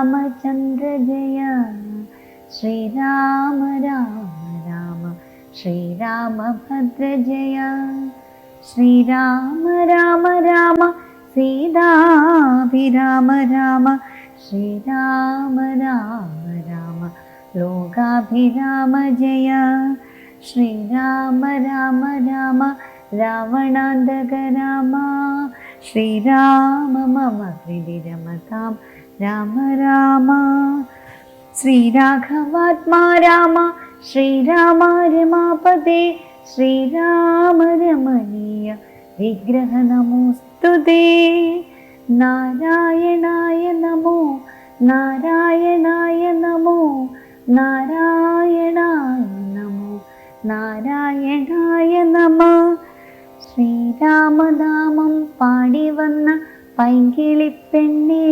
रामचंद्र जय श्रीराम राम राम श्रीरामभद्र जय श्रीराम राम राम सीताभिराम राम श्रीराम राम राम लोकाभिराम जय श्रीराम राम राम रावणान्तक राम श्रीराम मम हृदि रमतां राम राम श्रीराघवात्मा राम श्रीराम रमापते श्रीराम रमणीय विग्रह नमोस्तुते नारायणाय नमो नारायणाय नमो नारायणाय नमो നാരായണായ നമഃ. ശ്രീരാമനാമം പാടി വന്ന പൈങ്കിളിപ്പെണ്ണേ,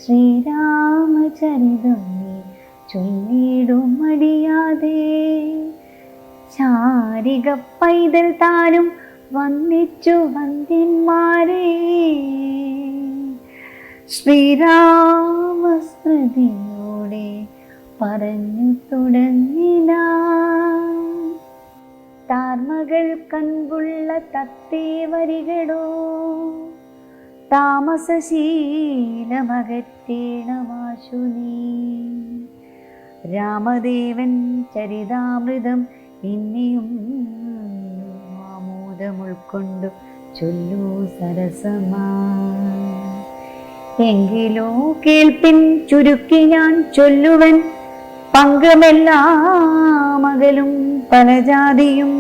ശ്രീരാമചരിതം നീ ചൊല്ലിടും മടിയാതെ. ചാരിക പൈതൽ താനും വന്ദിച്ചു വന്ദ്യന്മാരെ, ശ്രീരാമസ്മൃതിയോടെ പറഞ്ഞു തുടങ്ങിന. താർമകൾ കൺപുള്ള തത്തേ വരികടോ, താമസശീലമകറ്റേണമാശു നീ. രാമദേവൻ ചരിതാമൃതം പിന്നെയും ആമോദമുൾക്കൊണ്ടു ചൊല്ലൂ സരസമാ. എങ്കിലോ കേൾപ്പിൻ ചുരുക്കി ഞാൻ ചൊല്ലുവൻ, പങ്കമെല്ലാം അകലും പല ജാതിയും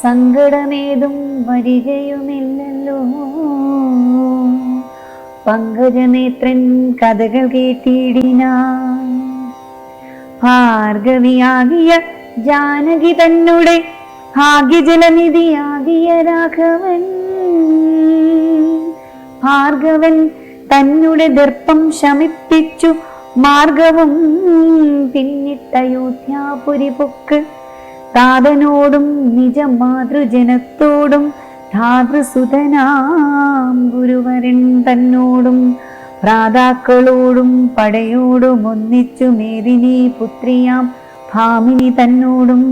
സങ്കടമേതും വരികയുമില്ലല്ലോ. പങ്കജനേത്രൻ കഥകൾ കേട്ടിടിനാൻ, ഭാർഗവിയാകിയ ജാനകി തന്നുടെ ഭാഗ്യജലനിധിയാകിയ രാഘവൻ. ഭാർഗവൻ തന്നുടെ ദർപ്പം ശമിപ്പിച്ചു മാർഗവും പിന്നിട്ടയോധ്യാപുരി പൊക്ക്. താതനോടും നിജ മാതൃജനത്തോടും ധാതൃസുതനാം ഗുരുവരൻ തന്നോടും ഭ്രാതാക്കളോടും പടയോടും ഒന്നിച്ചു മേദിനി പുത്രിയാം ഭാമിനി തന്നോടും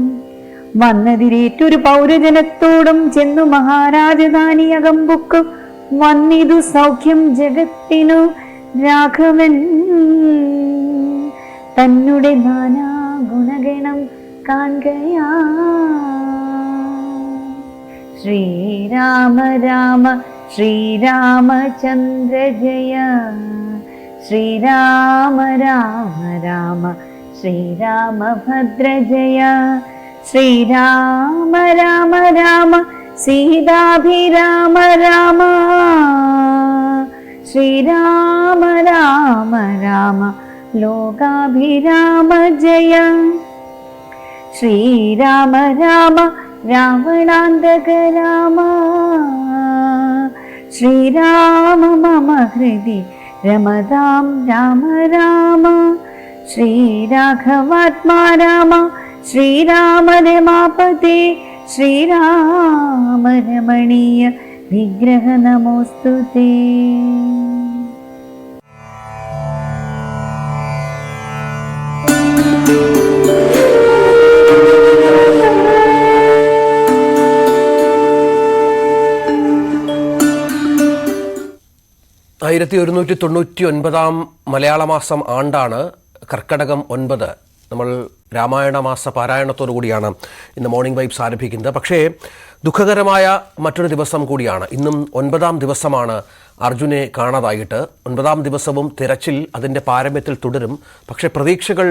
വന്നതിരേറ്റൊരു പൗരജനത്തോടും ചെന്നു മഹാരാജധാനി അകമ്പുക്കു വന്നിതു സൗഖ്യം ജഗത്തിനു. രാഘവൻ തന്നുടെ നാനാ ഗുണഗണം കാൺകയാ. ശ്രീരാമ രാമ ശ്രീരാമചന്ദ്ര ജയ ശ്രീരാമ രാമ രാമ ശ്രീരാമഭദ്ര ജയ ശ്രീരാമ രാമ രാമ സീതാഭിരാമ രാമ ശ്രീരാമ രാമ രാമ ലോകാഭിരാമ ജയ ശ്രീരാമ രാമ രാവണാന്തക രാമ ശ്രീരാമ മമ ഹൃദി രമതാം രാമ രാമ ശ്രീരാഘവാത്മാ രാമ ശ്രീരാമ രമാപതേ ശ്രീരാമ രമണീയ വിഗ്രഹ നമോസ്തുതേ. ആയിരത്തി 1199 മലയാള മാസം ആണ്ടാണ് കർക്കടകം 9. നമ്മൾ രാമായണ മാസ പാരായണത്തോടു കൂടിയാണ് ഇന്ന് മോർണിംഗ് വൈബ്സ് ആരംഭിക്കുന്നത്. പക്ഷേ ദുഃഖകരമായ മറ്റൊരു ദിവസം കൂടിയാണ്. ഇന്നും 9ാം ദിവസമാണ് അർജുനെ കാണാതായിട്ട്. 9ാം ദിവസവും തിരച്ചിൽ അതിൻ്റെ പാരമ്യത്തിൽ തുടരും. പക്ഷേ പ്രതീക്ഷകൾ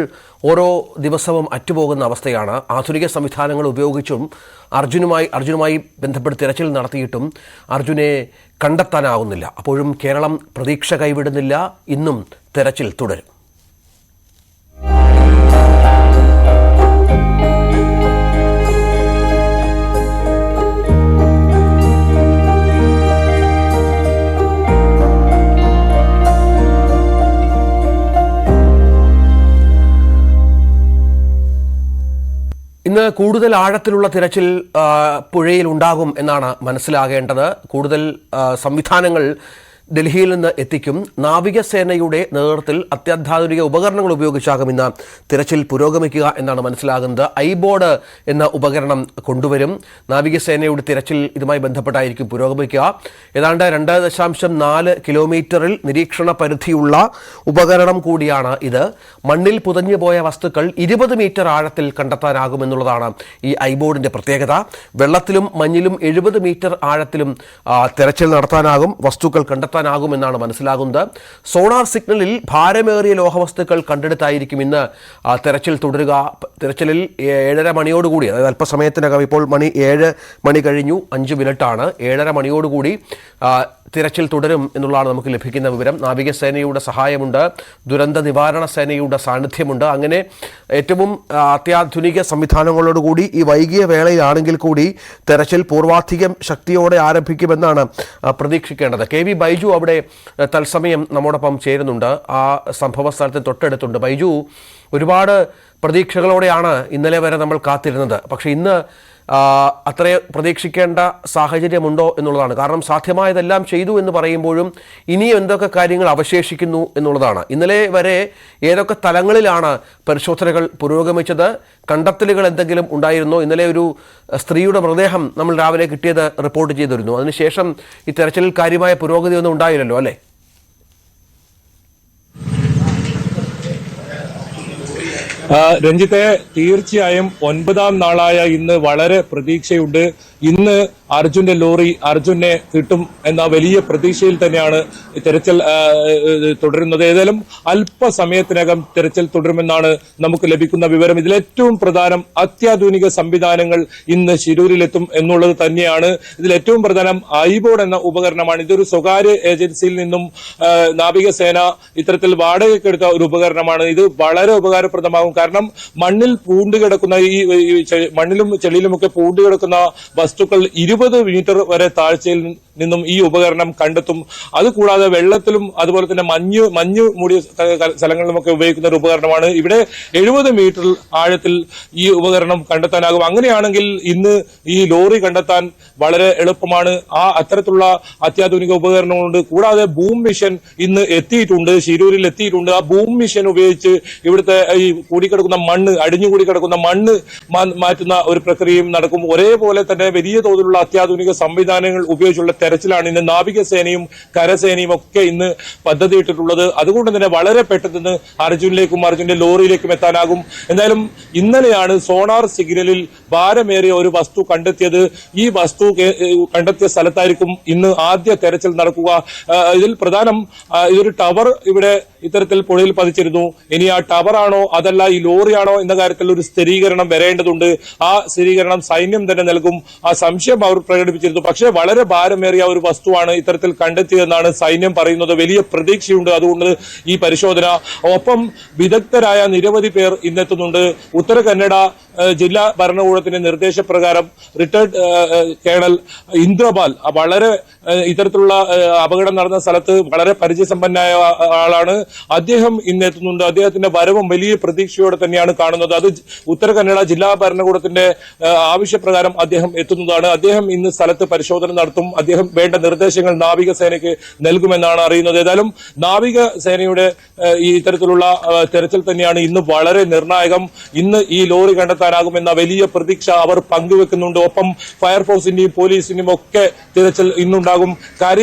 ഓരോ ദിവസവും അറ്റുപോകുന്ന അവസ്ഥയാണ്. ആധുനിക സംവിധാനങ്ങൾ ഉപയോഗിച്ചും അർജുനുമായി ബന്ധപ്പെട്ട് തിരച്ചിൽ നടത്തിയിട്ടും അർജുനെ കണ്ടെത്താനാവുന്നില്ല. അപ്പോഴും കേരളം പ്രതീക്ഷ കൈവിടുന്നില്ല. ഇന്നും തിരച്ചിൽ തുടരും. ഇന്ന് കൂടുതൽ ആഴത്തിലുള്ള തിരച്ചിൽ പുഴയിൽ ഉണ്ടാകും എന്നാണ് മനസ്സിലാകേണ്ടത്. കൂടുതൽ സംവിധാനങ്ങൾ ഡൽഹിയിൽ നിന്ന് എത്തിക്കും. നാവികസേനയുടെ നേതൃത്വത്തിൽ അത്യാധുനിക ഉപകരണങ്ങൾ ഉപയോഗിച്ചാകും ഇന്ന് തിരച്ചിൽ പുരോഗമിക്കുക എന്നാണ് മനസ്സിലാകുന്നത്. ഐബോർഡ് എന്ന ഉപകരണം കൊണ്ടുവരും. നാവികസേനയുടെ തിരച്ചിൽ ഇതുമായി ബന്ധപ്പെട്ടായിരിക്കും പുരോഗമിക്കുക. ഏതാണ്ട് 2.4 കിലോമീറ്ററിൽ നിരീക്ഷണ പരിധിയുള്ള ഉപകരണം കൂടിയാണ് ഇത്. മണ്ണിൽ പുതഞ്ഞു പോയ വസ്തുക്കൾ 20 മീറ്റർ ആഴത്തിൽ കണ്ടെത്താനാകുമെന്നുള്ളതാണ് ഈ ഐബോർഡിന്റെ പ്രത്യേകത. വെള്ളത്തിലും മഞ്ഞിലും 70 മീറ്റർ ആഴത്തിലും തെരച്ചിൽ നടത്താനാകും, വസ്തുക്കൾ കണ്ടെത്താനാകുമെന്നാണ് മനസ്സിലാകുന്നത്. സോണാർ സിഗ്നലിൽ ഭാരമേറിയ ലോഹവസ്തുക്കൾ കണ്ടെടുത്തായിരിക്കും ഇന്ന് തെരച്ചിൽ തുടരുക. തെരച്ചിലിൽ 7:30 മണിയോടുകൂടി, അതായത് അല്പസമയത്തിനകം, ഇപ്പോൾ 7 മണി കഴിഞ്ഞു 5 മിനിറ്റാണ്, 7:30 മണിയോടുകൂടി തിരച്ചിൽ തുടരും എന്നുള്ളതാണ് നമുക്ക് ലഭിക്കുന്ന വിവരം. നാവികസേനയുടെ സഹായമുണ്ട്, ദുരന്ത നിവാരണ സേനയുടെ സാന്നിധ്യമുണ്ട്. അങ്ങനെ ഏറ്റവും അത്യാധുനിക സംവിധാനങ്ങളോടുകൂടി ഈ വൈകിയ വേളയിലാണെങ്കിൽ കൂടി തെരച്ചിൽ പൂർവാധികം ശക്തിയോടെ ആരംഭിക്കുമെന്നാണ് പ്രതീക്ഷിക്കേണ്ടത്. KV ബൈജു അവിടെ തത്സമയം നമ്മോടൊപ്പം ചേരുന്നുണ്ട്, ആ സംഭവ സ്ഥലത്ത് തൊട്ടടുത്തുണ്ട്. ബൈജു, ഒരുപാട് പ്രതീക്ഷകളോടെയാണ് ഇന്നലെ വരെ നമ്മൾ കാത്തിരുന്നത്. പക്ഷേ ഇന്ന് അത്ര പ്രതീക്ഷിക്കേണ്ട സാഹചര്യമുണ്ടോ എന്നുള്ളതാണ്. കാരണം സാധ്യമായതെല്ലാം ചെയ്തു എന്ന് പറയുമ്പോഴും ഇനിയും എന്തൊക്കെ കാര്യങ്ങൾ അവശേഷിക്കുന്നു എന്നുള്ളതാണ്. ഇന്നലെ വരെ ഏതൊക്കെ തലങ്ങളിലാണ് പരിശോധനകൾ പുരോഗമിച്ചത്? കണ്ടെത്തലുകൾ എന്തെങ്കിലും ഉണ്ടായിരുന്നോ? ഇന്നലെ ഒരു സ്ത്രീയുടെ മൃതദേഹം നമ്മൾ രാവിലെ കിട്ടിയത് റിപ്പോർട്ട് ചെയ്തിരുന്നു. അതിനുശേഷം ഈ തെരച്ചിലിൽ കാര്യമായ പുരോഗതിയൊന്നും ഉണ്ടായില്ലല്ലോ, അല്ലേ? രഞ്ജിത്തെ, തീർച്ചയായും 9ാം നാളായ ഇന്ന് വളരെ പ്രതീക്ഷയുണ്ട്. ഇന്ന് അർജുന്റെ ലോറി അർജുനെ കിട്ടും എന്ന വലിയ പ്രതീക്ഷയിൽ തന്നെയാണ് തെരച്ചിൽ തുടരുന്നത്. ഏതായാലും അല്പസമയത്തിനകം തെരച്ചിൽ തുടരുമെന്നാണ് നമുക്ക് ലഭിക്കുന്ന വിവരം. ഇതിലേറ്റവും പ്രധാനം അത്യാധുനിക സംവിധാനങ്ങൾ ഇന്ന് ശിരൂരിലെത്തും എന്നുള്ളത് തന്നെയാണ്. ഇതിലേറ്റവും പ്രധാനം ഐബോർഡ് എന്ന ഉപകരണമാണ്. ഇതൊരു സ്വകാര്യ ഏജൻസിയിൽ നിന്നും നാവികസേന ഇത്തരത്തിൽ വാടകയ്ക്കെടുത്ത ഒരു ഉപകരണമാണ്. ഇത് വളരെ ഉപകാരപ്രദമാകും. കാരണം മണ്ണിൽ പൂണ്ടുകിടക്കുന്ന ഈ മണ്ണിലും ചെളിയിലുമൊക്കെ പൂണ്ടുകിടക്കുന്ന വസ്തുക്കൾ 20 മീറ്റർ വരെ താഴ്ചയിൽ നിന്നും ഈ ഉപകരണം കണ്ടെത്തും. അതുകൂടാതെ വെള്ളത്തിലും അതുപോലെ തന്നെ മഞ്ഞ് മൂടിയ സ്ഥലങ്ങളിലുമൊക്കെ ഉപയോഗിക്കുന്ന ഒരു ഉപകരണമാണ്. ഇവിടെ 70 മീറ്റർ ആഴത്തിൽ ഈ ഉപകരണം കണ്ടെത്താനാകും. അങ്ങനെയാണെങ്കിൽ ഇന്ന് ഈ ലോറി കണ്ടെത്താൻ വളരെ എളുപ്പമാണ്. അത്തരത്തിലുള്ള അത്യാധുനിക ഉപകരണങ്ങളുണ്ട്. കൂടാതെ ബൂം മിഷൻ ഇന്ന് എത്തിയിട്ടുണ്ട്, ശിരൂരിൽ എത്തിയിട്ടുണ്ട്. ആ ബൂം മിഷൻ ഉപയോഗിച്ച് ഇവിടുത്തെ ഈ കൂടിക്കിടക്കുന്ന മണ്ണ്, അടിഞ്ഞുകൂടി കിടക്കുന്ന മണ്ണ് മാറ്റുന്ന ഒരു പ്രക്രിയയും നടക്കും. ഒരേപോലെ തന്നെ വലിയ തോതിലുള്ള അത്യാധുനിക സംവിധാനങ്ങൾ ഉപയോഗിച്ചുള്ള തെരച്ചിലാണ് ഇന്ന് നാവികസേനയും കരസേനയും ഒക്കെ ഇന്ന് പദ്ധതിയിട്ടിട്ടുള്ളത്. അതുകൊണ്ട് തന്നെ വളരെ പെട്ടെന്ന് അർജുനിലേക്കും അർജുന്റെ ലോറിയിലേക്കും എത്താനാകും. എന്തായാലും ഇന്നലെയാണ് സോണാർ സിഗ്നലിൽ ഭാരമേറിയ ഒരു വസ്തു കണ്ടെത്തിയത്. ഈ വസ്തു കണ്ടെത്തിയ സ്ഥലത്തായിരിക്കും ഇന്ന് ആദ്യ തെരച്ചിൽ നടക്കുക. ഇതിൽ പ്രധാനം ഇതൊരു ടവർ ഇവിടെ ഇത്തരത്തിൽ പുഴയിൽ പതിച്ചിരുന്നു. ഇനി ആ ടവറാണോ അതല്ല ഈ ലോറിയാണോ എന്ന കാര്യത്തിൽ ഒരു സ്ഥിരീകരണം വരേണ്ടതുണ്ട്. ആ സ്ഥിരീകരണം സൈന്യം തന്നെ നൽകും. ആ സംശയം അവർ പ്രകടിപ്പിച്ചിരുന്നു. പക്ഷേ വളരെ ഭാരമേറിയ ഒരു വസ്തുവാണ് ഇത്തരത്തിൽ കണ്ടെത്തിയതെന്നാണ് സൈന്യം പറയുന്നത്. വലിയ പ്രതീക്ഷയുണ്ട് അതുകൊണ്ട് ഈ പരിശോധന. ഒപ്പം വിദഗ്ധരായ നിരവധി പേർ ഇന്നെത്തുന്നുണ്ട്. ഉത്തര കന്നഡ ജില്ലാ ഭരണകൂടത്തിന്റെ നിർദ്ദേശപ്രകാരം റിട്ടയർഡ് കേണൽ ഇന്ദ്രപാൽ വളരെ ഇത്തരത്തിലുള്ള അപകടം നടന്ന സ്ഥലത്ത് വളരെ പരിചയസമ്പന്നനായ ആളാണ്. അദ്ദേഹം ഇന്ന് എത്തുന്നുണ്ട്. അദ്ദേഹത്തിന്റെ വരവും വലിയ പ്രതീക്ഷയോടെ തന്നെയാണ് കാണുന്നത്. അത് ഉത്തര കന്നഡ ജില്ലാ ഭരണകൂടത്തിന്റെ ആവശ്യപ്രകാരം അദ്ദേഹം എത്തുന്നതാണ്. അദ്ദേഹം ഇന്ന് സ്ഥലത്ത് പരിശോധന നടത്തും. അദ്ദേഹം വേണ്ട നിർദ്ദേശങ്ങൾ നാവികസേനയ്ക്ക് നൽകുമെന്നാണ് അറിയുന്നത്. ഏതായാലും നാവികസേനയുടെ ഈ ഇത്തരത്തിലുള്ള തെരച്ചിൽ തന്നെയാണ് ഇന്ന് വളരെ നിർണായകം. ഇന്ന് ഈ ലോറി കണ്ടെത്താനാകുമെന്ന വലിയ പ്രതീക്ഷ അവർ പങ്കുവെക്കുന്നുണ്ട്. ഒപ്പം ഫയർഫോഴ്സിന്റെയും പോലീസിന്റെയും ഒക്കെ തിരച്ചിൽ ഇന്നുണ്ടാകും.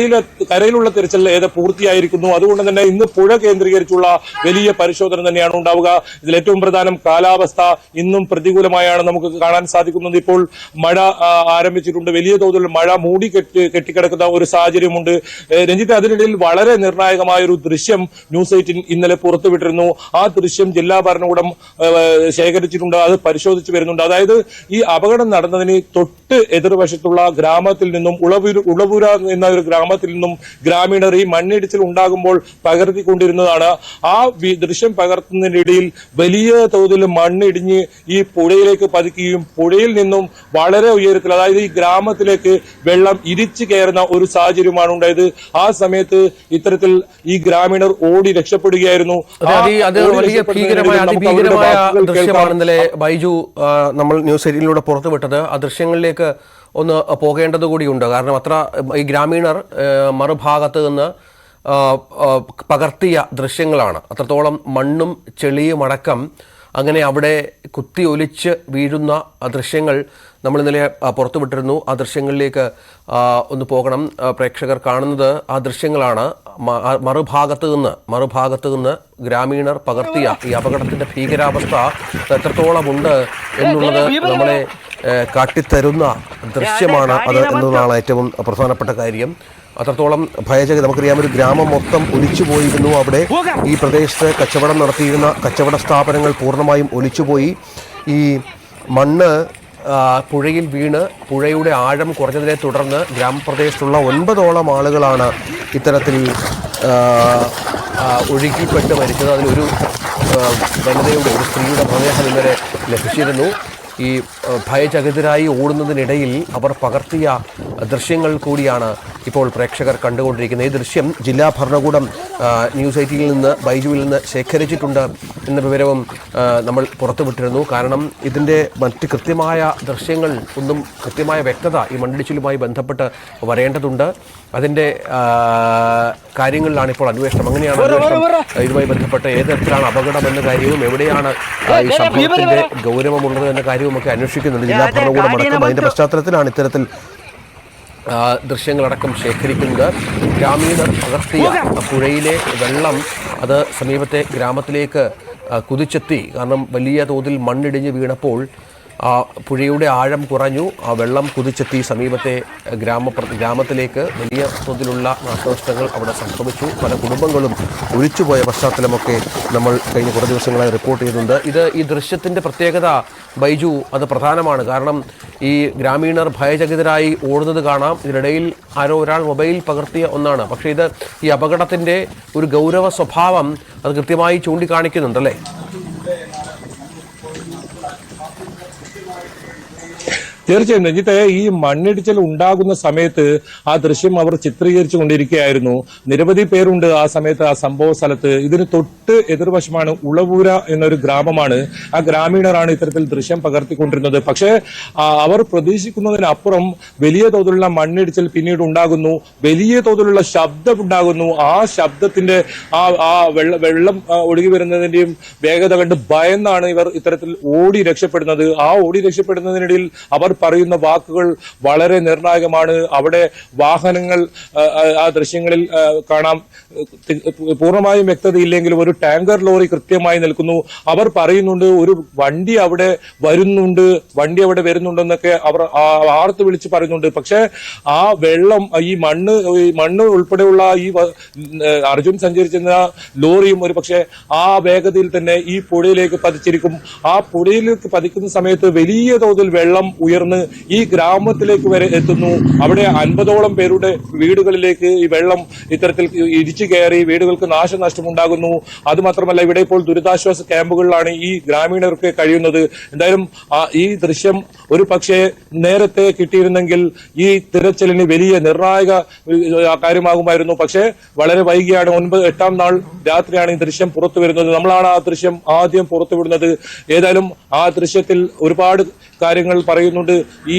കരയിലുള്ള തിരച്ചിൽ പൂർത്തിയായിരിക്കുന്നു. അതുകൊണ്ട് തന്നെ ഇന്ന് പുഴ കേന്ദ്രീകരിച്ചുള്ള വലിയ പരിശോധന തന്നെയാണ് ഉണ്ടാവുക. ഇതിൽ ഏറ്റവും പ്രധാനം കാലാവസ്ഥ ഇന്നും പ്രതികൂലമായാണ് നമുക്ക് കാണാൻ സാധിക്കുന്നത്. ഇപ്പോൾ മഴ ആരംഭിച്ചിട്ടുണ്ട്. വലിയ തോതിൽ മഴ മൂടി കെട്ടിക്കിടക്കുന്ന ഒരു സാഹചര്യമുണ്ട്. രഞ്ജിത്ത്, അതിനിടയിൽ വളരെ നിർണായകമായ ഒരു ദൃശ്യം ന്യൂസ് 18 ഇന്നലെ പുറത്തുവിട്ടിരുന്നു. ആ ദൃശ്യം ജില്ലാ ഭരണകൂടം ശേഖരിച്ചിട്ടുണ്ട്. അത് പരിശോധിച്ചു വരുന്നുണ്ട്. അതായത് ഈ അപകടം നടന്നതിന് തൊട്ട് എതിർവശത്തുള്ള ഗ്രാമത്തിൽ നിന്നും ഉളവൂര എന്ന ഒരു ഗ്രാമത്തിൽ നിന്നും ഗ്രാമീണർ ഈ മണ്ണിടിച്ചിൽ ഉണ്ടാകുമ്പോൾ പകർത്തിക്കൊണ്ടിരുന്നതാണ്. ആ ദൃശ്യം പകർത്തുന്നതിനിടയിൽ വലിയ തോതിൽ മണ്ണിടിഞ്ഞ് ഈ പുഴയിലേക്ക് പതിക്കുകയും പുഴയിൽ നിന്നും വളരെ ഉയരത്തിൽ, അതായത് ഈ ഗ്രാമത്തിലേക്ക് വെള്ളം ഇരിച്ചു കയറുന്ന ഒരു സാഹചര്യമാണ് ഉണ്ടായത്. ആ സമയത്ത് ഇത്തരത്തിൽ ഈ ഗ്രാമീണർ ഓടി രക്ഷപ്പെടുകയായിരുന്നു. അതിഭീകരമായ ദൃശ്യമാണ് ഇന്നലെ ബൈജു നമ്മൾ ന്യൂസ് 18 പുറത്തുവിട്ടത്. ആ ദൃശ്യങ്ങളിലേക്ക് ഒന്ന് പോകേണ്ടത് കൂടിയുണ്ട്. കാരണം അത്ര ഈ ഗ്രാമീണർ മറുഭാഗത്ത് നിന്ന് പകർത്തിയ ദൃശ്യങ്ങളാണ്. അത്രത്തോളം മണ്ണും ചെളിയും അടക്കം അങ്ങനെ അവിടെ കുത്തി ഒലിച്ച് വീഴുന്ന ദൃശ്യങ്ങൾ നമ്മൾ ഇന്നലെ പുറത്തുവിട്ടിരുന്നു. ആ ദൃശ്യങ്ങളിലേക്ക് ഒന്ന് പോകണം. പ്രേക്ഷകർ കാണുന്നത് ആ ദൃശ്യങ്ങളാണ്. മറുഭാഗത്ത് നിന്ന് ഗ്രാമീണർ പകർത്തിയ ഈ അപകടത്തിൻ്റെ ഭീകരാവസ്ഥ എത്രത്തോളം ഉണ്ട് എന്നുള്ളത് നമ്മളെ കാട്ടിത്തരുന്ന ദൃശ്യമാണ് അത് എന്നതാണ് ഏറ്റവും പ്രധാനപ്പെട്ട കാര്യം. അത്രത്തോളം ഭയചകിതം. നമുക്കറിയാം, ഒരു ഗ്രാമം മൊത്തം ഒലിച്ചു പോയിരുന്നു. അവിടെ ഈ പ്രദേശത്ത് കച്ചവടം നടത്തിയിരുന്ന കച്ചവട സ്ഥാപനങ്ങൾ പൂർണ്ണമായും ഒലിച്ചുപോയി. ഈ മണ്ണ് പുഴയിൽ വീണ് പുഴയുടെ ആഴം കുറഞ്ഞതിനെ തുടർന്ന് ഗ്രാമപ്രദേശത്തുള്ള 9ഓളം ആളുകളാണ് ഇത്തരത്തിൽ ഒഴുകിപ്പെട്ട് മരിച്ചത്. അതിലൊരു വനിതയുടെ, ഒരു സ്ത്രീയുടെ മൃതദേഹം ഇന്നലെ ലഭിച്ചിരുന്നു. ഈ ഭയചകിതരായി ഓടുന്നതിനിടയിൽ അവർ പകർത്തിയ ദൃശ്യങ്ങൾ കൂടിയാണ് ഇപ്പോൾ പ്രേക്ഷകർ കണ്ടുകൊണ്ടിരിക്കുന്നത്. ഈ ദൃശ്യം ജില്ലാ ഭരണകൂടം ന്യൂസ് 18 നിന്ന് ബൈജുവിൽ നിന്ന് ശേഖരിച്ചിട്ടുണ്ട് എന്ന വിവരവും നമ്മൾ പുറത്തുവിട്ടിരുന്നു. കാരണം ഇതിൻ്റെ മറ്റ് കൃത്യമായ ദൃശ്യങ്ങൾ ഒന്നും കൃത്യമായ വ്യക്തത ഈ മണ്ണിടിച്ചിലുമായി ബന്ധപ്പെട്ട് വരേണ്ടതുണ്ട്. അതിൻ്റെ കാര്യങ്ങളിലാണ് ഇപ്പോൾ അന്വേഷണം. അങ്ങനെയാണ് അന്വേഷണം ഇതുമായി ബന്ധപ്പെട്ട് ഏത് തരത്തിലാണ് അപകടം എന്ന കാര്യവും എവിടെയാണ് ഈ സംഭവത്തിൻ്റെ ഗൗരവമുള്ളത് എന്ന കാര്യവുമൊക്കെ അന്വേഷിക്കുന്നുണ്ട് ജില്ലാ ഭരണകൂടം അടക്കം. അതിൻ്റെ പശ്ചാത്തലത്തിലാണ് ഇത്തരത്തിൽ ദൃശ്യങ്ങളടക്കം ശേഖരിക്കുന്നത്. ഗ്രാമീണർ പകർത്തിയ പുഴയിലെ വെള്ളം അത് സമീപത്തെ ഗ്രാമത്തിലേക്ക് കുതിച്ചെത്തി. കാരണം വലിയ തോതിൽ മണ്ണിടിഞ്ഞ് വീണപ്പോൾ പുഴയുടെ ആഴം കുറഞ്ഞു. ആ വെള്ളം കുതിച്ചെത്തി സമീപത്തെ ഗ്രാമത്തിലേക്ക്. വലിയ തോതിലുള്ള നാശനഷ്ടങ്ങൾ അവിടെ സംഭവിച്ചു. പല കുടുംബങ്ങളും ഒഴിച്ചുപോയ പശ്ചാത്തലമൊക്കെ നമ്മൾ കഴിഞ്ഞ കുറേ ദിവസങ്ങളായി റിപ്പോർട്ട് ചെയ്യുന്നുണ്ട്. ഈ ദൃശ്യത്തിൻ്റെ പ്രത്യേകത ബൈജു അത് പ്രധാനമാണ്. കാരണം ഈ ഗ്രാമീണർ ഭയചകിതരായി ഓടുന്നത് കാണാം. ഇതിനിടയിൽ ആരോ ഒരാൾ മൊബൈൽ പകർത്തിയ ഒന്നാണ്. പക്ഷേ ഇത് ഈ അപകടത്തിൻ്റെ ഒരു ഗൗരവ സ്വഭാവം അത് കൃത്യമായി ചൂണ്ടിക്കാണിക്കുന്നുണ്ടല്ലേ? തീർച്ചയായും രഞ്ജിത്തെ, ഈ മണ്ണിടിച്ചിൽ ഉണ്ടാകുന്ന സമയത്ത് ആ ദൃശ്യം അവർ ചിത്രീകരിച്ചു കൊണ്ടിരിക്കുകയായിരുന്നു. നിരവധി പേരുണ്ട് ആ സമയത്ത് ആ സംഭവ സ്ഥലത്ത്. ഇതിന് തൊട്ട് എതിർവശമാണ് ഉളവൂര എന്നൊരു ഗ്രാമമാണ്. ആ ഗ്രാമീണരാണ് ഇത്തരത്തിൽ ദൃശ്യം പകർത്തിക്കൊണ്ടിരുന്നത്. പക്ഷേ അവർ പ്രതീക്ഷിക്കുന്നതിനപ്പുറം വലിയ തോതിലുള്ള മണ്ണിടിച്ചിൽ പിന്നീട് ഉണ്ടാകുന്നു. വലിയ തോതിലുള്ള ശബ്ദം ഉണ്ടാകുന്നു. ആ ശബ്ദത്തിന്റെ ആ വെള്ളം ഒഴുകി വരുന്നതിന്റെയും വേഗത കണ്ട് ഭയന്നാണ് ഇവർ ഇത്തരത്തിൽ ഓടി രക്ഷപ്പെടുന്നത്. ആ ഓടി രക്ഷപ്പെടുന്നതിനിടയിൽ അവർ പറയുന്ന വാക്കുകൾ വളരെ നിർണായകമാണ്. അവിടെ വാഹനങ്ങൾ ആ ദൃശ്യങ്ങളിൽ കാണാം. പൂർണ്ണമായും വ്യക്തതയില്ലെങ്കിലും ഒരു ടാങ്കർ ലോറി കൃത്യമായി നിൽക്കുന്നു. അവർ പറയുന്നുണ്ട് ഒരു വണ്ടി അവിടെ വരുന്നുണ്ടെന്നൊക്കെ അവർ ആർത്ത് വിളിച്ച് പറയുന്നുണ്ട്. പക്ഷെ ആ വെള്ളം, ഈ മണ്ണ് ഉൾപ്പെടെയുള്ള ഈ അർജുൻ സഞ്ചരിച്ചിരുന്ന ലോറിയും ഒരു പക്ഷെ ആ വേഗതയിൽ തന്നെ ഈ പുഴയിലേക്ക് പതിച്ചിരിക്കും. ആ പുഴയിലേക്ക് പതിക്കുന്ന സമയത്ത് വലിയ തോതിൽ വെള്ളം ഉയർന്ന് ഈ ഗ്രാമത്തിലേക്ക് വരെ എത്തുന്നു. അവിടെ 50ഓളം പേരുടെ വീടുകളിലേക്ക് ഈ വെള്ളം ഇത്തരത്തിൽ ഇടിച്ചു കയറി വീടുകൾക്ക് നാശനഷ്ടമുണ്ടാകുന്നു. അതുമാത്രമല്ല, ഇവിടെ ഇപ്പോൾ ദുരിതാശ്വാസ ക്യാമ്പുകളിലാണ് ഈ ഗ്രാമീണർക്ക് കഴിയുന്നത്. എന്തായാലും ഈ ദൃശ്യം ഒരു പക്ഷേ നേരത്തെ കിട്ടിയിരുന്നെങ്കിൽ ഈ തിരച്ചിലിന് വലിയ നിർണായക കാര്യമാകുമായിരുന്നു. പക്ഷേ വളരെ വൈകിയാണ്, 8-ാം നാൾ രാത്രിയാണ് ഈ ദൃശ്യം പുറത്തു വരുന്നത്. നമ്മളാണ് ആ ദൃശ്യം ആദ്യം പുറത്തുവിടുന്നത്. ഏതായാലും ആ ദൃശ്യത്തിൽ ഒരുപാട് കാര്യങ്ങൾ പറയുന്നുണ്ട്. ഈ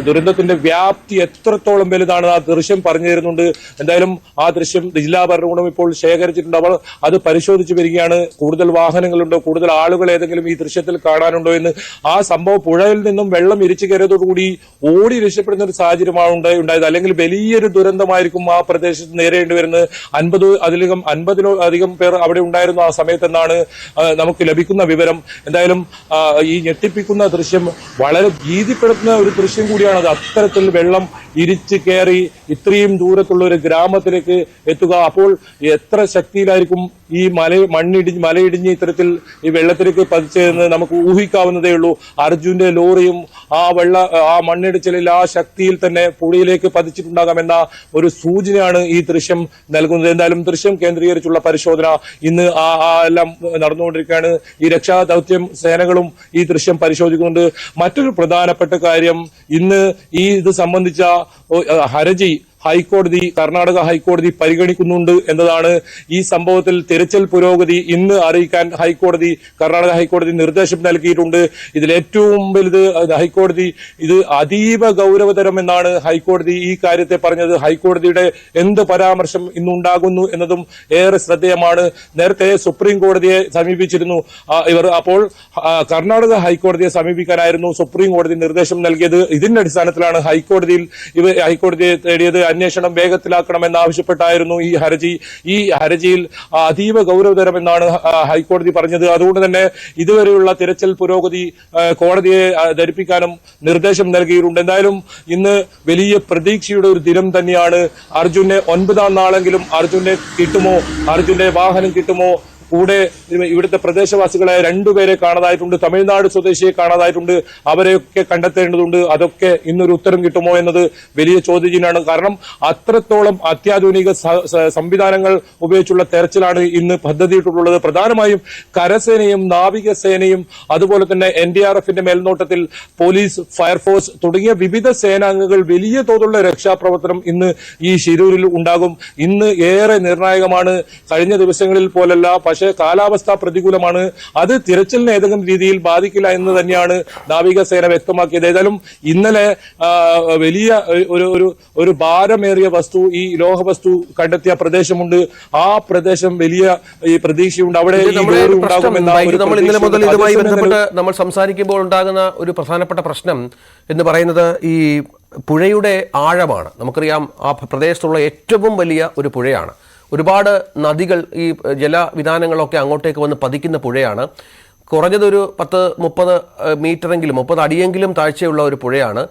ദുരന്തത്തിന്റെ വ്യാപ്തി എത്രത്തോളം വലുതാണ് ആ ദൃശ്യം പറഞ്ഞു തരുന്നുണ്ട്. എന്തായാലും ആ ദൃശ്യം ജില്ലാ ഭരണകൂടം ഇപ്പോൾ ശേഖരിച്ചിട്ടുണ്ട്. അവർ അത് പരിശോധിച്ചു വരികയാണ്. കൂടുതൽ വാഹനങ്ങളുണ്ടോ, കൂടുതൽ ആളുകൾ ഏതെങ്കിലും ഈ ദൃശ്യത്തിൽ കാണാനുണ്ടോ എന്ന്. ആ സംഭവം പുഴയിൽ നിന്നും വെള്ളം ഇരിച്ചു കയറിയതോടുകൂടി ഓടി രക്ഷപ്പെടുന്ന ഒരു സാഹചര്യമാണ് ഉണ്ടായത്. അല്ലെങ്കിൽ വലിയൊരു ദുരന്തമായിരിക്കും ആ പ്രദേശത്ത് നേരിടേണ്ടി വരുന്നത്. 50-ലധികം പേർ അവിടെ ഉണ്ടായിരുന്നു ആ സമയത്തെന്നാണ് നമുക്ക് ലഭിക്കുന്ന വിവരം. എന്തായാലും ഈ ഞെട്ടിപ്പിക്കുന്ന ദൃശ്യം വളരെ ഭീതിപ്പെടുത്തുന്ന ഒരു ദൃശ്യം കൂടിയാണത്. അത്തരത്തിൽ വെള്ളം ഇരിച്ചു കയറി ഇത്രയും ദൂരത്തുള്ള ഒരു ഗ്രാമത്തിലേക്ക് എത്തുക. അപ്പോൾ എത്ര ശക്തിയിലായിരിക്കും ഈ മലയിടിഞ്ഞ് ഇത്തരത്തിൽ ഈ വെള്ളത്തിലേക്ക് പതിച്ചതെന്ന് നമുക്ക് ഊഹിക്കാവുന്നതേ ഉള്ളൂ. അർജുന്റെ ലോറിയും ആ മണ്ണിടിച്ചിലിൽ ആ ശക്തിയിൽ തന്നെ പുഴയിലേക്ക് പതിച്ചിട്ടുണ്ടാകാമെന്ന ഒരു സൂചനയാണ് ഈ ദൃശ്യം നൽകുന്നത്. എന്തായാലും ദൃശ്യം കേന്ദ്രീകരിച്ചുള്ള പരിശോധന ഇന്ന് എല്ലാം നടന്നുകൊണ്ടിരിക്കുകയാണ്. ഈ രക്ഷാദൌത്യം സേനകളും ഈ ദൃശ്യം പരിശോധിക്കുന്നുണ്ട്. മറ്റൊരു പ്രധാനപ്പെട്ട കാര്യം, ഇന്ന് ഇത് സംബന്ധിച്ച കർണാടക ഹൈക്കോടതി പരിഗണിക്കുന്നുണ്ട് എന്നതാണ്. ഈ സംഭവത്തിൽ തിരച്ചിൽ പുരോഗതി ഇന്ന് അറിയിക്കാൻ കർണാടക ഹൈക്കോടതി നിർദ്ദേശം നൽകിയിട്ടുണ്ട്. ഇതിലേറ്റവും വലുത് ഹൈക്കോടതി ഇത് അതീവ ഗൗരവതരമെന്നാണ് ഹൈക്കോടതി ഈ കാര്യത്തെ പറഞ്ഞത്. ഹൈക്കോടതിയുടെ എന്ത് പരാമർശം ഇന്നുണ്ടാകുന്നു എന്നതും ഏറെ ശ്രദ്ധേയമാണ്. നേരത്തെ സുപ്രീം കോടതിയെ സമീപിച്ചിരുന്നു ഇവർ. അപ്പോൾ കർണാടക ഹൈക്കോടതിയെ സമീപിക്കാനായിരുന്നു സുപ്രീം കോടതി നിർദ്ദേശം നൽകിയത്. ഇതിന്റെ അടിസ്ഥാനത്തിലാണ് ഹൈക്കോടതിയെ തേടിയത്. അന്വേഷണം വേഗത്തിലാക്കണമെന്നാവശ്യപ്പെട്ടായിരുന്നു ഈ ഹർജിയിൽ അതീവ ഗൗരവതരമെന്നാണ് ഹൈക്കോടതി പറഞ്ഞത്. അതുകൊണ്ട് തന്നെ ഇതുവരെയുള്ള തിരച്ചിൽ പുരോഗതി കോടതിയെ ധരിപ്പിക്കാനും നിർദ്ദേശം നൽകിയിട്ടുണ്ട്. എന്തായാലും ഇന്ന് വലിയ പ്രതീക്ഷയുടെ ഒരു ദിനം തന്നെയാണ്. അർജുനെ 9ാം നാളെങ്കിലും അർജുന്റെ വാഹനം കിട്ടുമോ? കൂടെ ഇവിടുത്തെ പ്രദേശവാസികളെ 2 പേരെ കാണാതായിട്ടുണ്ട്. തമിഴ്നാട് സ്വദേശിയെ കാണാതായിട്ടുണ്ട്. അവരെയൊക്കെ കണ്ടെത്തേണ്ടതുണ്ട്. അതൊക്കെ ഇന്നൊരു ഉത്തരം കിട്ടുമോ എന്നത് വലിയ ചോദ്യചിഹ്നമാണ്. കാരണം അത്രത്തോളം അത്യാധുനിക സംവിധാനങ്ങൾ ഉപയോഗിച്ചുള്ള തെരച്ചിലാണ് ഇന്ന് പദ്ധതിയിട്ടുള്ളത്. പ്രധാനമായും കരസേനയും നാവികസേനയും അതുപോലെ തന്നെ NDRFന്റെ മേൽനോട്ടത്തിൽ പോലീസ്, ഫയർഫോഴ്സ് തുടങ്ങിയ വിവിധ സേനാംഗങ്ങൾ വലിയ തോതിലുള്ള രക്ഷാപ്രവർത്തനം ഇന്ന് ഈ ശിരൂരിൽ ഉണ്ടാകും. ഇന്ന് ഏറെ നിർണായകമാണ്. കഴിഞ്ഞ ദിവസങ്ങളിൽ പോലല്ല, പക്ഷേ കാലാവസ്ഥ പ്രതികൂലമാണ്. അത് തിരച്ചിലിനെ ഏതെങ്കിലും രീതിയിൽ ബാധിക്കില്ല എന്ന് തന്നെയാണ് നാവികസേന വ്യക്തമാക്കിയത്. ഏതായാലും ഇന്നലെ വലിയ ഒരു ഭാരമേറിയ വസ്തു, ഈ ലോഹവസ്തു കണ്ടെത്തിയ പ്രദേശമുണ്ട്. ആ പ്രദേശം വലിയ ഈ പ്രതീക്ഷയുണ്ട്. അവിടെ നമ്മൾ ഇന്നലെ മുതൽ ഇതുമായി ബന്ധപ്പെട്ട് നമ്മൾ സംസാരിക്കുമ്പോൾ ഉണ്ടാകുന്ന ഒരു പ്രധാനപ്പെട്ട പ്രശ്നം എന്ന് പറയുന്നത് ഈ പുഴയുടെ ആഴമാണ്. നമുക്കറിയാം, ആ പ്രദേശത്തുള്ള ഏറ്റവും വലിയ ഒരു പുഴയാണ്. ഒരുപാട് നദികൾ, ഈ ജലവിധാനങ്ങളൊക്കെ അങ്ങോട്ടേക്ക് വന്ന് പതിക്കുന്ന പുഴയാണ്. കുറഞ്ഞതൊരു 10-30 മീറ്ററെങ്കിലും 30 അടിയെങ്കിലും താഴ്ചയുള്ള ഒരു പുഴയാണ്.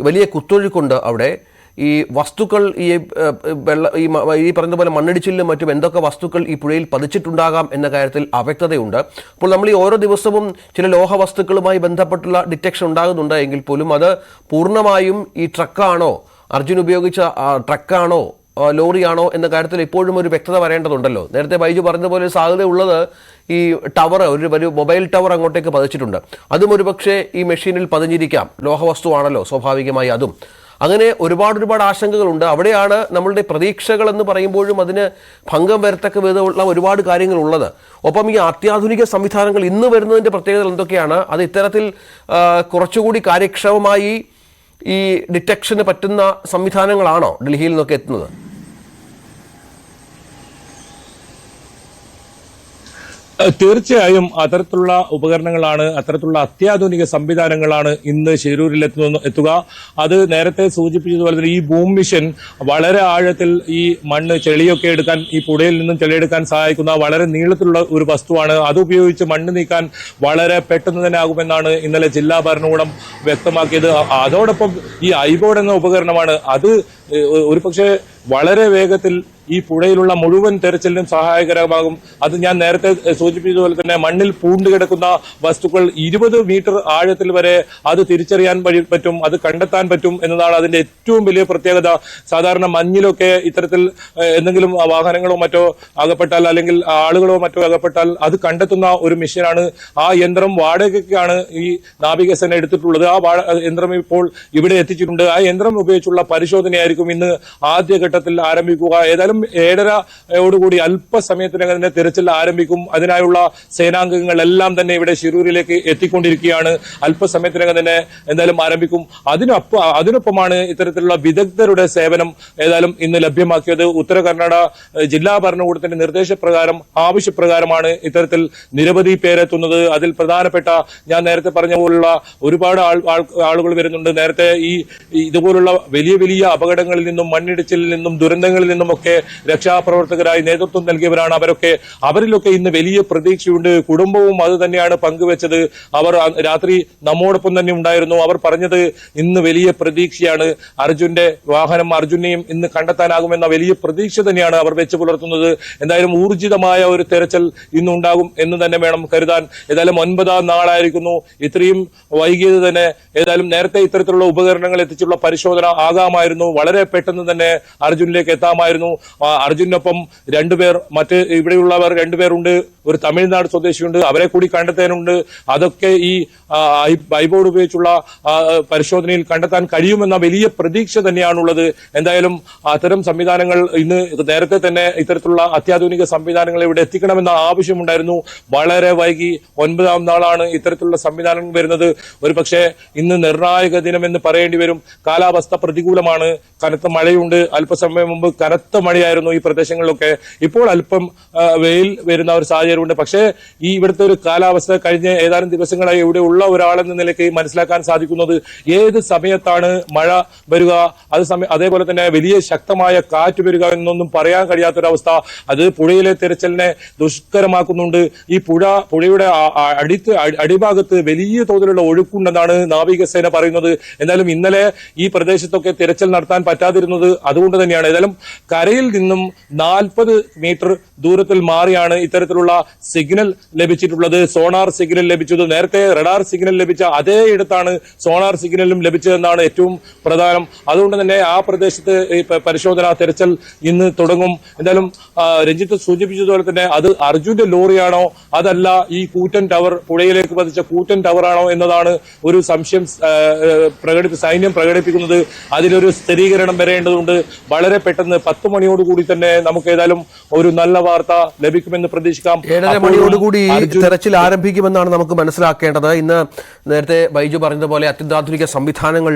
വലിയ കുത്തൊഴുക്കുണ്ട് അവിടെ. ഈ വസ്തുക്കൾ ഈ പറഞ്ഞതുപോലെ മണ്ണിടിച്ചിലും മറ്റും എന്തൊക്കെ വസ്തുക്കൾ ഈ പുഴയിൽ പതിച്ചിട്ടുണ്ടാകാം എന്ന കാര്യത്തിൽ അവ്യക്തതയുണ്ട്. അപ്പോൾ നമ്മൾ ഈ ഓരോ ദിവസവും ചില ലോഹവസ്തുക്കളുമായി ബന്ധപ്പെട്ടുള്ള ഡിറ്റക്ഷൻ ഉണ്ടാകുന്നുണ്ട് എങ്കിൽ പോലും അത് പൂർണ്ണമായും ഈ ട്രക്കാണോ, അർജുൻ ഉപയോഗിച്ച ട്രക്കാണോ ലോറിയാണോ എന്ന കാര്യത്തിൽ ഇപ്പോഴും ഒരു വ്യക്തത വരേണ്ടതുണ്ടല്ലോ. നേരത്തെ ബൈജു പറഞ്ഞതുപോലെ സാധ്യതയുള്ളത് ഈ ടവർ, ഒരു മൊബൈൽ ടവർ അങ്ങോട്ടേക്ക് പതിച്ചിട്ടുണ്ട്. അതും ഒരുപക്ഷെ ഈ മെഷീനിൽ പതിഞ്ഞിരിക്കാം. ലോഹവസ്തുവാണല്ലോ, സ്വാഭാവികമായി അതും. അങ്ങനെ ഒരുപാട് ആശങ്കകളുണ്ട്. അവിടെയാണ് നമ്മളുടെ പ്രതീക്ഷകൾ എന്ന് പറയുമ്പോഴും അതിന് ഭംഗം വരത്തക്ക വിധമുള്ള ഒരുപാട് കാര്യങ്ങളുള്ളത്. ഒപ്പം ഈ അത്യാധുനിക സംവിധാനങ്ങൾ ഇന്ന് വരുന്നതിൻ്റെ പ്രത്യേകതകൾ എന്തൊക്കെയാണ്? അത് ഇത്തരത്തിൽ കുറച്ചുകൂടി കാര്യക്ഷമമായി ഈ ഡിറ്റക്ഷന് പറ്റുന്ന സംവിധാനങ്ങളാണോ ഡൽഹിയിൽ നിന്നൊക്കെ എത്തുന്നത്? തീർച്ചയായും അത്തരത്തിലുള്ള ഉപകരണങ്ങളാണ്, അത്തരത്തിലുള്ള അത്യാധുനിക സംവിധാനങ്ങളാണ് ഇന്ന് ശിരൂരിൽ എത്തുക. അത് നേരത്തെ സൂചിപ്പിച്ചതുപോലെ തന്നെ ഈ ബൂം മിഷൻ വളരെ ആഴത്തിൽ ഈ മണ്ണ്, ചെളിയൊക്കെ എടുക്കാൻ, ഈ പുഴയിൽ നിന്നും ചെളിയെടുക്കാൻ സഹായിക്കുന്ന വളരെ നീളത്തിലുള്ള ഒരു വസ്തുവാണ്. അതുപയോഗിച്ച് മണ്ണ് നീക്കാൻ വളരെ പെട്ടെന്ന് തന്നെ ആകുമെന്നാണ് ഇന്നലെ ജില്ലാ ഭരണകൂടം വ്യക്തമാക്കിയത്. അതോടൊപ്പം ഈ ഐബോർഡ് എന്ന ഉപകരണമാണ്. അത് ഒരുപക്ഷെ വളരെ വേഗത്തിൽ ഈ പുഴയിലുള്ള മുഴുവൻ തെരച്ചിലിനും സഹായകരമാകും. അത് ഞാൻ നേരത്തെ സൂചിപ്പിച്ചതുപോലെ തന്നെ മണ്ണിൽ പൂണ്ടുകിടക്കുന്ന വസ്തുക്കൾ 20 മീറ്റർ ആഴത്തിൽ വരെ അത് തിരിച്ചറിയാൻ പറ്റും, അത് കണ്ടെത്താൻ പറ്റും എന്നതാണ് അതിന്റെ ഏറ്റവും വലിയ പ്രത്യേകത. സാധാരണ മഞ്ഞിലൊക്കെ ഇത്തരത്തിൽ എന്തെങ്കിലും വാഹനങ്ങളോ മറ്റോ അകപ്പെട്ടാൽ, അല്ലെങ്കിൽ ആളുകളോ മറ്റോ അകപ്പെട്ടാൽ അത് കണ്ടെത്തുന്ന ഒരു മെഷീനാണ്. ആ യന്ത്രം വാടകയ്ക്കാണ് ഈ നാവികസേന എടുത്തിട്ടുള്ളത്. ആ യന്ത്രം ഇപ്പോൾ ഇവിടെ എത്തിച്ചിട്ടുണ്ട്. ആ യന്ത്രം ഉപയോഗിച്ചുള്ള പരിശോധനയായിരിക്കും ഇന്ന് ആദ്യഘട്ടത്തിൽ ആരംഭിക്കുക. ഏതായാലും 7:30 അല്പസമയത്തിനകം തന്നെ തിരച്ചിൽ ആരംഭിക്കും. അതിനായുള്ള സേനാംഗങ്ങളെല്ലാം തന്നെ ഇവിടെ ശിരൂരിലേക്ക് എത്തിക്കൊണ്ടിരിക്കുകയാണ്. അല്പസമയത്തിനകം തന്നെ എന്തായാലും ആരംഭിക്കും. അതിനൊപ്പമാണ് ഇത്തരത്തിലുള്ള വിദഗ്ധരുടെ സേവനം ഏതായാലും ഇന്ന് ലഭ്യമാക്കിയത്. ഉത്തര കർണാടക ജില്ലാ ഭരണകൂടത്തിന്റെ നിർദ്ദേശപ്രകാരം, ആവശ്യപ്രകാരമാണ് ഇത്തരത്തിൽ നിരവധി പേരെത്തുന്നത്. അതിൽ പ്രധാനപ്പെട്ട ഞാൻ നേരത്തെ പറഞ്ഞ പോലുള്ള ഒരുപാട് ആളുകൾ വരുന്നുണ്ട്. നേരത്തെ ഇതുപോലുള്ള വലിയ അപകടങ്ങളിൽ നിന്നും, മണ്ണിടിച്ചിലിൽ നിന്നും, ദുരന്തങ്ങളിൽ നിന്നുമൊക്കെ രക്ഷാപ്രവർത്തകരായി നേതൃത്വം നൽകിയവരാണ് അവരിലൊക്കെ ഇന്ന് വലിയ പ്രതീക്ഷയുണ്ട്. കുടുംബവും അത് തന്നെയാണ് പങ്കുവെച്ചത്. അവർ രാത്രി നമ്മോടൊപ്പം തന്നെ ഉണ്ടായിരുന്നു. അവർ പറഞ്ഞത് ഇന്ന് വലിയ പ്രതീക്ഷയാണ്. അർജുന്റെ വാഹനം, അർജുനെയും ഇന്ന് കണ്ടെത്താനാകുമെന്ന വലിയ പ്രതീക്ഷ തന്നെയാണ് അവർ വെച്ച് പുലർത്തുന്നത്. എന്തായാലും ഊർജിതമായ ഒരു തെരച്ചിൽ ഇന്നുണ്ടാകും എന്ന് തന്നെ വേണം കരുതാൻ. ഏതായാലും 9ാം നാളായിരിക്കുന്നു. ഇത്രയും വൈകിയത് തന്നെ ഏതായാലും നേരത്തെ ഇത്തരത്തിലുള്ള ഉപകരണങ്ങൾ എത്തിച്ചുള്ള പരിശോധന ആകാമായിരുന്നു. വളരെ വളരെ പെട്ടെന്ന് തന്നെ അർജുനിലേക്ക് എത്താമായിരുന്നു. അർജുനൊപ്പം രണ്ടുപേർ മറ്റ് ഇവിടെയുള്ളവർ രണ്ടുപേരുണ്ട്, ഒരു തമിഴ്നാട് സ്വദേശിയുണ്ട്, അവരെ കൂടി കണ്ടെത്താനുണ്ട്. അതൊക്കെ ഈ ഐബോർഡ് ഉപയോഗിച്ചുള്ള പരിശോധനയിൽ കണ്ടെത്താൻ കഴിയുമെന്ന വലിയ പ്രതീക്ഷ തന്നെയാണുള്ളത്. എന്തായാലും അത്തരം സംവിധാനങ്ങൾ ഇന്ന് നേരത്തെ തന്നെ ഇത്തരത്തിലുള്ള അത്യാധുനിക സംവിധാനങ്ങൾ ഇവിടെ എത്തിക്കണമെന്ന ആവശ്യമുണ്ടായിരുന്നു. വളരെ വൈകി 9ാം നാളാണ് ഇത്തരത്തിലുള്ള സംവിധാനം വരുന്നത്. ഒരു പക്ഷേ ഇന്ന് നിർണായക ദിനമെന്ന് പറയേണ്ടി വരും. കാലാവസ്ഥ പ്രതികൂലമാണ്, കനത്ത മഴയുണ്ട്. അല്പസമയം മുമ്പ് കനത്ത മഴയായിരുന്നു ഈ പ്രദേശങ്ങളിലൊക്കെ. ഇപ്പോൾ അല്പം വെയിൽ വരുന്ന ഒരു സാഹചര്യമുണ്ട്. പക്ഷേ ഈ ഇവിടുത്തെ ഒരു കാലാവസ്ഥ കഴിഞ്ഞ ഏതാനും ദിവസങ്ങളായി ഇവിടെ ഉള്ള ഒരാളെന്ന നിലയ്ക്ക് മനസ്സിലാക്കാൻ സാധിക്കുന്നത് ഏത് സമയത്താണ് മഴ വരിക, അതേപോലെ തന്നെ വലിയ ശക്തമായ കാറ്റ് വരിക എന്നൊന്നും പറയാൻ കഴിയാത്തൊരവസ്ഥ. അത് പുഴയിലെ തിരച്ചിലിനെ ദുഷ്കരമാക്കുന്നുണ്ട്. ഈ പുഴയുടെ അടിഭാഗത്ത് വലിയ തോതിലുള്ള ഒഴുക്കുണ്ടെന്നാണ് നാവികസേന പറയുന്നത്. എന്തായാലും ഇന്നലെ ഈ പ്രദേശത്തൊക്കെ തിരച്ചിൽ നടത്താൻ പറ്റാതിരുന്നത് അതുകൊണ്ട് തന്നെയാണ്. ഏതായാലും കരയിൽ നിന്നും 40 മീറ്റർ ദൂരത്തിൽ മാറിയാണ് ഇത്തരത്തിലുള്ള സിഗ്നൽ ലഭിച്ചിട്ടുള്ളത്. സോണാർ സിഗ്നൽ ലഭിച്ചത് നേരത്തെ റഡാർ സിഗ്നൽ ലഭിച്ച അതേ ഇടത്താണ് സോണാർ സിഗ്നലും ലഭിച്ചതെന്നാണ് ഏറ്റവും പ്രധാനം. അതുകൊണ്ട് തന്നെ ആ പ്രദേശത്ത് പരിശോധന തിരച്ചിൽ ഇന്ന് തുടങ്ങും. എന്തായാലും രഞ്ജിത്ത് സൂചിപ്പിച്ചതുപോലെ തന്നെ അത് അർജുന്റെ ലോറിയാണോ അതല്ല ഈ കൂറ്റൻ ടവർ, പുഴയിലേക്ക് പതിച്ച കൂറ്റൻ ടവർ ആണോ എന്നതാണ് ഒരു സംശയം സൈന്യം പ്രകടിപ്പിക്കുന്നത്. അതിലൊരു സ്ഥിരീകരണം വരേണ്ടതുണ്ട്. വളരെ പെട്ടെന്ന് 10 മണിയോടുകൂടി തന്നെ നമുക്ക് ഏതായാലും ഒരു നല്ല വാർത്ത ലഭിക്കുമെന്ന് പ്രതീക്ഷിക്കാം. 7:30 മണിയോടുകൂടി തെരച്ചിൽ ആരംഭിക്കുമെന്നാണ് നമുക്ക് മനസ്സിലാക്കേണ്ടത്. ഇന്ന് നേരത്തെ ബൈജു പറഞ്ഞതുപോലെ അത്യന്താധുനിക സംവിധാനങ്ങൾ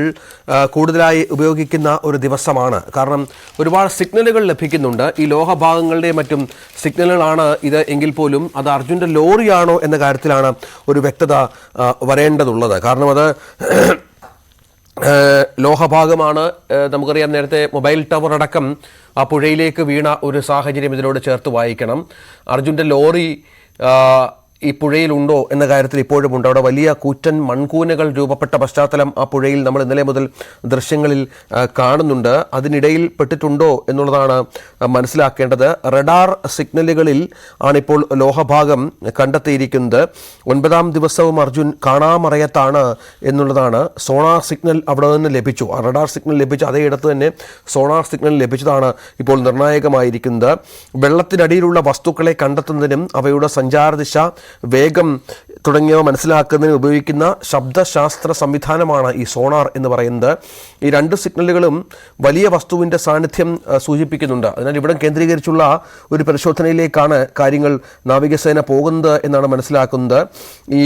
കൂടുതലായി ഉപയോഗിക്കുന്ന ഒരു ദിവസമാണ്. കാരണം ഒരുപാട് സിഗ്നലുകൾ ലഭിക്കുന്നുണ്ട്. ഈ ലോഹഭാഗങ്ങളുടെ മറ്റും സിഗ്നലുകളാണ് ഇത് എങ്കിൽ പോലും അത് അർജുന്റെ ലോറിയാണോ എന്ന കാര്യത്തിലാണ് ഒരു വ്യക്തത വരേണ്ടതുള്ളത്. കാരണം അത് ലോഹഭാഗമാണ്. നമുക്കറിയാം നേരത്തെ മൊബൈൽ ടവർ അടക്കം ആ പുഴയിലേക്ക് വീണ ഒരു സാഹചര്യം ഇതിനോട് ചേർത്ത് വായിക്കണം. അർജുൻ്റെ ലോറി ഈ പുഴയിലുണ്ടോ എന്ന കാര്യത്തിൽ ഇപ്പോഴും ഉണ്ട്. അവിടെ വലിയ കൂറ്റൻ മൺകൂനകൾ രൂപപ്പെട്ട പശ്ചാത്തലം ആ പുഴയിൽ നമ്മൾ ഇന്നലെ മുതൽ ദൃശ്യങ്ങളിൽ കാണുന്നുണ്ട്. അതിനിടയിൽ പെട്ടിട്ടുണ്ടോ എന്നുള്ളതാണ് മനസ്സിലാക്കേണ്ടത്. റഡാർ സിഗ്നലുകളിൽ ആണിപ്പോൾ ലോഹഭാഗം കണ്ടെത്തിയിരിക്കുന്നത്. 9ാം ദിവസവും അർജുൻ കാണാമറയത്താണ് എന്നുള്ളതാണ്. സോണാർ സിഗ്നൽ അവിടെ നിന്ന് ലഭിച്ചു. റഡാർ സിഗ്നൽ ലഭിച്ച അതേ ഇടത്ത് തന്നെ സോണാർ സിഗ്നൽ ലഭിച്ചതാണ് ഇപ്പോൾ നിർണായകമായിരിക്കുന്നത്. വെള്ളത്തിനടിയിലുള്ള വസ്തുക്കളെ കണ്ടെത്തുന്നതിനും അവയുടെ സഞ്ചാരദിശ, വേഗം തുടങ്ങിയവ മനസ്സിലാക്കുന്നതിന് ഉപയോഗിക്കുന്ന ശബ്ദശാസ്ത്ര സംവിധാനമാണ് ഈ സോണാർ എന്ന് പറയുന്നത്. ഈ 2 സിഗ്നലുകളും വലിയ വസ്തുവിൻ്റെ സാന്നിധ്യം സൂചിപ്പിക്കുന്നുണ്ട്. അതിനാൽ ഇവിടം കേന്ദ്രീകരിച്ചുള്ള ഒരു പരിശോധനയിലേക്കാണ് കാര്യങ്ങൾ നാവികസേന പോകുന്നത് എന്നാണ് മനസ്സിലാക്കുന്നത്. ഈ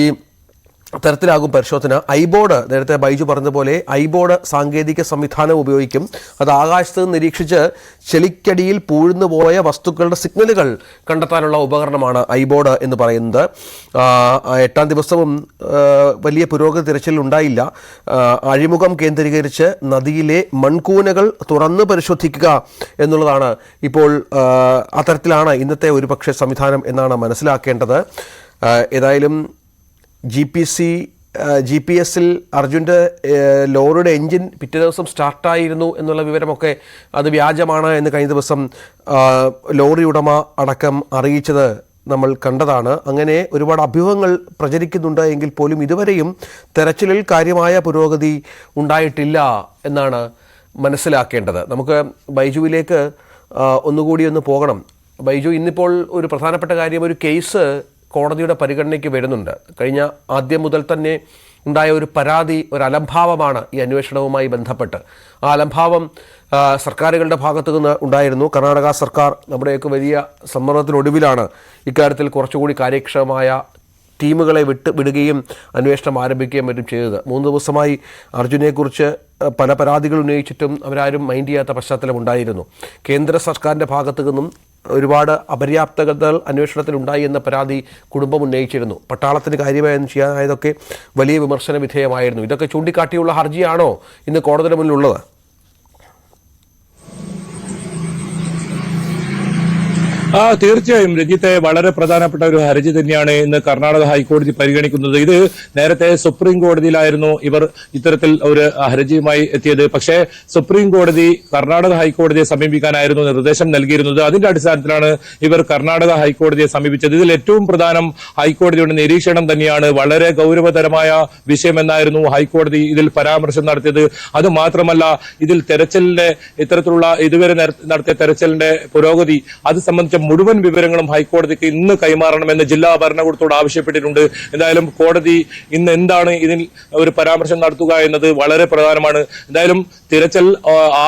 തരത്തിലാകും പരിശോധന. ഐബോർഡ്, നേരത്തെ ബൈജു പറഞ്ഞതുപോലെ ഐബോർഡ് സാങ്കേതിക സംവിധാനം ഉപയോഗിക്കും. അത് ആകാശത്ത് നിരീക്ഷിച്ച് ചെളിക്കടിയിൽ പൂഴ്ന്നു പോയ വസ്തുക്കളുടെ സിഗ്നലുകൾ കണ്ടെത്താനുള്ള ഉപകരണമാണ് ഐബോർഡ് എന്ന് പറയുന്നത്. 8ാം ദിവസവും വലിയ പുരോഗതി തിരച്ചിൽ ഉണ്ടായില്ല. അഴിമുഖം കേന്ദ്രീകരിച്ച് നദിയിലെ മൺകൂനകൾ തുറന്ന് പരിശോധിക്കുക എന്നുള്ളതാണ് ഇപ്പോൾ അത്തരത്തിലാണ് ഇന്നത്തെ ഒരുപക്ഷെ സംവിധാനം എന്നാണ് മനസ്സിലാക്കേണ്ടത്. ഏതായാലും GPS-ൽ അർജുൻ്റെ ലോറിയുടെ എൻജിൻ പിറ്റേ ദിവസം സ്റ്റാർട്ടായിരുന്നു എന്നുള്ള വിവരമൊക്കെ അത് വ്യാജമാണ് എന്ന് കഴിഞ്ഞ ദിവസം ലോറി ഉടമ അടക്കം അറിയിച്ചത് നമ്മൾ കണ്ടതാണ്. അങ്ങനെ ഒരുപാട് അഭ്യൂഹങ്ങൾ പ്രചരിക്കുന്നുണ്ട് എങ്കിൽ പോലും ഇതുവരെയും തെരച്ചിലിൽ കാര്യമായ പുരോഗതി ഉണ്ടായിട്ടില്ല എന്നാണ് മനസ്സിലാക്കേണ്ടത്. നമുക്ക് ബൈജുവിലേക്ക് ഒന്നുകൂടി ഒന്ന് പോകണം. ബൈജു, ഇന്നിപ്പോൾ ഒരു പ്രധാനപ്പെട്ട കാര്യം, ഒരു കേസ് കോടതിയുടെ പരിഗണനയ്ക്ക് വരുന്നുണ്ട്. കഴിഞ്ഞ ആദ്യം മുതൽ തന്നെ ഉണ്ടായ ഒരു പരാതി, ഒരു അലംഭാവമാണ് ഈ അന്വേഷണവുമായി ബന്ധപ്പെട്ട്. ആ അലംഭാവം സർക്കാരുകളുടെ ഭാഗത്തു നിന്ന് ഉണ്ടായിരുന്നു. കർണാടക സർക്കാർ നമ്മുടെയൊക്കെ വലിയ സമ്മർദ്ദത്തിനൊടുവിലാണ് ഇക്കാര്യത്തിൽ കുറച്ചുകൂടി കാര്യക്ഷമമായ ടീമുകളെ വിടുകയും അന്വേഷണം ആരംഭിക്കുകയും മറ്റും ചെയ്തത്. 3 ദിവസമായി അർജുനെക്കുറിച്ച് പല പരാതികൾ ഉന്നയിച്ചിട്ടും അവരാരും മൈൻഡ് ചെയ്യാത്ത പശ്ചാത്തലം ഉണ്ടായിരുന്നു. കേന്ദ്ര സർക്കാരിൻ്റെ ഭാഗത്തു നിന്നും ഒരുപാട് അപര്യാപ്തതകൾ അന്വേഷണത്തിലുണ്ടായി എന്ന പരാതി കുടുംബം ഉന്നയിച്ചിരുന്നു. പട്ടാളത്തിന് കാര്യമായൊന്നും ചെയ്യാനായതൊക്കെ വലിയ വിമർശന വിധേയമായിരുന്നു. ഇതൊക്കെ ചൂണ്ടിക്കാട്ടിയുള്ള ഹർജിയാണോ ഇന്ന് കോടതിയുടെ മുന്നിലുള്ളത്? തീർച്ചയായും രഞ്ജിത്തെ, വളരെ പ്രധാനപ്പെട്ട ഒരു ഹർജി തന്നെയാണ് ഇന്ന് കർണാടക ഹൈക്കോടതി പരിഗണിക്കുന്നത്. ഇത് നേരത്തെ സുപ്രീം കോടതിയിലായിരുന്നു ഇവർ ഇത്തരത്തിൽ ഒരു ഹർജിയുമായി എത്തിയത്. പക്ഷേ സുപ്രീം കോടതി കർണാടക ഹൈക്കോടതിയെ സമീപിക്കാനായിരുന്നു നിർദ്ദേശം നൽകിയിരുന്നത്. അതിന്റെ അടിസ്ഥാനത്തിലാണ് ഇവർ കർണാടക ഹൈക്കോടതിയെ സമീപിച്ചത്. ഇതിൽ ഏറ്റവും പ്രധാനം ഹൈക്കോടതിയുടെ നിരീക്ഷണം തന്നെയാണ്. വളരെ ഗൗരവതരമായ വിഷയമെന്നായിരുന്നു ഹൈക്കോടതി ഇതിൽ പരാമർശം നടത്തിയത്. അത് മാത്രമല്ല, ഇതിൽ തെരച്ചിലിന്റെ ഇത്തരത്തിലുള്ള ഇതുവരെ നടത്തിയ തെരച്ചിലിന്റെ പുരോഗതി അത് സംബന്ധിച്ച മുഴുവൻ വിവരങ്ങളും ഹൈക്കോടതിക്ക് ഇന്ന് കൈമാറണമെന്ന് ജില്ലാ ഭരണകൂടത്തോട് ആവശ്യപ്പെട്ടിട്ടുണ്ട്. എന്തായാലും കോടതി ഇന്ന് എന്താണ് ഇതിൽ ഒരു പരാമർശം നടത്തുക എന്നത് വളരെ പ്രധാനമാണ്. എന്തായാലും തിരച്ചിൽ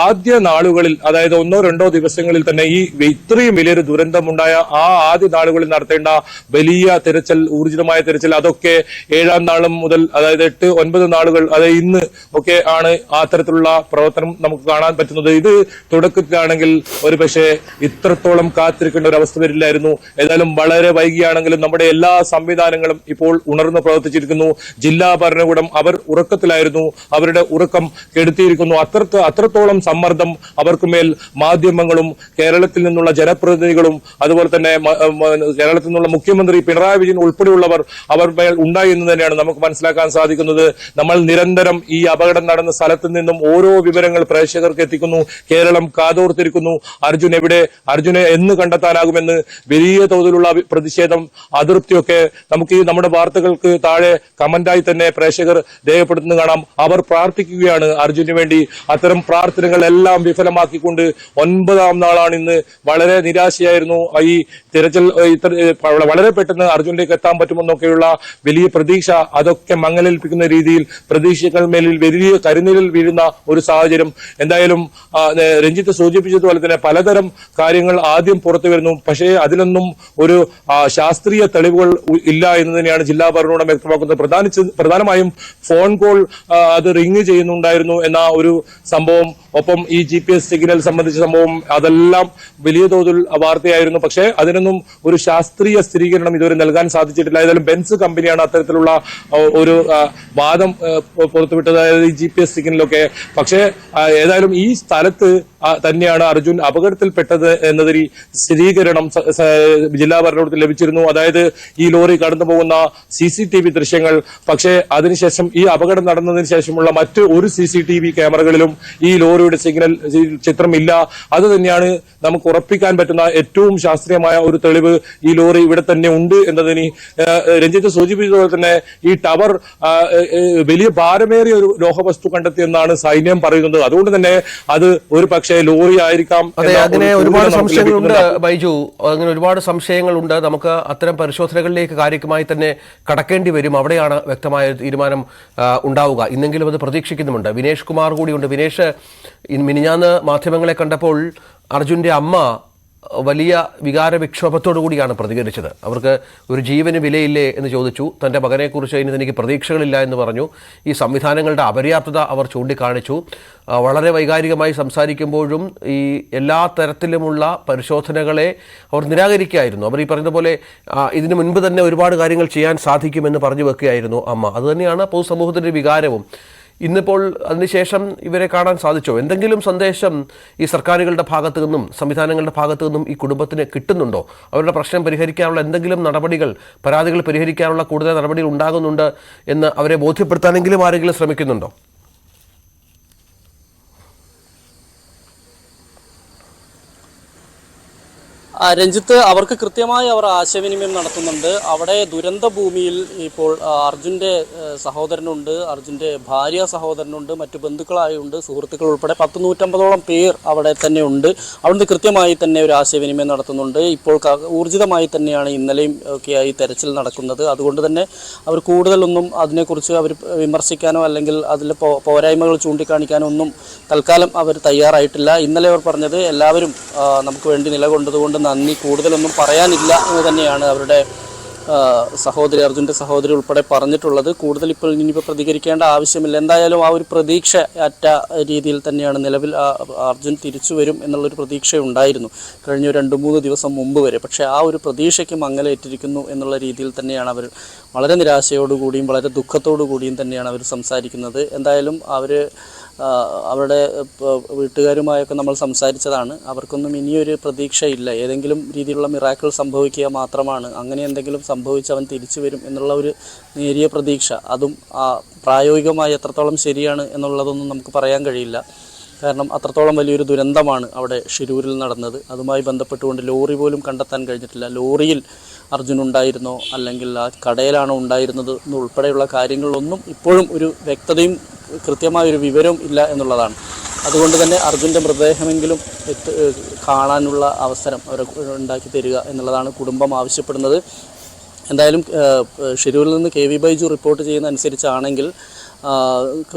ആദ്യ നാളുകളിൽ, അതായത് 1-2 ദിവസങ്ങളിൽ തന്നെ ഈ ഇത്രയും വലിയൊരു ദുരന്തമുണ്ടായ ആ ആദ്യ നാളുകളിൽ നടത്തേണ്ട വലിയ തിരച്ചിൽ, ഊർജിതമായ തിരച്ചിൽ, അതൊക്കെ 7-ാം നാളും മുതൽ, അതായത് 8-9 നാളുകൾ, അതായത് ഇന്ന് ഒക്കെ ആണ് അത്തരത്തിലുള്ള പ്രവർത്തനം നമുക്ക് കാണാൻ പറ്റുന്നത്. ഇത് തുടക്കത്തിലാണെങ്കിൽ ഒരു പക്ഷേ ഇത്രത്തോളം കാത്തിരിക്കേണ്ട ഒരു അവസ്ഥ വരില്ലായിരുന്നു. ഏതായാലും വളരെ വൈകിയാണെങ്കിലും നമ്മുടെ എല്ലാ സംവിധാനങ്ങളും ഇപ്പോൾ ഉണർന്നു പ്രവർത്തിച്ചിരിക്കുന്നു. ജില്ലാ ഭരണകൂടം അവർ ഉറക്കത്തിലായിരുന്നു, അവരുടെ ഉറക്കം കെടുത്തിയിരിക്കുന്നു. അത്രത്തോളം സമ്മർദ്ദം അവർക്കുമേൽ മാധ്യമങ്ങളും കേരളത്തിൽ നിന്നുള്ള ജനപ്രതിനിധികളും അതുപോലെ തന്നെ കേരളത്തിൽ നിന്നുള്ള മുഖ്യമന്ത്രി പിണറായി വിജയൻ ഉൾപ്പെടെയുള്ളവർ അവർ മേൽ ഉണ്ടായി എന്ന് തന്നെയാണ് നമുക്ക് മനസ്സിലാക്കാൻ സാധിക്കുന്നത്. നമ്മൾ നിരന്തരം ഈ അപകടം നടന്ന സ്ഥലത്ത് നിന്നും ഓരോ വിവരങ്ങൾ പ്രേക്ഷകർക്ക് എത്തിക്കുന്നു. കേരളം കാതോർത്തിരിക്കുന്നു. അർജുൻ എവിടെ, അർജുനെ എന്ന് കണ്ടെത്താനാകുമെന്ന് വലിയ തോതിലുള്ള പ്രതിഷേധം, അതൃപ്തിയൊക്കെ നമുക്ക് ഈ നമ്മുടെ വാർത്തകൾക്ക് താഴെ കമന്റായി തന്നെ പ്രേക്ഷകർ രേഖപ്പെടുത്തുന്നത് കാണാം. അവർ പ്രാർത്ഥിക്കുകയാണ് അർജുന് വേണ്ടി. അത്തരം പ്രാർത്ഥനകളെല്ലാം വിഫലമാക്കിക്കൊണ്ട് 9-ാം നാളാണ് ഇന്ന്. വളരെ നിരാശയായിരുന്നു ഈ തിരച്ചിൽ. വളരെ പെട്ടെന്ന് അർജുനിലേക്ക് എത്താൻ പറ്റുമെന്നൊക്കെയുള്ള വലിയ പ്രതീക്ഷ, അതൊക്കെ മങ്ങലേൽപ്പിക്കുന്ന രീതിയിൽ പ്രതീക്ഷകൾ മേലിൽ വലിയ കരിനിഴൽ വീഴുന്ന ഒരു സാഹചര്യം. എന്തായാലും രഞ്ജിത്ത് സൂചിപ്പിച്ചതുപോലെ തന്നെ പലതരം കാര്യങ്ങൾ ആദ്യം പുറത്തു വരുന്നു. പക്ഷേ അതിലൊന്നും ഒരു ശാസ്ത്രീയ തെളിവുകൾ ഇല്ല എന്ന് തന്നെയാണ് ജില്ലാ ഭരണകൂടം വ്യക്തമാക്കുന്നത്. പ്രധാനമായും ഫോൺ കോൾ അത് റിങ് ചെയ്യുന്നുണ്ടായിരുന്നു എന്ന ഒരു സംഭവം, ഒപ്പം ഈ GPS സിഗ്നൽ സംബന്ധിച്ച സംഭവം, അതെല്ലാം വലിയ തോതിൽ വാർത്തയായിരുന്നു. പക്ഷേ അതിനൊന്നും ഒരു ശാസ്ത്രീയ സ്ഥിരീകരണം ഇതുവരെ നൽകാൻ സാധിച്ചിട്ടില്ല. ഏതായാലും ബെൻസ് കമ്പനിയാണ് അത്തരത്തിലുള്ള ഒരു വാദം പുറത്തുവിട്ടത്, അതായത് ഈ GPS സിഗ്നലൊക്കെ. പക്ഷേ ഏതായാലും ഈ സ്ഥലത്ത് തന്നെയാണ് അർജുൻ അപകടത്തിൽപ്പെട്ടത് എന്നതിൽ സ്ഥിരീകരണം ജില്ലാ ഭരണകൂടത്തിൽ ലഭിച്ചിരുന്നു. അതായത് ഈ ലോറി കടന്നു പോകുന്ന CCTV ദൃശ്യങ്ങൾ. പക്ഷേ അതിനുശേഷം ഈ അപകടം നടന്നതിന് ശേഷമുള്ള മറ്റ് ഒരു CCTV ക്യാമറകളിലും ഈ ലോറിയുടെ സിഗ്നൽ ചിത്രമില്ല. അത് തന്നെയാണ് നമുക്ക് ഉറപ്പിക്കാൻ പറ്റുന്ന ഏറ്റവും ശാസ്ത്രീയമായ ഒരു തെളിവ്. ഈ ലോറി ഇവിടെ തന്നെ ഉണ്ട് എന്നതിന് രഞ്ജിത്ത് സൂചിപ്പിച്ചതുപോലെ തന്നെ ഈ ടവർ വലിയ ഭാരമേറിയ ഒരു ലോഹവസ്തു കണ്ടെത്തിയെന്നാണ് സൈന്യം പറയുന്നത്. അതുകൊണ്ട് തന്നെ അത് ഒരു പക്ഷേ ലോറി ആയിരിക്കാം. അങ്ങനെ ഒരുപാട് സംശയങ്ങളുണ്ട് ബൈജു, അങ്ങനെ ഒരുപാട് സംശയങ്ങളുണ്ട്. നമുക്ക് അത്തരം പരിശോധനകളിലേക്ക് കാര്യമായി തന്നെ കടക്കേണ്ടി വരും. അവിടെയാണ് വ്യക്തമായ തീരുമാനം ഉണ്ടാവുക. ഇന്നെങ്കിലും അത് പ്രതീക്ഷിക്കുന്നുമുണ്ട്. വിനേഷ് കുമാർ കൂടിയുണ്ട്. വിനേഷ്, മിനിഞ്ഞാന്ന് മാധ്യമങ്ങളെ കണ്ടപ്പോൾ അർജുൻ്റെ അമ്മ വലിയ വികാര വിക്ഷോഭത്തോടു കൂടിയാണ് പ്രതികരിച്ചത്. അവർക്ക് ഒരു ജീവന് വിലയില്ലേ എന്ന് ചോദിച്ചു. തൻ്റെ മകനെക്കുറിച്ച് ഇനി തനിക്ക് പ്രതീക്ഷകളില്ല എന്ന് പറഞ്ഞു. ഈ സംവിധാനങ്ങളുടെ അപര്യാപ്തത അവർ ചൂണ്ടിക്കാണിച്ചു. വളരെ വൈകാരികമായി സംസാരിക്കുമ്പോഴും ഈ എല്ലാ തരത്തിലുമുള്ള പരിശോധനകളെ അവർ നിരാകരിക്കുകയായിരുന്നു. അവർ ഈ പറയുന്ന പോലെ ഇതിനു മുൻപ് തന്നെ ഒരുപാട് കാര്യങ്ങൾ ചെയ്യാൻ സാധിക്കുമെന്ന് പറഞ്ഞു വെക്കുകയായിരുന്നു അമ്മ. അതുതന്നെയാണ് പൊതുസമൂഹത്തിൻ്റെ വികാരവും. ഇന്നിപ്പോൾ അതിനുശേഷം ഇവരെ കാണാൻ സാധിച്ചോ? എന്തെങ്കിലും സന്ദേശം ഈ സർക്കാരുകളുടെ ഭാഗത്തു നിന്നും സംവിധാനങ്ങളുടെ ഭാഗത്തു നിന്നും ഈ കുടുംബത്തിന് കിട്ടുന്നുണ്ടോ? അവരുടെ പ്രശ്നം പരിഹരിക്കാനുള്ള എന്തെങ്കിലും നടപടികൾ, പരാതികൾ പരിഹരിക്കാനുള്ള കൂടുതൽ നടപടികൾ ഉണ്ടാകുന്നുണ്ട് എന്ന് അവരെ ബോധ്യപ്പെടുത്താനെങ്കിലും ആരെങ്കിലും ശ്രമിക്കുന്നുണ്ടോ? രഞ്ജിത്ത്, അവർക്ക് കൃത്യമായി അവർ ആശയവിനിമയം നടത്തുന്നുണ്ട്. അവിടെ ദുരന്ത ഭൂമിയിൽ ഇപ്പോൾ അർജുൻ്റെ സഹോദരനുണ്ട്, അർജുൻ്റെ ഭാര്യ സഹോദരനുണ്ട്, മറ്റു ബന്ധുക്കളായുണ്ട്, സുഹൃത്തുക്കൾ ഉൾപ്പെടെ 150-150ഓളം പേർ അവിടെ തന്നെ ഉണ്ട്. അവിടുന്ന് കൃത്യമായി തന്നെ ഒരു ആശയവിനിമയം നടത്തുന്നുണ്ട്. ഇപ്പോൾ ഊർജിതമായി തന്നെയാണ് ഇന്നലെയും ഒക്കെയായി തെരച്ചിൽ നടക്കുന്നത്. അതുകൊണ്ട് തന്നെ അവർ കൂടുതലൊന്നും അതിനെക്കുറിച്ച് അവർ വിമർശിക്കാനോ അല്ലെങ്കിൽ അതിലെ പോരായ്മകൾ ചൂണ്ടിക്കാണിക്കാനോ ഒന്നും തൽക്കാലം അവർ തയ്യാറായിട്ടില്ല. ഇന്നലെ അവർ പറഞ്ഞത് എല്ലാവരും നമുക്ക് വേണ്ടി നിലകൊണ്ടതുകൊണ്ട് നന്ദി, കൂടുതലൊന്നും പറയാനില്ല എന്ന് തന്നെയാണ് അവരുടെ സഹോദരി, അർജുൻ്റെ സഹോദരി ഉൾപ്പെടെ പറഞ്ഞിട്ടുള്ളത്. കൂടുതൽ ഇനിയിപ്പോൾ പ്രതികരിക്കേണ്ട ആവശ്യമില്ല. എന്തായാലും ആ ഒരു പ്രതീക്ഷ അറ്റ രീതിയിൽ തന്നെയാണ് നിലവിൽ അർജുൻ തിരിച്ചു വരും എന്നുള്ളൊരു പ്രതീക്ഷയുണ്ടായിരുന്നു കഴിഞ്ഞ 2-3 ദിവസം മുമ്പ് വരെ. പക്ഷേ ആ ഒരു പ്രതീക്ഷയ്ക്ക് മങ്ങലേറ്റിരിക്കുന്നു എന്നുള്ള രീതിയിൽ തന്നെയാണ് അവർ വളരെ നിരാശയോടുകൂടിയും വളരെ ദുഃഖത്തോടു കൂടിയും തന്നെയാണ് അവർ സംസാരിക്കുന്നത്. എന്തായാലും അവർ അവരുടെ വീട്ടുകാരുമായൊക്കെ നമ്മൾ സംസാരിച്ചതാണ്. അവർക്കൊന്നും ഇനിയൊരു പ്രതീക്ഷയില്ല. ഏതെങ്കിലും രീതിയിലുള്ള മിറാക്കിൾ സംഭവിക്കുക മാത്രമാണ്. അങ്ങനെ എന്തെങ്കിലും സംഭവിച്ച് അവൻ തിരിച്ചു വരും എന്നുള്ള ഒരു നേരിയ പ്രതീക്ഷ, അതും പ്രായോഗികമായി എത്രത്തോളം ശരിയാണ് എന്നുള്ളതൊന്നും നമുക്ക് പറയാൻ കഴിയില്ല. കാരണം അത്രത്തോളം വലിയൊരു ദുരന്തമാണ് അവിടെ ഷിരൂരിൽ നടന്നത്. അതുമായി ബന്ധപ്പെട്ടുകൊണ്ട് ലോറി പോലും കണ്ടെത്താൻ കഴിഞ്ഞിട്ടില്ല. ലോറിയിൽ അർജുൻ ഉണ്ടായിരുന്നോ അല്ലെങ്കിൽ ആ കടയിലാണോ ഉണ്ടായിരുന്നത് എന്നുൾപ്പെടെയുള്ള കാര്യങ്ങളിലൊന്നും ഇപ്പോഴും ഒരു വ്യക്തതയും കൃത്യമായൊരു വിവരവും ഇല്ല എന്നുള്ളതാണ്. അതുകൊണ്ട് തന്നെ അർജുൻ്റെ മൃതദേഹമെങ്കിലും കാണാനുള്ള അവസരം അവർ ഉണ്ടാക്കി തരിക എന്നുള്ളതാണ് കുടുംബം ആവശ്യപ്പെടുന്നത്. എന്തായാലും ഷിരൂരിൽ നിന്ന് KV ബൈജു റിപ്പോർട്ട് ചെയ്യുന്ന അനുസരിച്ചാണെങ്കിൽ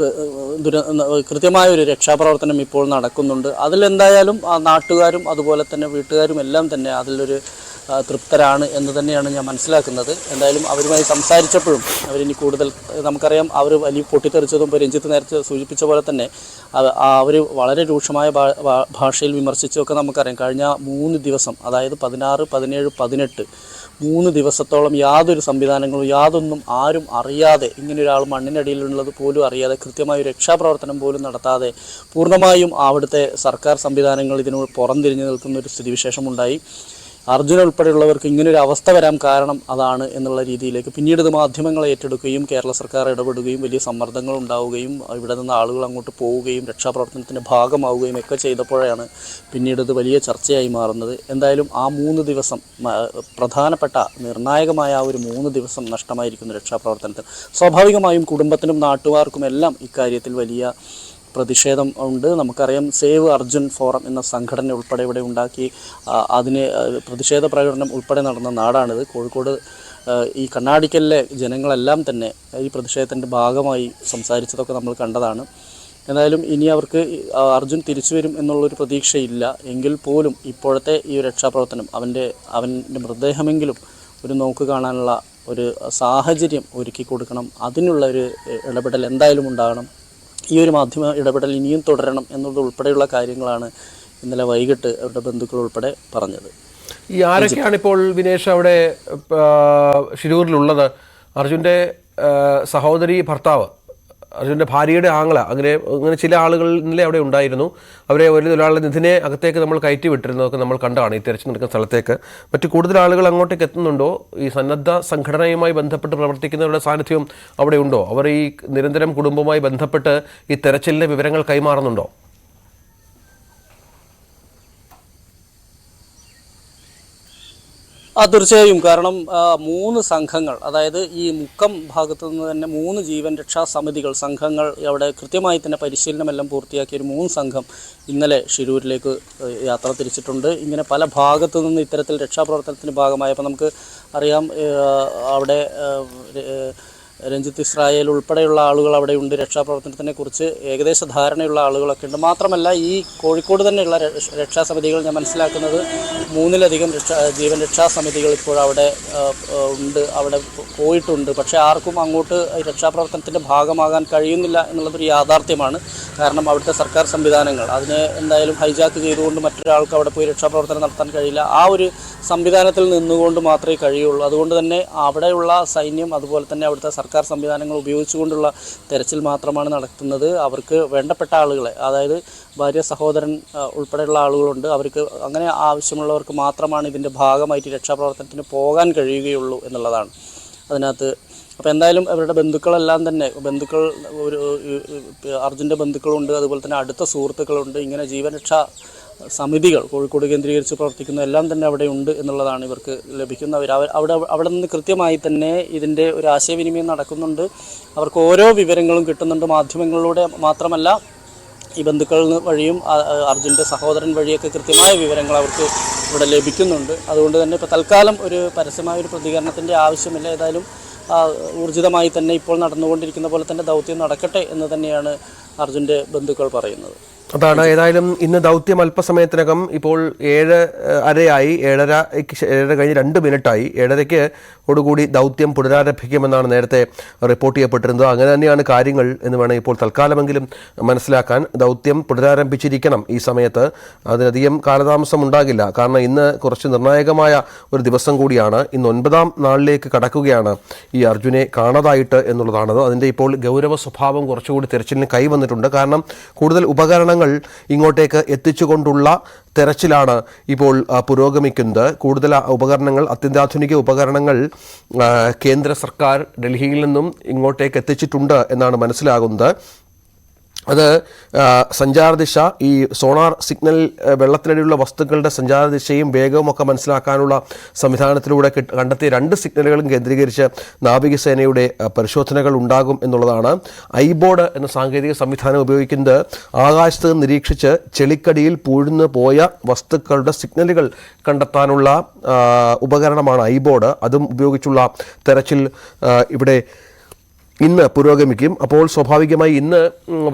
കൃത്യമായ ഒരു രക്ഷാപ്രവർത്തനം ഇപ്പോൾ നടക്കുന്നുണ്ട്. അതിലെന്തായാലും നാട്ടുകാരും അതുപോലെ തന്നെ വീട്ടുകാരും എല്ലാം തന്നെ അതിലൊരു തൃപ്തരാണ് എന്ന് തന്നെയാണ് ഞാൻ മനസ്സിലാക്കുന്നത്. എന്തായാലും അവരുമായി സംസാരിച്ചപ്പോഴും അവരിനി കൂടുതൽ, നമുക്കറിയാം അവർ വലിയ പൊട്ടിത്തെറിച്ചതും ഇപ്പോൾ രഞ്ജിത്ത് നേരത്തെ സൂചിപ്പിച്ച പോലെ തന്നെ അവർ വളരെ രൂക്ഷമായ ഭാഷയിൽ വിമർശിച്ചതൊക്കെ നമുക്കറിയാം. കഴിഞ്ഞ 3 ദിവസം, അതായത് 16, 17, 18 3 ദിവസത്തോളം യാതൊരു സംവിധാനങ്ങളും യാതൊന്നും ആരും അറിയാതെ, ഇങ്ങനെയൊരാൾ മണ്ണിനടിയിലുള്ളത് പോലും അറിയാതെ, കൃത്യമായ ഒരു രക്ഷാപ്രവർത്തനം പോലും നടത്താതെ പൂർണ്ണമായും അവിടുത്തെ സർക്കാർ സംവിധാനങ്ങൾ ഇതിനോട് പുറംതിരിഞ്ഞു നിൽക്കുന്ന ഒരു സ്ഥിതിവിശേഷമുണ്ടായി. അർജുൻ ഉൾപ്പെടെയുള്ളവർക്ക് ഇങ്ങനൊരു അവസ്ഥ വരാൻ കാരണം അതാണ് എന്നുള്ള രീതിയിലേക്ക് പിന്നീട് ഇത് മാധ്യമങ്ങളെ ഏറ്റെടുക്കുകയും കേരള സർക്കാർ ഇടപെടുകയും വലിയ സമ്മർദ്ദങ്ങൾ ഉണ്ടാവുകയും ഇവിടെ നിന്ന് ആളുകൾ അങ്ങോട്ട് പോവുകയും രക്ഷാപ്രവർത്തനത്തിൻ്റെ ഭാഗമാവുകയും ഒക്കെ ചെയ്തപ്പോഴാണ് പിന്നീട് ഇത് വലിയ ചർച്ചയായി മാറുന്നത്. എന്തായാലും ആ 3 ദിവസം പ്രധാനപ്പെട്ട നിർണായകമായ ആ ഒരു 3 ദിവസം നഷ്ടമായിരിക്കുന്നു രക്ഷാപ്രവർത്തനത്തിൽ. സ്വാഭാവികമായും കുടുംബത്തിനും നാട്ടുകാർക്കുമെല്ലാം ഇക്കാര്യത്തിൽ വലിയ പ്രതിഷേധം ഉണ്ട്. നമുക്കറിയാം സേവ് അർജുൻ ഫോറം എന്ന സംഘടന ഉൾപ്പെടെ ഇവിടെ ഉണ്ടാക്കി അതിന് പ്രതിഷേധ പ്രകടനം ഉൾപ്പെടെ നടന്ന നാടാണിത്. കോഴിക്കോട് ഈ കണ്ണാടിക്കലിലെ ജനങ്ങളെല്ലാം തന്നെ ഈ പ്രതിഷേധത്തിൻ്റെ ഭാഗമായി സംസാരിച്ചതൊക്കെ നമ്മൾ കണ്ടതാണ്. എന്തായാലും ഇനി അവർക്ക് അർജുൻ തിരിച്ചു വരും എന്നുള്ളൊരു പ്രതീക്ഷയില്ല. എങ്കിൽ പോലും ഇപ്പോഴത്തെ ഈ രക്ഷാപ്രവർത്തനം അവൻ്റെ മൃതദേഹമെങ്കിലും ഒരു നോക്ക് കാണാനുള്ള ഒരു സാഹചര്യം ഒരുക്കി കൊടുക്കണം. അതിനുള്ള ഒരു ഇടപെടൽ എന്തായാലും ഉണ്ടാകണം. ഈ ഒരു മാധ്യമ ഇടപെടൽ ഇനിയും തുടരണം എന്നുള്ളത് ഉൾപ്പെടെയുള്ള കാര്യങ്ങളാണ് ഇന്നലെ വൈകിട്ട് അവരുടെ ബന്ധുക്കൾ ഉൾപ്പെടെ പറഞ്ഞത്. ഈ ആരൊക്കെയാണ് ഇപ്പോൾ വിനേഷ് അവിടെ ഷിരൂരിലുള്ളത്? അർജുൻ്റെ സഹോദരി, ഭർത്താവ്, അർജുൻ്റെ ഭാര്യയുടെ ആങ്ങള, അങ്ങനെ ചില ആളുകൾ ഇന്നലെ അവിടെ ഉണ്ടായിരുന്നു. അവരെ ഒരാളുടെ നിധിനെ അകത്തേക്ക് നമ്മൾ കയറ്റി വിട്ടിരുന്നതൊക്കെ നമ്മൾ കണ്ടാണ് ഈ തിരച്ചിൽ നടക്കുന്ന സ്ഥലത്തേക്ക്. മറ്റു കൂടുതൽ ആളുകൾ അങ്ങോട്ടേക്ക് എത്തുന്നുണ്ടോ? ഈ സന്നദ്ധ സംഘടനയുമായി ബന്ധപ്പെട്ട് പ്രവർത്തിക്കുന്നവരുടെ സാന്നിധ്യം അവിടെ ഉണ്ടോ? അവർ ഈ നിരന്തരം കുടുംബവുമായി ബന്ധപ്പെട്ട് ഈ തെരച്ചിലിൻ്റെ വിവരങ്ങൾ കൈമാറുന്നുണ്ടോ? തീർച്ചയായും. കാരണം 3 സംഘങ്ങൾ, അതായത് ഈ മുക്കം ഭാഗത്തു നിന്ന് തന്നെ 3 ജീവൻ രക്ഷാ സമിതികൾ, സംഘങ്ങൾ അവിടെ കൃത്യമായി തന്നെ പരിശീലനമെല്ലാം പൂർത്തിയാക്കിയ ഒരു 3 സംഘം ഇന്നലെ ഷിരൂരിലേക്ക് യാത്ര തിരിച്ചിട്ടുണ്ട്. ഇങ്ങനെ പല ഭാഗത്തു നിന്ന് ഇത്തരത്തിൽ രക്ഷാപ്രവർത്തനത്തിന് ഭാഗമായപ്പോൾ നമുക്ക് അറിയാം അവിടെ രഞ്ജിത്ത് ഇസ്രായേൽ ഉൾപ്പെടെയുള്ള ആളുകൾ അവിടെയുണ്ട്. രക്ഷാപ്രവർത്തനത്തിനെ കുറിച്ച് ഏകദേശ ധാരണയുള്ള ആളുകളൊക്കെ ഉണ്ട്. മാത്രമല്ല ഈ കോഴിക്കോട് തന്നെയുള്ള രക്ഷാസമിതികൾ, ഞാൻ മനസ്സിലാക്കുന്നത് 3-ലധികം ജീവൻ രക്ഷാസമിതികൾ ഇപ്പോൾ അവിടെ ഉണ്ട്, അവിടെ പോയിട്ടുണ്ട്. പക്ഷേ ആർക്കും അങ്ങോട്ട് രക്ഷാപ്രവർത്തനത്തിൻ്റെ ഭാഗമാകാൻ കഴിയുന്നില്ല എന്നുള്ളതൊരു യാഥാർത്ഥ്യമാണ്. കാരണം അവിടുത്തെ സർക്കാർ സംവിധാനങ്ങൾ അതിനെ എന്തായാലും ഹൈജാക്ക് ചെയ്തുകൊണ്ട് മറ്റൊരാൾക്ക് അവിടെ പോയി രക്ഷാപ്രവർത്തനം നടത്താൻ കഴിയില്ല. ആ ഒരു സംവിധാനത്തിൽ നിന്നുകൊണ്ട് മാത്രമേ കഴിയുള്ളൂ. അതുകൊണ്ട് തന്നെ അവിടെയുള്ള സൈന്യം അതുപോലെ തന്നെ അവിടുത്തെ സർക്കാർ സംവിധാനങ്ങൾ ഉപയോഗിച്ചുകൊണ്ടുള്ള തെരച്ചിൽ മാത്രമാണ് നടത്തുന്നത്. അവർക്ക് വേണ്ടപ്പെട്ട ആളുകളെ, അതായത് ഭാര്യ, സഹോദരൻ ഉൾപ്പെടെയുള്ള ആളുകളുണ്ട്. അവർക്ക് അങ്ങനെ ആവശ്യമുള്ളവർക്ക് മാത്രമാണ് ഇതിൻ്റെ ഭാഗമായിട്ട് രക്ഷാപ്രവർത്തനത്തിന് പോകാൻ കഴിയുകയുള്ളൂ എന്നുള്ളതാണ് അതിനകത്ത്. അപ്പോൾ എന്തായാലും അവരുടെ ബന്ധുക്കളെല്ലാം തന്നെ, അർജുൻ്റെ ബന്ധുക്കളുണ്ട്, അതുപോലെ തന്നെ അടുത്ത സുഹൃത്തുക്കളുണ്ട്. ഇങ്ങനെ ജീവരക്ഷാ സമിതികൾ കോഴിക്കോട് കേന്ദ്രീകരിച്ച് പ്രവർത്തിക്കുന്ന എല്ലാം തന്നെ അവിടെ ഉണ്ട് എന്നുള്ളതാണ് ഇവർക്ക് ലഭിക്കുന്നവർ. അവിടെ നിന്ന് കൃത്യമായി തന്നെ ഇതിൻ്റെ ഒരു ആശയവിനിമയം നടക്കുന്നുണ്ട്. അവർക്ക് ഓരോ വിവരങ്ങളും കിട്ടുന്നുണ്ട്. മാധ്യമങ്ങളിലൂടെ മാത്രമല്ല, ഈ ബന്ധുക്കൾ വഴിയും അർജുൻ്റെ സഹോദരൻ വഴിയൊക്കെ കൃത്യമായ വിവരങ്ങൾ അവർക്ക് ഇവിടെ ലഭിക്കുന്നുണ്ട്. അതുകൊണ്ട് തന്നെ ഇപ്പോൾ തൽക്കാലം ഒരു പരസ്യമായ ഒരു പ്രതികരണത്തിൻ്റെ ആവശ്യമില്ല. ഏതായാലും ഊർജിതമായി തന്നെ ഇപ്പോൾ നടന്നുകൊണ്ടിരിക്കുന്ന പോലെ തന്നെ ദൗത്യം നടക്കട്ടെ എന്ന് തന്നെയാണ് അർജുൻ്റെ ബന്ധുക്കൾ പറയുന്നത്. അതാണ്. ഏതായാലും ഇന്ന് ദൗത്യം അല്പസമയത്തിനകം ഇപ്പോൾ 7:30 7:30 കഴിഞ്ഞ് 2 മിനിറ്റായി. 7:30 ഓടുകൂടി ദൗത്യം പുനരാരംഭിക്കുമെന്നാണ് നേരത്തെ റിപ്പോർട്ട് ചെയ്യപ്പെട്ടിരുന്നത്. അങ്ങനെ തന്നെയാണ് കാര്യങ്ങൾ എന്ന് വേണം ഇപ്പോൾ തൽക്കാലമെങ്കിലും മനസ്സിലാക്കാൻ. ദൗത്യം പുനരാരംഭിച്ചിരിക്കണം ഈ സമയത്ത്. അതിനധികം കാലതാമസം ഉണ്ടാകില്ല. കാരണം ഇന്ന് കുറച്ച് നിർണായകമായ ഒരു ദിവസം കൂടിയാണ്. ഇന്ന് 9ാം നാളിലേക്ക് കടക്കുകയാണ് ഈ അർജുനെ കാണാതായിട്ട് എന്നുള്ളതാണത്. അതിൻ്റെ ഇപ്പോൾ ഗൗരവ സ്വഭാവം കുറച്ചുകൂടി തെരച്ചിലിന് കൈവന്നിട്ടുണ്ട്. കാരണം കൂടുതൽ ഉപകരണങ്ങൾ ഇങ്ങോട്ടേക്ക് എത്തിച്ചുകൊണ്ടുള്ള തെരച്ചിലാണ് ഇപ്പോൾ പുരോഗമിക്കുന്നത്. കൂടുതൽ ഉപകരണങ്ങൾ, അത്യന്താധുനിക ഉപകരണങ്ങൾ കേന്ദ്ര സർക്കാർ ഡൽഹിയിൽ നിന്നും ഇങ്ങോട്ടേക്ക് എത്തിച്ചിട്ടുണ്ട് എന്നാണ് മനസ്സിലാകുന്നത്. അത് സഞ്ചാരദിശ, ഈ സോണാർ സിഗ്നൽ, വെള്ളത്തിനടിയിലുള്ള വസ്തുക്കളുടെ സഞ്ചാരദിശയും വേഗവും ഒക്കെ മനസ്സിലാക്കാനുള്ള സംവിധാനത്തിലൂടെ കണ്ടെത്തിയ 2 സിഗ്നലുകളും കേന്ദ്രീകരിച്ച് നാവികസേനയുടെ പരിശോധനകൾ ഉണ്ടാകും എന്നുള്ളതാണ്. ഐബോർഡ് എന്ന സാങ്കേതിക സംവിധാനം ഉപയോഗിക്കുന്നത് ആകാശത്ത് നിരീക്ഷിച്ച് ചെളിക്കടിയിൽ പൂഴ്ന്നു പോയ വസ്തുക്കളുടെ സിഗ്നലുകൾ കണ്ടെത്താനുള്ള ഉപകരണമാണ് ഐബോർഡ്. അതും ഉപയോഗിച്ചുള്ള തെരച്ചിൽ ഇവിടെ ഇന്ന് പുരോഗമിക്കും. അപ്പോൾ സ്വാഭാവികമായി ഇന്ന്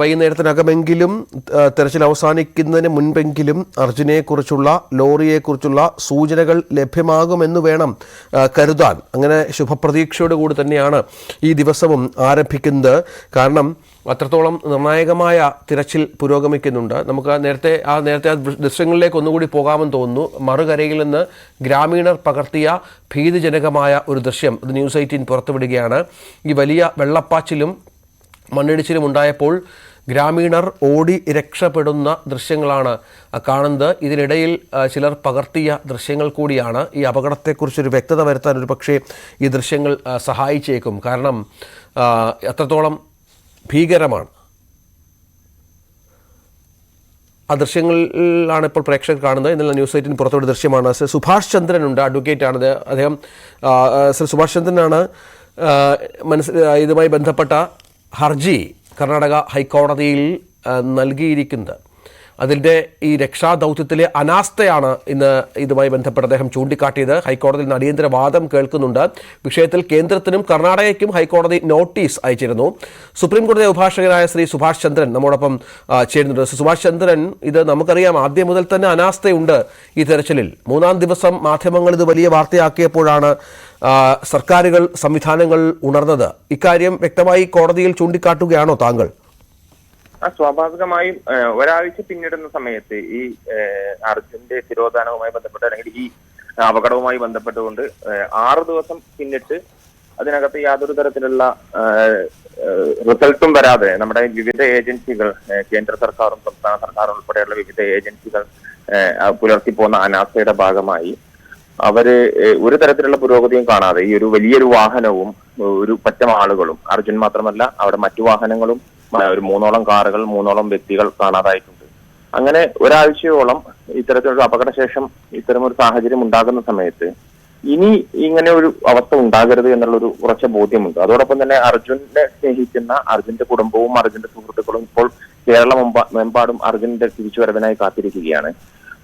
വൈകുന്നേരത്തിനകമെങ്കിലും തെരച്ചിൽ അവസാനിക്കുന്നതിന് മുൻപെങ്കിലും അർജുനെക്കുറിച്ചുള്ള, ലോറിയെക്കുറിച്ചുള്ള സൂചനകൾ ലഭ്യമാകുമെന്ന് വേണം കരുതാൻ. അങ്ങനെ ശുഭപ്രതീക്ഷയോട് കൂടി തന്നെയാണ് ഈ ദിവസവും ആരംഭിക്കുന്നത്. കാരണം അത്രത്തോളം നിർണായകമായ തിരച്ചിൽ പുരോഗമിക്കുന്നുണ്ട്. നമുക്ക് നേരത്തെ ആ ദൃശ്യങ്ങളിലേക്ക് ഒന്നുകൂടി പോകാമെന്ന് തോന്നുന്നു. മറുകരയിൽ നിന്ന് ഗ്രാമീണർ പകർത്തിയ ഭീതിജനകമായ ഒരു ദൃശ്യം ഇത് ന്യൂസ് 18 പുറത്തുവിടുകയാണ്. ഈ വലിയ വെള്ളപ്പാച്ചിലും മണ്ണിടിച്ചിലും ഉണ്ടായപ്പോൾ ഗ്രാമീണർ ഓടി രക്ഷപ്പെടുന്ന ദൃശ്യങ്ങളാണ് കാണുന്നത്. ഇതിനിടയിൽ ചിലർ പകർത്തിയ ദൃശ്യങ്ങൾ കൂടിയാണ്. ഈ അപകടത്തെക്കുറിച്ചൊരു വ്യക്തത വരുത്താൻ ഒരു പക്ഷേ ഈ ദൃശ്യങ്ങൾ സഹായിച്ചേക്കും. കാരണം അത്രത്തോളം ഭീകരമാണ്. ആ ദൃശ്യങ്ങളിലാണ് ഇപ്പോൾ പ്രേക്ഷകർ കാണുന്നത്. ഇന്നലെ ന്യൂസ് 18 പുറത്തുവിട്ട ദൃശ്യമാണ്. സുഭാഷ് ചന്ദ്രൻ ഉണ്ട്, അഡ്വക്കേറ്റാണിത്. അദ്ദേഹം സുഭാഷ് ചന്ദ്രനാണ് ഇതുമായി ബന്ധപ്പെട്ട ഹർജി കർണാടക ഹൈക്കോടതിയിൽ നൽകിയിരിക്കുന്നത്. അതിൻ്റെ ഈ രക്ഷാദൗത്യത്തിലെ അനാസ്ഥയാണ് ഇന്ന് ഇതുമായി ബന്ധപ്പെട്ട് അദ്ദേഹം ചൂണ്ടിക്കാട്ടിയത്. ഹൈക്കോടതിയിൽ നിന്ന് അടിയന്തര വാദം കേൾക്കുന്നുണ്ട്. വിഷയത്തിൽ കേന്ദ്രത്തിനും കർണാടകയ്ക്കും ഹൈക്കോടതി നോട്ടീസ് അയച്ചിരുന്നു. സുപ്രീം കോടതി അഭിഭാഷകനായ ശ്രീ സുഭാഷ് ചന്ദ്രൻ നമ്മോടൊപ്പം ചേരുന്നുണ്ട്. സുഭാഷ് ചന്ദ്രൻ, ഇത് നമുക്കറിയാം, ആദ്യം മുതൽ തന്നെ അനാസ്ഥയുണ്ട് ഈ തെരച്ചിലിൽ. 3ാം ദിവസം മാധ്യമങ്ങൾ ഇത് വലിയ വാർത്തയാക്കിയപ്പോഴാണ് സർക്കാരുകൾ, സംവിധാനങ്ങൾ ഉണർന്നത്. ഇക്കാര്യം വ്യക്തമായി കോടതിയിൽ ചൂണ്ടിക്കാട്ടുകയാണോ താങ്കൾ? സ്വാഭാവികമായും ഒരാഴ്ച പിന്നിടുന്ന സമയത്ത് ഈ അർജുന്റെ തിരോധാനവുമായി ബന്ധപ്പെട്ട്, അല്ലെങ്കിൽ ഈ അപകടവുമായി ബന്ധപ്പെട്ടുകൊണ്ട് 6 ദിവസം പിന്നിട്ട് അതിനകത്ത് യാതൊരു തരത്തിലുള്ള റിസൾട്ടും വരാതെ നമ്മുടെ വിവിധ ഏജൻസികൾ, കേന്ദ്ര സർക്കാരും സംസ്ഥാന സർക്കാരും ഉൾപ്പെടെയുള്ള വിവിധ ഏജൻസികൾ പുലർത്തിപ്പോന്ന അനാസ്ഥയുടെ ഭാഗമായി അവര് ഒരു തരത്തിലുള്ള പുരോഗതിയും കാണാതെ ഈ ഒരു വലിയൊരു വാഹനവും ഒരു പറ്റം ആളുകളും, അർജുൻ മാത്രമല്ല അവിടെ മറ്റു വാഹനങ്ങളും, ഒരു 3ഓളം കാറുകൾ, 3ഓളം വ്യക്തികൾ കാണാതായിട്ടുണ്ട്. അങ്ങനെ ഒരാഴ്ചയോളം ഇത്തരത്തിലൊരു അപകടശേഷം ഇത്തരമൊരു സാഹചര്യം ഉണ്ടാകുന്ന സമയത്ത് ഇനി ഇങ്ങനെ ഒരു അവസ്ഥ ഉണ്ടാകരുത് എന്നുള്ളൊരു ഉറച്ച ബോധ്യമുണ്ട്. അതോടൊപ്പം തന്നെ അർജുനെ സ്നേഹിക്കുന്ന അർജുന്റെ കുടുംബവും അർജുന്റെ സുഹൃത്തുക്കളും ഇപ്പോൾ കേരളമെമ്പാടും അർജുന്റെ തിരിച്ചുവരവിനായി കാത്തിരിക്കുകയാണ്.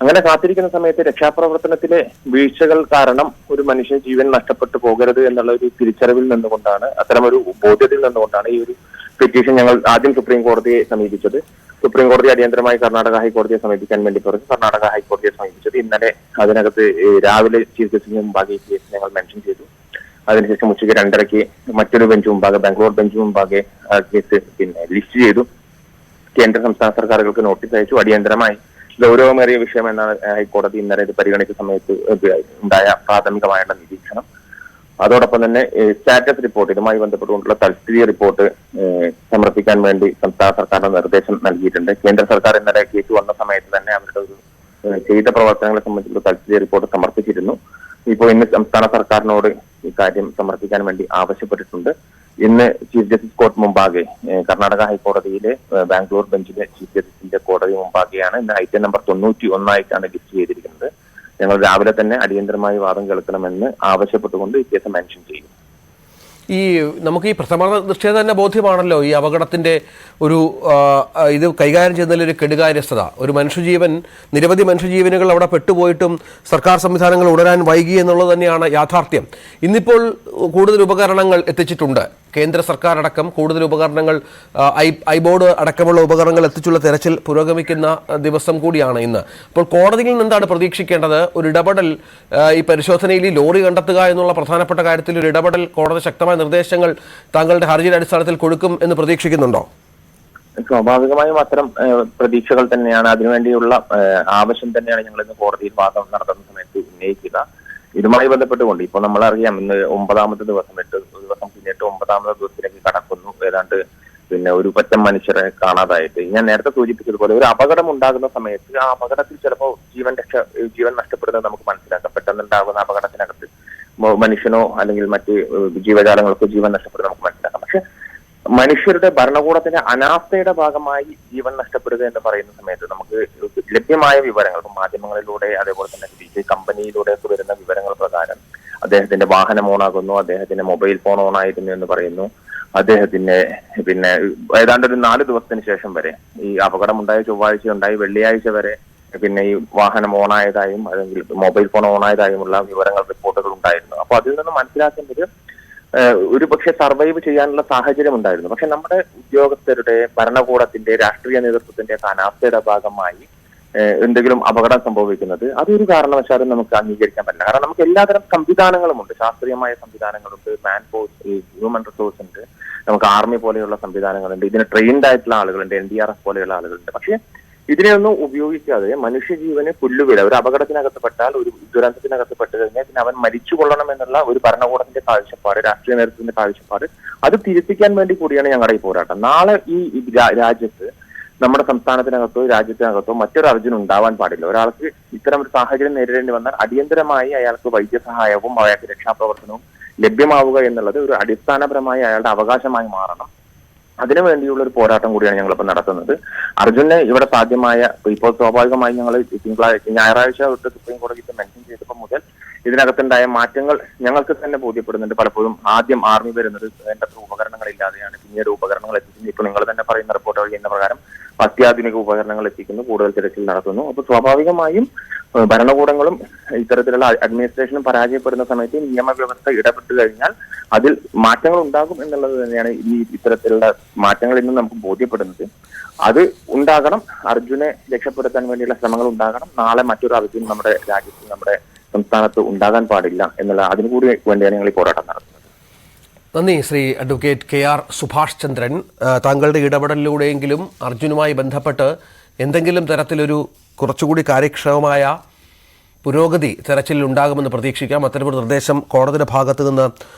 അങ്ങനെ കാത്തിരിക്കുന്ന സമയത്ത് രക്ഷാപ്രവർത്തനത്തിലെ വീഴ്ചകൾ കാരണം ഒരു മനുഷ്യ ജീവൻ നഷ്ടപ്പെട്ടു പോകരുത് എന്നുള്ള ഒരു തിരിച്ചറിവിൽ നിന്നുകൊണ്ടാണ്, അത്തരമൊരു ബോധ്യത്തിൽ നിന്നുകൊണ്ടാണ് ഈ ഒരു പെറ്റീഷൻ ഞങ്ങൾ ആദ്യം സുപ്രീം കോടതിയെ സമീപിച്ചത്. സുപ്രീം കോടതി അടിയന്തരമായി കർണാടക ഹൈക്കോടതിയെ സമീപിക്കാൻ വേണ്ടി പറഞ്ഞു. കർണാടക ഹൈക്കോടതിയെ സമീപിച്ചത് ഇന്നലെ അതിനകത്ത് രാവിലെ ചീഫ് ജസ്റ്റിസിന് മുമ്പാകെ ഈ കേസ് ഞങ്ങൾ മെൻഷൻ ചെയ്തു. അതിനുശേഷം ഉച്ചയ്ക്ക് 2:30 മറ്റൊരു ബെഞ്ച് മുമ്പാകെ, ബാംഗ്ലൂർ ബെഞ്ച് മുമ്പാകെ കേസ് ലിസ്റ്റ് ചെയ്തു. കേന്ദ്ര സംസ്ഥാന സർക്കാരുകൾക്ക് നോട്ടീസ് അയച്ചു. അടിയന്തരമായി ഗൗരവമേറിയ വിഷയം എന്നാണ് ഹൈക്കോടതി ഇന്നലെ ഇത് പരിഗണിച്ച സമയത്ത് ഉണ്ടായ പ്രാഥമികമായുള്ള നിരീക്ഷണം. അതോടൊപ്പം തന്നെ സ്റ്റാറ്റസ് റിപ്പോർട്ട്, ഇതുമായി ബന്ധപ്പെട്ടുകൊണ്ടുള്ള തൽസ്ഥിതി റിപ്പോർട്ട് സമർപ്പിക്കാൻ വേണ്ടി സംസ്ഥാന സർക്കാരിന് നിർദ്ദേശം നൽകിയിട്ടുണ്ട്. കേന്ദ്ര സർക്കാർ ഇന്നലെ കേസ് വന്ന സമയത്ത് തന്നെ അവരുടെ ഒരു ചെയ്ത പ്രവർത്തനങ്ങളെ സംബന്ധിച്ചുള്ള തൽസ്ഥിതി റിപ്പോർട്ട് സമർപ്പിച്ചിരുന്നു. ഇപ്പോൾ ഇന്ന് സംസ്ഥാന സർക്കാരിനോട് ഇക്കാര്യം സമർപ്പിക്കാൻ വേണ്ടി ആവശ്യപ്പെട്ടിട്ടുണ്ട്. ഇന്ന് ചീഫ് ജസ്റ്റിസ് കോർട്ട് മുമ്പാകെ, കർണാടക ഹൈക്കോടതിയിലെ ബാംഗ്ലൂർ ബെഞ്ചിലെ ചീഫ് ജസ്റ്റിസിന്റെ കോടതി മുമ്പാകെയാണ് ഇന്ന് ഐറ്റം നമ്പർ 91 ആയിട്ടാണ് ലിസ്റ്റ് ചെയ്തിരിക്കുന്നത്. ഞങ്ങൾ രാവിലെ തന്നെ അടിയന്തരമായി വാദം കേൾക്കണമെന്ന് ആവശ്യപ്പെട്ടുകൊണ്ട് ഈ കേസ് മെൻഷൻ ചെയ്യും. നമുക്ക് ഈ പ്രഥമ ദൃഷ്ട്യാ തന്നെ ബോധ്യമാണല്ലോ ഈ അപകടത്തിന്റെ ഒരു ഇത് കൈകാര്യം ചെയ്യുന്നതിലൊരു കെടുകാര്യസ്ഥത. ഒരു മനുഷ്യജീവൻ, നിരവധി മനുഷ്യജീവനുകൾ അവിടെ പെട്ടുപോയിട്ടും സർക്കാർ സംവിധാനങ്ങൾ ഉണരാൻ വൈകി എന്നുള്ളത് തന്നെയാണ് യാഥാർത്ഥ്യം. ഇന്നിപ്പോൾ കൂടുതൽ ഉപകരണങ്ങൾ എത്തിച്ചിട്ടുണ്ട്. കേന്ദ്ര സർക്കാർ അടക്കം കൂടുതൽ ഉപകരണങ്ങൾ ഐബോർഡ് അടക്കമുള്ള ഉപകരണങ്ങൾ എത്തിച്ചുള്ള തെരച്ചിൽ പുരോഗമിക്കുന്ന ദിവസം കൂടിയാണ് ഇന്ന്. അപ്പോൾ കോടതിയിൽ നിന്ന് എന്താണ് പ്രതീക്ഷിക്കേണ്ടത്? ഒരു ഇടപെടൽ ഈ പരിശോധനയിൽ ഈ ലോറി കണ്ടെത്തുക എന്നുള്ള പ്രധാനപ്പെട്ട കാര്യത്തിൽ ഒരു ഇടപെടൽ കോടതി ശക്തമായ നിർദ്ദേശങ്ങൾ താങ്കളുടെ ഹർജിയുടെ അടിസ്ഥാനത്തിൽ കൊടുക്കും എന്ന് പ്രതീക്ഷിക്കുന്നുണ്ടോ? സ്വാഭാവികമായും അത്തരം പ്രതീക്ഷകൾ തന്നെയാണ്, അതിനുവേണ്ടിയുള്ള ആവശ്യം തന്നെയാണ് ഞങ്ങൾ ഇന്ന് കോടതിയിൽ വാദം നടത്തുന്ന സമയത്ത് ഉന്നയിക്കുക. ഇതുമായി ബന്ധപ്പെട്ടുകൊണ്ട് ഇപ്പോൾ നമ്മളറിയാം, ഇന്ന് 9ാമത്തെ ദിവസം, 8 ദിവസം പിന്നിട്ട് 9ാമത്തെ ദിവസത്തിലേക്ക് കടക്കുന്നു. ഏതാണ്ട് ഒരു പറ്റം മനുഷ്യരെ കാണാതായിട്ട്. ഞാൻ നേരത്തെ സൂചിപ്പിച്ചതുപോലെ ഒരു അപകടം ഉണ്ടാകുന്ന സമയത്ത് ആ അപകടത്തിൽ ചിലപ്പോൾ ജീവൻ നഷ്ടപ്പെടുന്നത് നമുക്ക് മനസ്സിലാക്കാം. പെട്ടെന്നുണ്ടാകുന്ന അപകടത്തിനകത്ത് മനുഷ്യനോ അല്ലെങ്കിൽ മറ്റ് ജീവജാലങ്ങൾക്കോ ജീവൻ നഷ്ടപ്പെടുന്നത് നമുക്ക് മനസ്സിലാക്കാം. പക്ഷെ മനുഷ്യരുടെ ഭരണകൂടത്തിന്റെ അനാസ്ഥയുടെ ഭാഗമായി ജീവൻ നഷ്ടപ്പെടുക എന്ന് പറയുന്ന സമയത്ത് നമുക്ക് ലഭ്യമായ വിവരങ്ങൾ, മാധ്യമങ്ങളിലൂടെ അതേപോലെ തന്നെ കമ്പനിയിലൂടെ ഒക്കെ വരുന്ന വിവരങ്ങൾ പ്രകാരം അദ്ദേഹത്തിന്റെ വാഹനം ഓണാകുന്നു, അദ്ദേഹത്തിന്റെ മൊബൈൽ ഫോൺ ഓണായിരുന്നു എന്ന് പറയുന്നു. അദ്ദേഹത്തിന്റെ ഏതാണ്ട് ഒരു 4 ദിവസത്തിന് ശേഷം വരെ, ഈ അപകടമുണ്ടായ ചൊവ്വാഴ്ച ഉണ്ടായി വെള്ളിയാഴ്ച വരെ ഈ വാഹനം ഓണായതായും അല്ലെങ്കിൽ മൊബൈൽ ഫോൺ ഓണായതായുമുള്ള വിവരങ്ങൾ, റിപ്പോർട്ടുകൾ ഉണ്ടായിരുന്നു. അപ്പൊ അതിൽ നിന്ന് മനസ്സിലാക്കേണ്ടത് ഒരു പക്ഷെ സർവൈവ് ചെയ്യാനുള്ള സാഹചര്യം ഉണ്ടായിരുന്നു. പക്ഷെ നമ്മുടെ ഉദ്യോഗസ്ഥരുടെ, ഭരണകൂടത്തിന്റെ, രാഷ്ട്രീയ നേതൃത്വത്തിന്റെ അനാസ്ഥയുടെ ഭാഗമായി എന്തെങ്കിലും അപകടം സംഭവിക്കുന്നത് അതൊരു കാരണവശാലും നമുക്ക് അംഗീകരിക്കാൻ പറ്റില്ല. കാരണം നമുക്ക് എല്ലാതരം സംവിധാനങ്ങളുമുണ്ട്, ശാസ്ത്രീയമായ സംവിധാനങ്ങളുണ്ട്, മാൻ ഫോഴ്സ്, ഹ്യൂമൻ റിസോഴ്സ് ഉണ്ട്, നമുക്ക് ആർമി പോലെയുള്ള സംവിധാനങ്ങളുണ്ട്, ഇതിന് ട്രെയിൻഡ് ആയിട്ടുള്ള ആളുകളുണ്ട്, NDRF പോലെയുള്ള ആളുകളുണ്ട്. പക്ഷെ ഇതിനെയൊന്നും ഉപയോഗിക്കാതെ മനുഷ്യജീവന് പുല്ലുവില, ഒരു അപകടത്തിനകത്ത് ഒരു ദുരന്തത്തിനകത്ത് പെട്ട് കഴിഞ്ഞാൽ പിന്നെ അവൻ മരിച്ചു കൊള്ളണം എന്നുള്ള ഒരു ഭരണകൂടത്തിന്റെ കാഴ്ചപ്പാട്, രാഷ്ട്രീയ നേതൃത്വത്തിന്റെ കാഴ്ചപ്പാട്, അത് തിരുത്തിക്കാൻ വേണ്ടി കൂടിയാണ് ഞങ്ങളുടെ ഈ പോരാട്ടം. നാളെ ഈ രാജ്യത്ത്, നമ്മുടെ സംസ്ഥാനത്തിനകത്തോ രാജ്യത്തിനകത്തോ മറ്റൊരു അർജുൻ ഉണ്ടാവാൻ പാടില്ല. ഒരാൾക്ക് ഇത്തരം ഒരു സാഹചര്യം നേരിടേണ്ടി വന്നാൽ അടിയന്തരമായി അയാൾക്ക് വൈദ്യസഹായവും അയാൾക്ക് രക്ഷാപ്രവർത്തനവും ലഭ്യമാവുക എന്നുള്ളത് ഒരു അടിസ്ഥാനപരമായി അയാളുടെ അവകാശമായി മാറണം. അതിനുവേണ്ടിയുള്ള ഒരു പോരാട്ടം കൂടിയാണ് ഞങ്ങളിപ്പോൾ നടത്തുന്നത്. അർജുനെ ഇവിടെ സാധ്യമായ, ഇപ്പോൾ സ്വാഭാവികമായി ഞങ്ങൾ ഞായറാഴ്ച തൊട്ട് സുപ്രീം കോടതിക്ക് മെൻഷൻ ചെയ്തപ്പോൾ മുതൽ ഇതിനകത്തുണ്ടായ മാറ്റങ്ങൾ ഞങ്ങൾക്ക് തന്നെ ബോധ്യപ്പെടുന്നുണ്ട്. പലപ്പോഴും ആദ്യം ആർമി വരുന്നത് വേണ്ടത്ര ഉപകരണങ്ങളില്ലാതെയാണ്, പിന്നീട് ഉപകരണങ്ങൾ എത്തിക്കുന്നു. ഇപ്പോൾ നിങ്ങൾ തന്നെ പറയുന്ന റിപ്പോർട്ട് വഴിയുന്ന പ്രകാരം അത്യാധുനിക ഉപകരണങ്ങൾ എത്തിക്കുന്നു, കൂടുതൽ തിരച്ചിൽ നടത്തുന്നു. അപ്പോൾ സ്വാഭാവികമായും ഭരണകൂടങ്ങളും ഇത്തരത്തിലുള്ള അഡ്മിനിസ്ട്രേഷനും പരാജയപ്പെടുന്ന സമയത്ത് നിയമവ്യവസ്ഥ ഇടപെട്ട് കഴിഞ്ഞാൽ അതിൽ മാറ്റങ്ങൾ ഉണ്ടാകും എന്നുള്ളത് തന്നെയാണ് ഈ ഇത്തരത്തിലുള്ള മാറ്റങ്ങൾ ഇന്ന് നമുക്ക് ബോധ്യപ്പെടുന്നത്. അത് ഉണ്ടാകണം. അർജുനെ രക്ഷപ്പെടുത്താൻ വേണ്ടിയുള്ള ശ്രമങ്ങൾ ഉണ്ടാകണം. നാളെ മറ്റൊരു അർജുൻ നമ്മുടെ രാജ്യത്ത്, നമ്മുടെ സംസ്ഥാനത്ത് ഉണ്ടാകാൻ പാടില്ല എന്നുള്ള അതിനുകൂടി വേണ്ടിയാണ് ഞങ്ങൾ ഈ പോരാട്ടം നടത്തുന്നത്. നന്ദി ശ്രീ അഡ്വക്കേറ്റ് KR സുഭാഷ് ചന്ദ്രൻ. താങ്കളുടെ ഇടപെടലിലൂടെയെങ്കിലും അർജുനുമായി ബന്ധപ്പെട്ട് എന്തെങ്കിലും തരത്തിലൊരു കുറച്ചുകൂടി കാര്യക്ഷമമായ പുരോഗതി തെരച്ചിലിൽ ഉണ്ടാകുമെന്ന് പ്രതീക്ഷിക്കാം. അത്തരമൊരു നിർദ്ദേശം കോടതിയുടെ ഭാഗത്തു നിന്ന്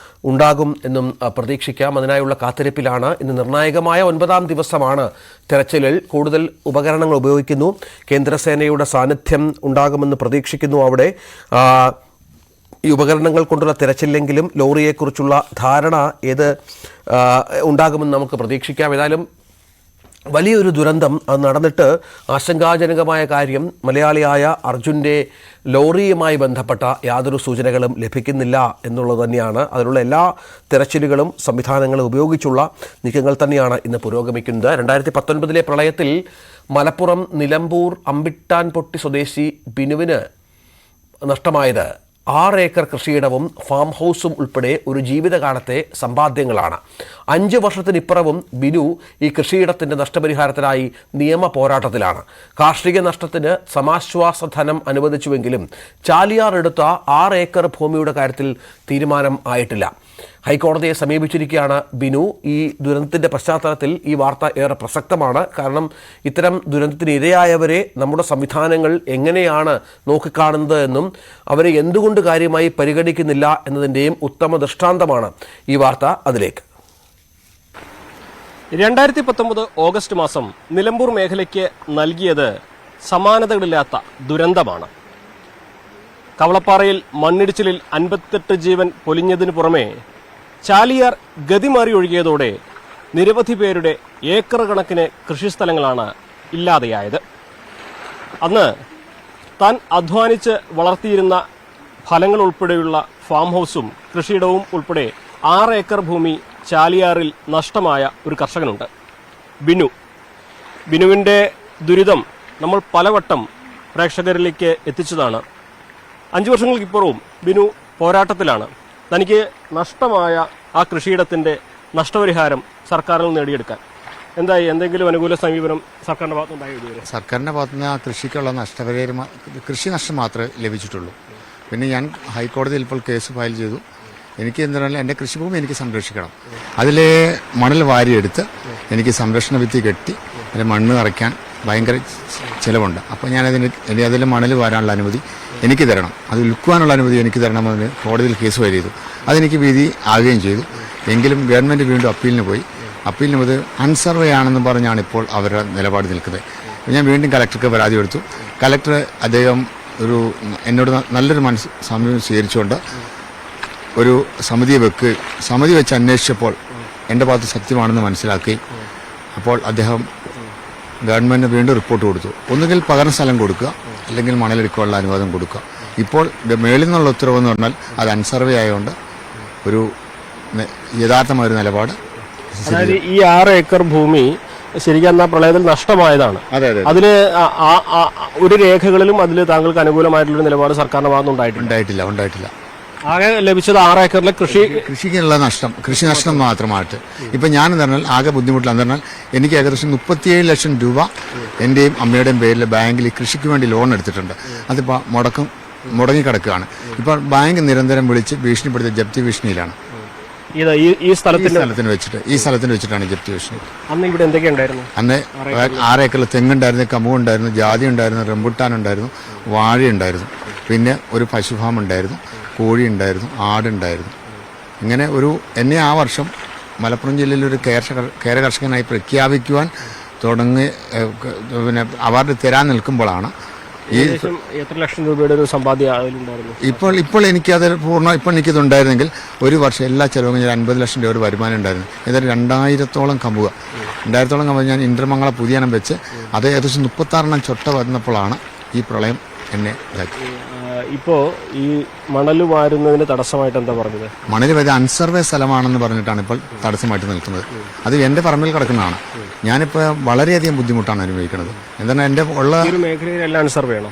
ഉണ്ടാകും എന്നും പ്രതീക്ഷിക്കാം. അതിനായുള്ള കാത്തിരിപ്പിലാണ്. ഇന്ന് നിർണായകമായ 9ാം ദിവസമാണ് തെരച്ചിലിൽ. കൂടുതൽ ഉപകരണങ്ങൾ ഉപയോഗിക്കുന്നു. കേന്ദ്രസേനയുടെ സാന്നിധ്യം ഉണ്ടാകുമെന്ന് പ്രതീക്ഷിക്കുന്നു. അവിടെ ഈ ഉപകരണങ്ങൾ കൊണ്ടുള്ള തെരച്ചിലെങ്കിലും ലോറിയെക്കുറിച്ചുള്ള ധാരണ ഉണ്ടാകുമെന്ന് നമുക്ക് പ്രതീക്ഷിക്കാം. ഏതായാലും വലിയൊരു ദുരന്തം അത് നടന്നിട്ട് ആശങ്കാജനകമായ കാര്യം, മലയാളിയായ അർജുൻ്റെ ലോറിയുമായി ബന്ധപ്പെട്ട യാതൊരു സൂചനകളും ലഭിക്കുന്നില്ല എന്നുള്ളത് തന്നെയാണ്. അതിനുള്ള എല്ലാ തെരച്ചിലുകളും സംവിധാനങ്ങളും ഉപയോഗിച്ചുള്ള നീക്കങ്ങൾ തന്നെയാണ് ഇന്ന് പുരോഗമിക്കുന്നത്. 2019 പ്രളയത്തിൽ മലപ്പുറം നിലമ്പൂർ അമ്പിട്ടാൻപൊട്ടി സ്വദേശി ബിനുവിന് നഷ്ടമായത് 6 ഏക്കർ കൃഷിയിടവും ഫാം ഹൗസും ഉൾപ്പെടെ ഒരു ജീവിതകാലത്തെ സമ്പാദ്യങ്ങളാണ്. 5 വർഷത്തിനിപ്പുറവും ബിനു ഈ കൃഷിയിടത്തിൻ്റെ നഷ്ടപരിഹാരത്തിനായി നിയമ പോരാട്ടത്തിലാണ്. കാർഷിക നഷ്ടത്തിന് സമാശ്വാസ ധനം അനുവദിച്ചുവെങ്കിലും ചാലിയാർ എടുത്ത 6 ഏക്കർ ഭൂമിയുടെ കാര്യത്തിൽ തീരുമാനം ആയിട്ടില്ല. ഹൈക്കോടതിയെ സമീപിച്ചിരിക്കുകയാണ് ബിനു. ഈ ദുരന്തത്തിൻ്റെ പശ്ചാത്തലത്തിൽ ഈ വാർത്ത ഏറെ പ്രസക്തമാണ്. കാരണം ഇത്തരം ദുരന്തത്തിന് ഇരയായവരെ നമ്മുടെ സംവിധാനങ്ങൾ എങ്ങനെയാണ് നോക്കിക്കാണുന്നത് എന്നും അവരെ എന്തുകൊണ്ട് കാര്യമായി പരിഗണിക്കുന്നില്ല എന്നതിൻ്റെയും ഉത്തമ ദൃഷ്ടാന്തമാണ് ഈ വാർത്ത. അതിലേക്ക് 2019 ഓഗസ്റ്റ് മാസം നിലമ്പൂർ മേഖലയ്ക്ക് നൽകിയത് സമാനതകളില്ലാത്ത ദുരന്തമാണ്. കവളപ്പാറയിൽ മണ്ണിടിച്ചിലിൽ 58 ജീവൻ പൊലിഞ്ഞതിനു പുറമെ ചാലിയാർ ഗതിമാറി ഒഴുകിയതോടെ നിരവധി പേരുടെ ഏക്കർ കണക്കിന് കൃഷിസ്ഥലങ്ങളാണ് ഇല്ലാതെയായത്. അന്ന് താൻ അധ്വാനിച്ച് വളർത്തിയിരുന്ന ഫലങ്ങൾ ഉൾപ്പെടെയുള്ള ഫാം ഹൗസും കൃഷിയിടവും ഉൾപ്പെടെ 6 ഏക്കർ ഭൂമി ചാലിയാറിൽ നഷ്ടമായ ഒരു കർഷകനുണ്ട്, ബിനുവിൻ്റെ ദുരിതം നമ്മൾ പലവട്ടം പ്രേക്ഷകരിലേക്ക് എത്തിച്ചതാണ്. 5 വർഷങ്ങൾക്കിപ്പുറവും ബിനു പോരാട്ടത്തിലാണ്. തനിക്ക് നഷ്ടമായ ആ കൃഷിയിടത്തിൻ്റെ നഷ്ടപരിഹാരം സർക്കാരിൽ നിന്ന് നേടിയെടുക്കാൻ എന്തായി? എന്തെങ്കിലും അനുകൂല സമീപനം സർക്കാരിൻ്റെ ഭാഗത്തുനിന്നുണ്ടായി ഇതുവരെ? സർക്കാരിൻ്റെ ഭാഗത്തുനിന്ന് ആ കൃഷിക്കുള്ള നഷ്ടപരിഹാരം കൃഷി നഷ്ടം മാത്രമേ ലഭിച്ചിട്ടുള്ളൂ. പിന്നെ ഞാൻ ഹൈക്കോടതിയിൽ ഇപ്പോൾ കേസ് ഫയൽ ചെയ്തു. എനിക്ക് എന്താണ് എൻ്റെ കൃഷിഭൂമി എനിക്ക് സംരക്ഷിക്കണം. അതിലെ മണൽ വാരിയെടുത്ത് എനിക്ക് സംരക്ഷണ ഭിത്തി കെട്ടി അതിൽ മണ്ണ് നിറയ്ക്കാൻ ഭയങ്കര ചിലവുണ്ട്. അപ്പോൾ ഞാനതിന് അതിൽ മണൽ വാരാനുള്ള അനുമതി എനിക്ക് തരണം, അത് വിൽക്കുവാനുള്ള അനുമതി എനിക്ക് തരണമെന്ന് കോടതിയിൽ കേസ് ഫയൽ ചെയ്തു. അതെനിക്ക് വിധി ആകുകയും ചെയ്തു. എങ്കിലും ഗവൺമെൻറ് വീണ്ടും അപ്പീലിന് പോയി. അപ്പീലിന് അത് അൺസർവേ ആണെന്ന് പറഞ്ഞാണ് ഇപ്പോൾ അവരുടെ നിലപാട് നിൽക്കുന്നത്. ഞാൻ വീണ്ടും കലക്ടർക്ക് പരാതി കൊടുത്തു. കലക്ടർ അദ്ദേഹം എന്നോട് നല്ലൊരു സമീപനം സ്വീകരിച്ചുകൊണ്ട് ഒരു സമിതി വെച്ച് അന്വേഷിച്ചപ്പോൾ എൻ്റെ ഭാഗത്ത് സത്യമാണെന്ന് മനസ്സിലാക്കി. അപ്പോൾ അദ്ദേഹം ഗവൺമെൻറ്റിന് വീണ്ടും റിപ്പോർട്ട് കൊടുത്തു. ഒന്നുകിൽ പകരം സ്ഥലം കൊടുക്കുക, അല്ലെങ്കിൽ മണലെടുക്കാനുള്ള അനുവാദം കൊടുക്കുക. ഇപ്പോൾ മേളിൽ നിന്നുള്ള ഉത്തരവെന്ന് പറഞ്ഞാൽ അത് അൺസർവേ ആയതുകൊണ്ട് ഒരു യഥാർത്ഥമായൊരു നിലപാട്. അതായത് ഈ 6 ഏക്കർ ഭൂമി ശരിക്കും എന്നാൽ പ്രളയത്തിൽ നഷ്ടമായതാണ്. അതിന് ഒരു രേഖകളിലും അതിൽ താങ്കൾക്ക് അനുകൂലമായിട്ടുള്ള നിലപാട് സർക്കാരിന്റെ ഭാഗത്ത് ഉണ്ടായിട്ടില്ല. ആകെ ലഭിച്ചത് 6 ഏക്കറിലെ കൃഷിക്കുള്ള നഷ്ടം, കൃഷി നഷ്ടം മാത്രമായിട്ട്. ഇപ്പം ഞാനെന്ന് പറഞ്ഞാൽ ആകെ ബുദ്ധിമുട്ടില്ലെന്ന് പറഞ്ഞാൽ എനിക്ക് ഏകദേശം 37 ലക്ഷം രൂപ എൻ്റെയും അമ്മയുടെയും പേരിൽ ബാങ്കിൽ കൃഷിക്ക് വേണ്ടി ലോൺ എടുത്തിട്ടുണ്ട്. അതിപ്പോൾ മുടങ്ങിക്കിടക്കുകയാണ്. ഇപ്പോൾ ബാങ്ക് നിരന്തരം വിളിച്ച് ഭീഷണിപ്പെടുത്തിയ ജപ്തി ഭീഷണിയിലാണ്. ഈ സ്ഥലത്തിന് വെച്ചിട്ടാണ് ജപ്തി ഭീഷണി. അന്ന് ഇവിടെ എന്തൊക്കെയുണ്ടായിരുന്നു? അന്ന് 6 ഏക്കറിൽ തെങ്ങുണ്ടായിരുന്നു, കമുണ്ടായിരുന്നു, ജാതി ഉണ്ടായിരുന്നു, റംബുട്ടാൻ ഉണ്ടായിരുന്നു, വാഴയുണ്ടായിരുന്നു, പിന്നെ ഒരു പശു ഫാം ഉണ്ടായിരുന്നു, കോഴി ഉണ്ടായിരുന്നു, ആടുണ്ടായിരുന്നു. ഇങ്ങനെ എന്നെ ആ വർഷം മലപ്പുറം ജില്ലയിൽ ഒരു കേര കർഷകനായി പ്രഖ്യാപിക്കുവാൻ തുടങ്ങി പിന്നെ അവാർഡ് തരാൻ നിൽക്കുമ്പോഴാണ് എത്ര ലക്ഷം രൂപയുടെ ഒരു സമ്പാദ്യം ഇപ്പോൾ എനിക്കത് ഇപ്പോൾ എനിക്കിതുണ്ടായിരുന്നെങ്കിൽ ഒരു വർഷം എല്ലാ ചെലവും 50 ലക്ഷം രൂപ വരുമാനം ഉണ്ടായിരുന്നു. ഏതായാലും 2000-ഓളം കമ്പുക ഞാൻ ഇന്ദ്രമംഗള പുതിയനം വെച്ച് അത് ഏകദേശം 36 ചൊട്ട വന്നപ്പോഴാണ് ഈ പ്രളയം എന്നെ ഇതാക്കി. ഇപ്പോൾ ഈ മണൽ വാരുന്നതിന് തടസ്സമായിട്ട് എന്താ പറഞ്ഞത്? മണൽ വരെ അൺസർവേ സ്ഥലമാണെന്ന് പറഞ്ഞിട്ടാണ് ഇപ്പോൾ തടസ്സമായിട്ട് നിൽക്കുന്നത്. അത് എൻ്റെ പറമ്പിൽ കിടക്കുന്നതാണ്. ഞാനിപ്പോൾ വളരെയധികം ബുദ്ധിമുട്ടാണ് അനുഭവിക്കുന്നത്. എന്താണ് എൻ്റെ ഉള്ള മേഖലയിലെല്ലാം അൺസർവേ ആണോ?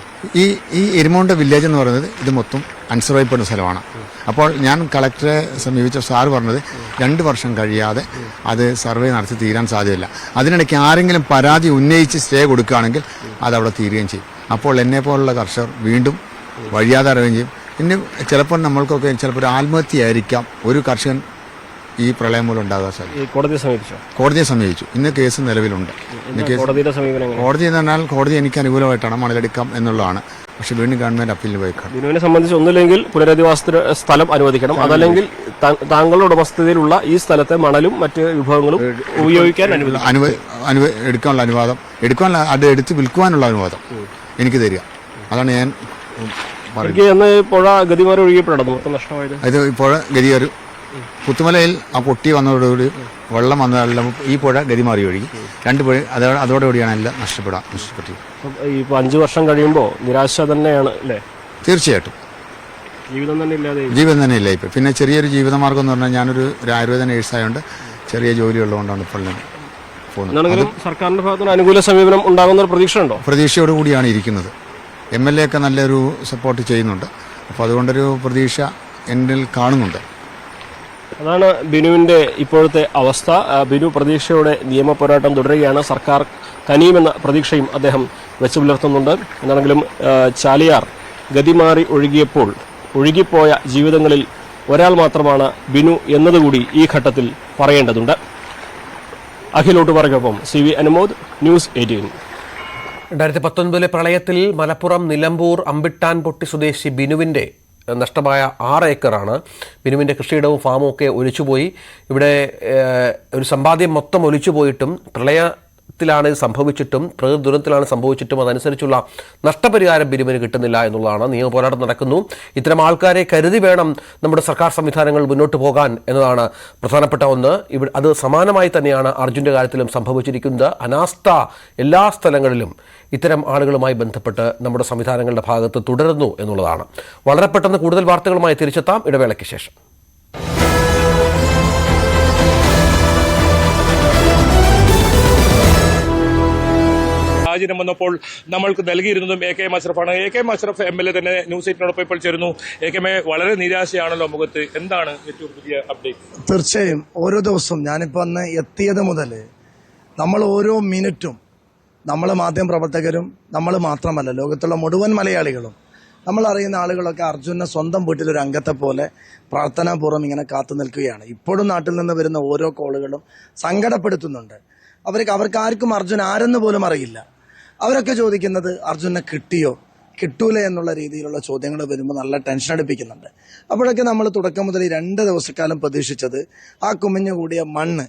ഈ എരുമോണ്ട വില്ലേജ് എന്ന് പറയുന്നത് ഇത് മൊത്തം അൺസർവേ പെടുന്ന സ്ഥലമാണ്. അപ്പോൾ ഞാൻ കളക്ടറെ സമീപിച്ച സാറ് പറഞ്ഞത് 2 വർഷം കഴിയാതെ അത് സർവേ നടത്തി തീരാൻ സാധ്യതയില്ല. അതിനിടയ്ക്ക് ആരെങ്കിലും പരാതി ഉന്നയിച്ച് സ്റ്റേ കൊടുക്കുകയാണെങ്കിൽ അതവിടെ തീരുകയും ചെയ്യും. അപ്പോൾ എന്നെപ്പോലുള്ള കർഷകർ വീണ്ടും വഴിയാതെ അറിയുകയും ചെയ്യും. പിന്നെ ചിലപ്പോൾ നമ്മൾക്കൊക്കെ ചിലപ്പോൾ ഒരു ആത്മഹത്യയായിരിക്കാം ഒരു കർഷകൻ ഈ പ്രളയം മൂലം ഉണ്ടാകാൻ സാധിക്കും. കോടതിയെ സമീപിച്ചു. ഇന്ന് കേസ് നിലവിലുണ്ട്. കോടതി എന്ന് പറഞ്ഞാൽ കോടതി എനിക്ക് അനുകൂലമായിട്ടാണ് മണലെടുക്കാം എന്നുള്ളതാണ്. പക്ഷെ വീണ്ടും ഗവൺമെന്റ് അപ്പീലിന് പോയേക്കാം. ബിനുവിനെ സംബന്ധിച്ച് ഒന്നില്ലെങ്കിൽ പുനരധിവാസ സ്ഥലം അനുവദിക്കണം, അതല്ലെങ്കിൽ താങ്കളുടെ ഉടമസ്ഥതയിലുള്ള ഈ സ്ഥലത്തെ മണലും മറ്റ് വിഭവങ്ങളും ഉപയോഗിക്കാൻ എടുക്കാനുള്ള അനുവാദം, അത് എടുത്ത് വിൽക്കുവാനുള്ള അനുവാദം എനിക്ക് തരിക. അതാണ് ഞാൻ പുഴ ഗതിമാറി ഒഴുകിയപ്പോഴാണ് മൊത്തം നഷ്ടമായത്. ഇത് പുഴ ഗതിയൊരു പുത്തുമലയിൽ ആ പൊട്ടി വന്നതോടുകൂടി വെള്ളം വന്നതെല്ലാം ഈ പുഴ ഗതിമാറി ഒഴുകി 2 പുഴ അതോടുകൂടിയാണ് എല്ലാം നഷ്ടപ്പെട്ടു. ഇപ്പോൾ 5 വർഷം കഴിയുമ്പോൾ നിരാശ തന്നെയാണ് അല്ലേ? തീർച്ചയായിട്ടും ജീവിതം തന്നെ ഇല്ല. ഇപ്പം പിന്നെ ചെറിയൊരു ജീവിതമാർഗം എന്ന് പറഞ്ഞാൽ ഞാനൊരു ആയുർവേദ നേഴ്സായതുകൊണ്ട് ചെറിയ ജോലി ഉള്ളതുകൊണ്ടാണ് ഇപ്പോൾ ഞാൻ പോകുന്നത്. സർക്കാരിന്റെ ഭാഗത്തുനിന്ന് അനുകൂല സമീപനം ഉണ്ടാകുന്ന ഒരു പ്രതീക്ഷ ഉണ്ടോ? പ്രതീക്ഷയോടുകൂടിയാണ് ഇരിക്കുന്നത്. MLA ഒക്കെ നല്ലൊരു സപ്പോർട്ട് ചെയ്യുന്നുണ്ട്. അപ്പോൾ അതുകൊണ്ടൊരു പ്രതീക്ഷ എന്നിൽ കാണുന്നുണ്ട്. അതാണ് ബിനുവിൻ്റെ ഇപ്പോഴത്തെ അവസ്ഥ. ബിനു പ്രതീക്ഷയോടെ നിയമ പോരാട്ടം തുടരുകയാണ്. സർക്കാർ കനിയുമെന്ന പ്രതീക്ഷയും അദ്ദേഹം വെച്ചു പുലർത്തുന്നുണ്ട്. എന്നാണെങ്കിലും ചാലിയാർ ഗതിമാറി ഒഴുകിപ്പോയ ജീവിതങ്ങളിൽ ഒരാൾ മാത്രമാണ് ബിനു എന്നതുകൂടി ഈ ഘട്ടത്തിൽ പറയേണ്ടതുണ്ട്. അഖിലോട്ട് പറയൊപ്പം CV അനുമോദ്, ന്യൂസ് 18. 2019 പ്രളയത്തിൽ മലപ്പുറം നിലമ്പൂർ അമ്പിട്ടാൻ പൊട്ടി സ്വദേശി ബിനുവിൻ്റെ നഷ്ടമായ 6 ഏക്കറാണ്. ബിനുവിൻ്റെ കൃഷിയിടവും ഫാമും ഒക്കെ ഒലിച്ചുപോയി. ഇവിടെ ഒരു സമ്പാദ്യം മൊത്തം ഒലിച്ചുപോയിട്ടും പ്രളയത്തിലാണ് ഇത് സംഭവിച്ചിട്ടും പ്രകൃതി ദുരന്തത്തിലാണ് സംഭവിച്ചിട്ടും അതനുസരിച്ചുള്ള നഷ്ടപരിഹാരം ബിനുവിന് കിട്ടുന്നില്ല എന്നുള്ളതാണ്. നിയമ പോരാട്ടം നടക്കുന്നു. ഇത്തരം ആൾക്കാരെ കരുതി വേണം നമ്മുടെ സർക്കാർ സംവിധാനങ്ങൾ മുന്നോട്ട് പോകാൻ എന്നതാണ് പ്രധാനപ്പെട്ട ഒന്ന്. അത് സമാനമായി തന്നെയാണ് അർജുൻ്റെ കാര്യത്തിലും സംഭവിച്ചിരിക്കുന്നത്. അനാസ്ഥ എല്ലാ സ്ഥലങ്ങളിലും ഇത്തരം ആളുകളുമായി ബന്ധപ്പെട്ട് നമ്മുടെ സംവിധാനങ്ങളുടെ ഭാഗത്ത് തുടരുന്നു എന്നുള്ളതാണ്. വളരെ പെട്ടെന്ന് കൂടുതൽ വാർത്തകളുമായി തിരിച്ചെത്താം ഇടവേളയ്ക്ക് ശേഷം. സാഹചര്യം വന്നപ്പോൾ നമ്മൾക്ക് നൽകിയിരുന്നതും AK അഷ്റഫാണ്. AK അഷ്റഫ് MLA തന്നെ ന്യൂസ് 8നോടൊപ്പം ഇപ്പോൾ ചേരുന്നു. AK വളരെ നിരാശയാണല്ലോ മുഖത്ത്, എന്താണ് ഏറ്റവും പുതിയ അപ്ഡേറ്റ്? തീർച്ചയായും ഓരോ ദിവസവും ഞാനിപ്പോൾ അന്ന് എത്തിയത് മുതൽ നമ്മൾ ഓരോ മിനിറ്റും നമ്മൾ മാധ്യമപ്രവർത്തകരും നമ്മൾ മാത്രമല്ല ലോകത്തുള്ള മുഴുവൻ മലയാളികളും നമ്മൾ അറിയുന്ന ആളുകളൊക്കെ അർജുനെ സ്വന്തം വീട്ടിലൊരു അംഗത്തെ പോലെ പ്രാർത്ഥനാപൂർവ്വം ഇങ്ങനെ കാത്തു നിൽക്കുകയാണ്. ഇപ്പോഴും നാട്ടിൽ നിന്ന് വരുന്ന ഓരോ കോളുകളും സങ്കടപ്പെടുത്തുന്നുണ്ട്. അവർക്ക് ആർക്കും അർജുൻ ആരെന്ന് പോലും അറിയില്ല. അവരൊക്കെ ചോദിക്കുന്നത് അർജുനെ കിട്ടിയോ കിട്ടൂല എന്നുള്ള രീതിയിലുള്ള ചോദ്യങ്ങൾ വരുമ്പോൾ നല്ല ടെൻഷൻ അടിപ്പിക്കുന്നുണ്ട്. അപ്പോഴൊക്കെ നമ്മൾ തുടക്കം മുതൽ 2 ദിവസക്കാലം പ്രതീക്ഷിച്ചത് ആ കുമിഞ്ഞുകൂടിയ മണ്ണ്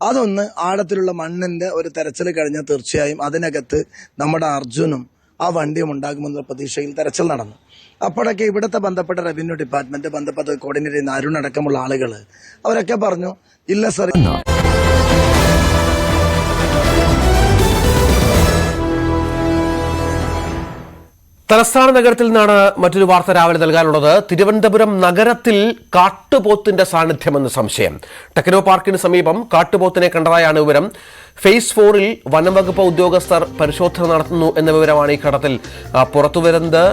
അതൊന്ന് ആഴത്തിലുള്ള മണ്ണിന്റെ ഒരു തെരച്ചിൽ കഴിഞ്ഞാൽ തീർച്ചയായും അതിനകത്ത് നമ്മുടെ അർജുനും ആ വണ്ടിയും ഉണ്ടാകുമെന്നുള്ള പ്രതീക്ഷയിൽ തെരച്ചിൽ നടന്നു. അപ്പോഴൊക്കെ ഇവിടുത്തെ ബന്ധപ്പെട്ട റവന്യൂ ഡിപ്പാർട്ട്മെന്റ് ബന്ധപ്പെട്ട കോർഡിനേറ്റർ ചെയ്യുന്ന അരുൺ അടക്കമുള്ള ആളുകൾ അവരൊക്കെ പറഞ്ഞു ഇല്ല സർ. തലസ്ഥാന നഗരത്തിൽ നിന്നാണ് മറ്റൊരു വാർത്ത രാവിലെ നൽകാനുള്ളത്. തിരുവനന്തപുരം നഗരത്തിൽ കാട്ടുപോത്തിന്റെ സാന്നിധ്യമെന്ന് സംശയം. ടെക്നോ പാർക്കിന് സമീപം കാട്ടുപോത്തിനെ കണ്ടതായാണ് വിവരം. ഫേസ് 4-ൽ വനംവകുപ്പ് ഉദ്യോഗസ്ഥർ പരിശോധന നടത്തുന്നു എന്ന വിവരമാണ് ഈ ഘട്ടത്തിൽ പുറത്തുവരുന്നത്.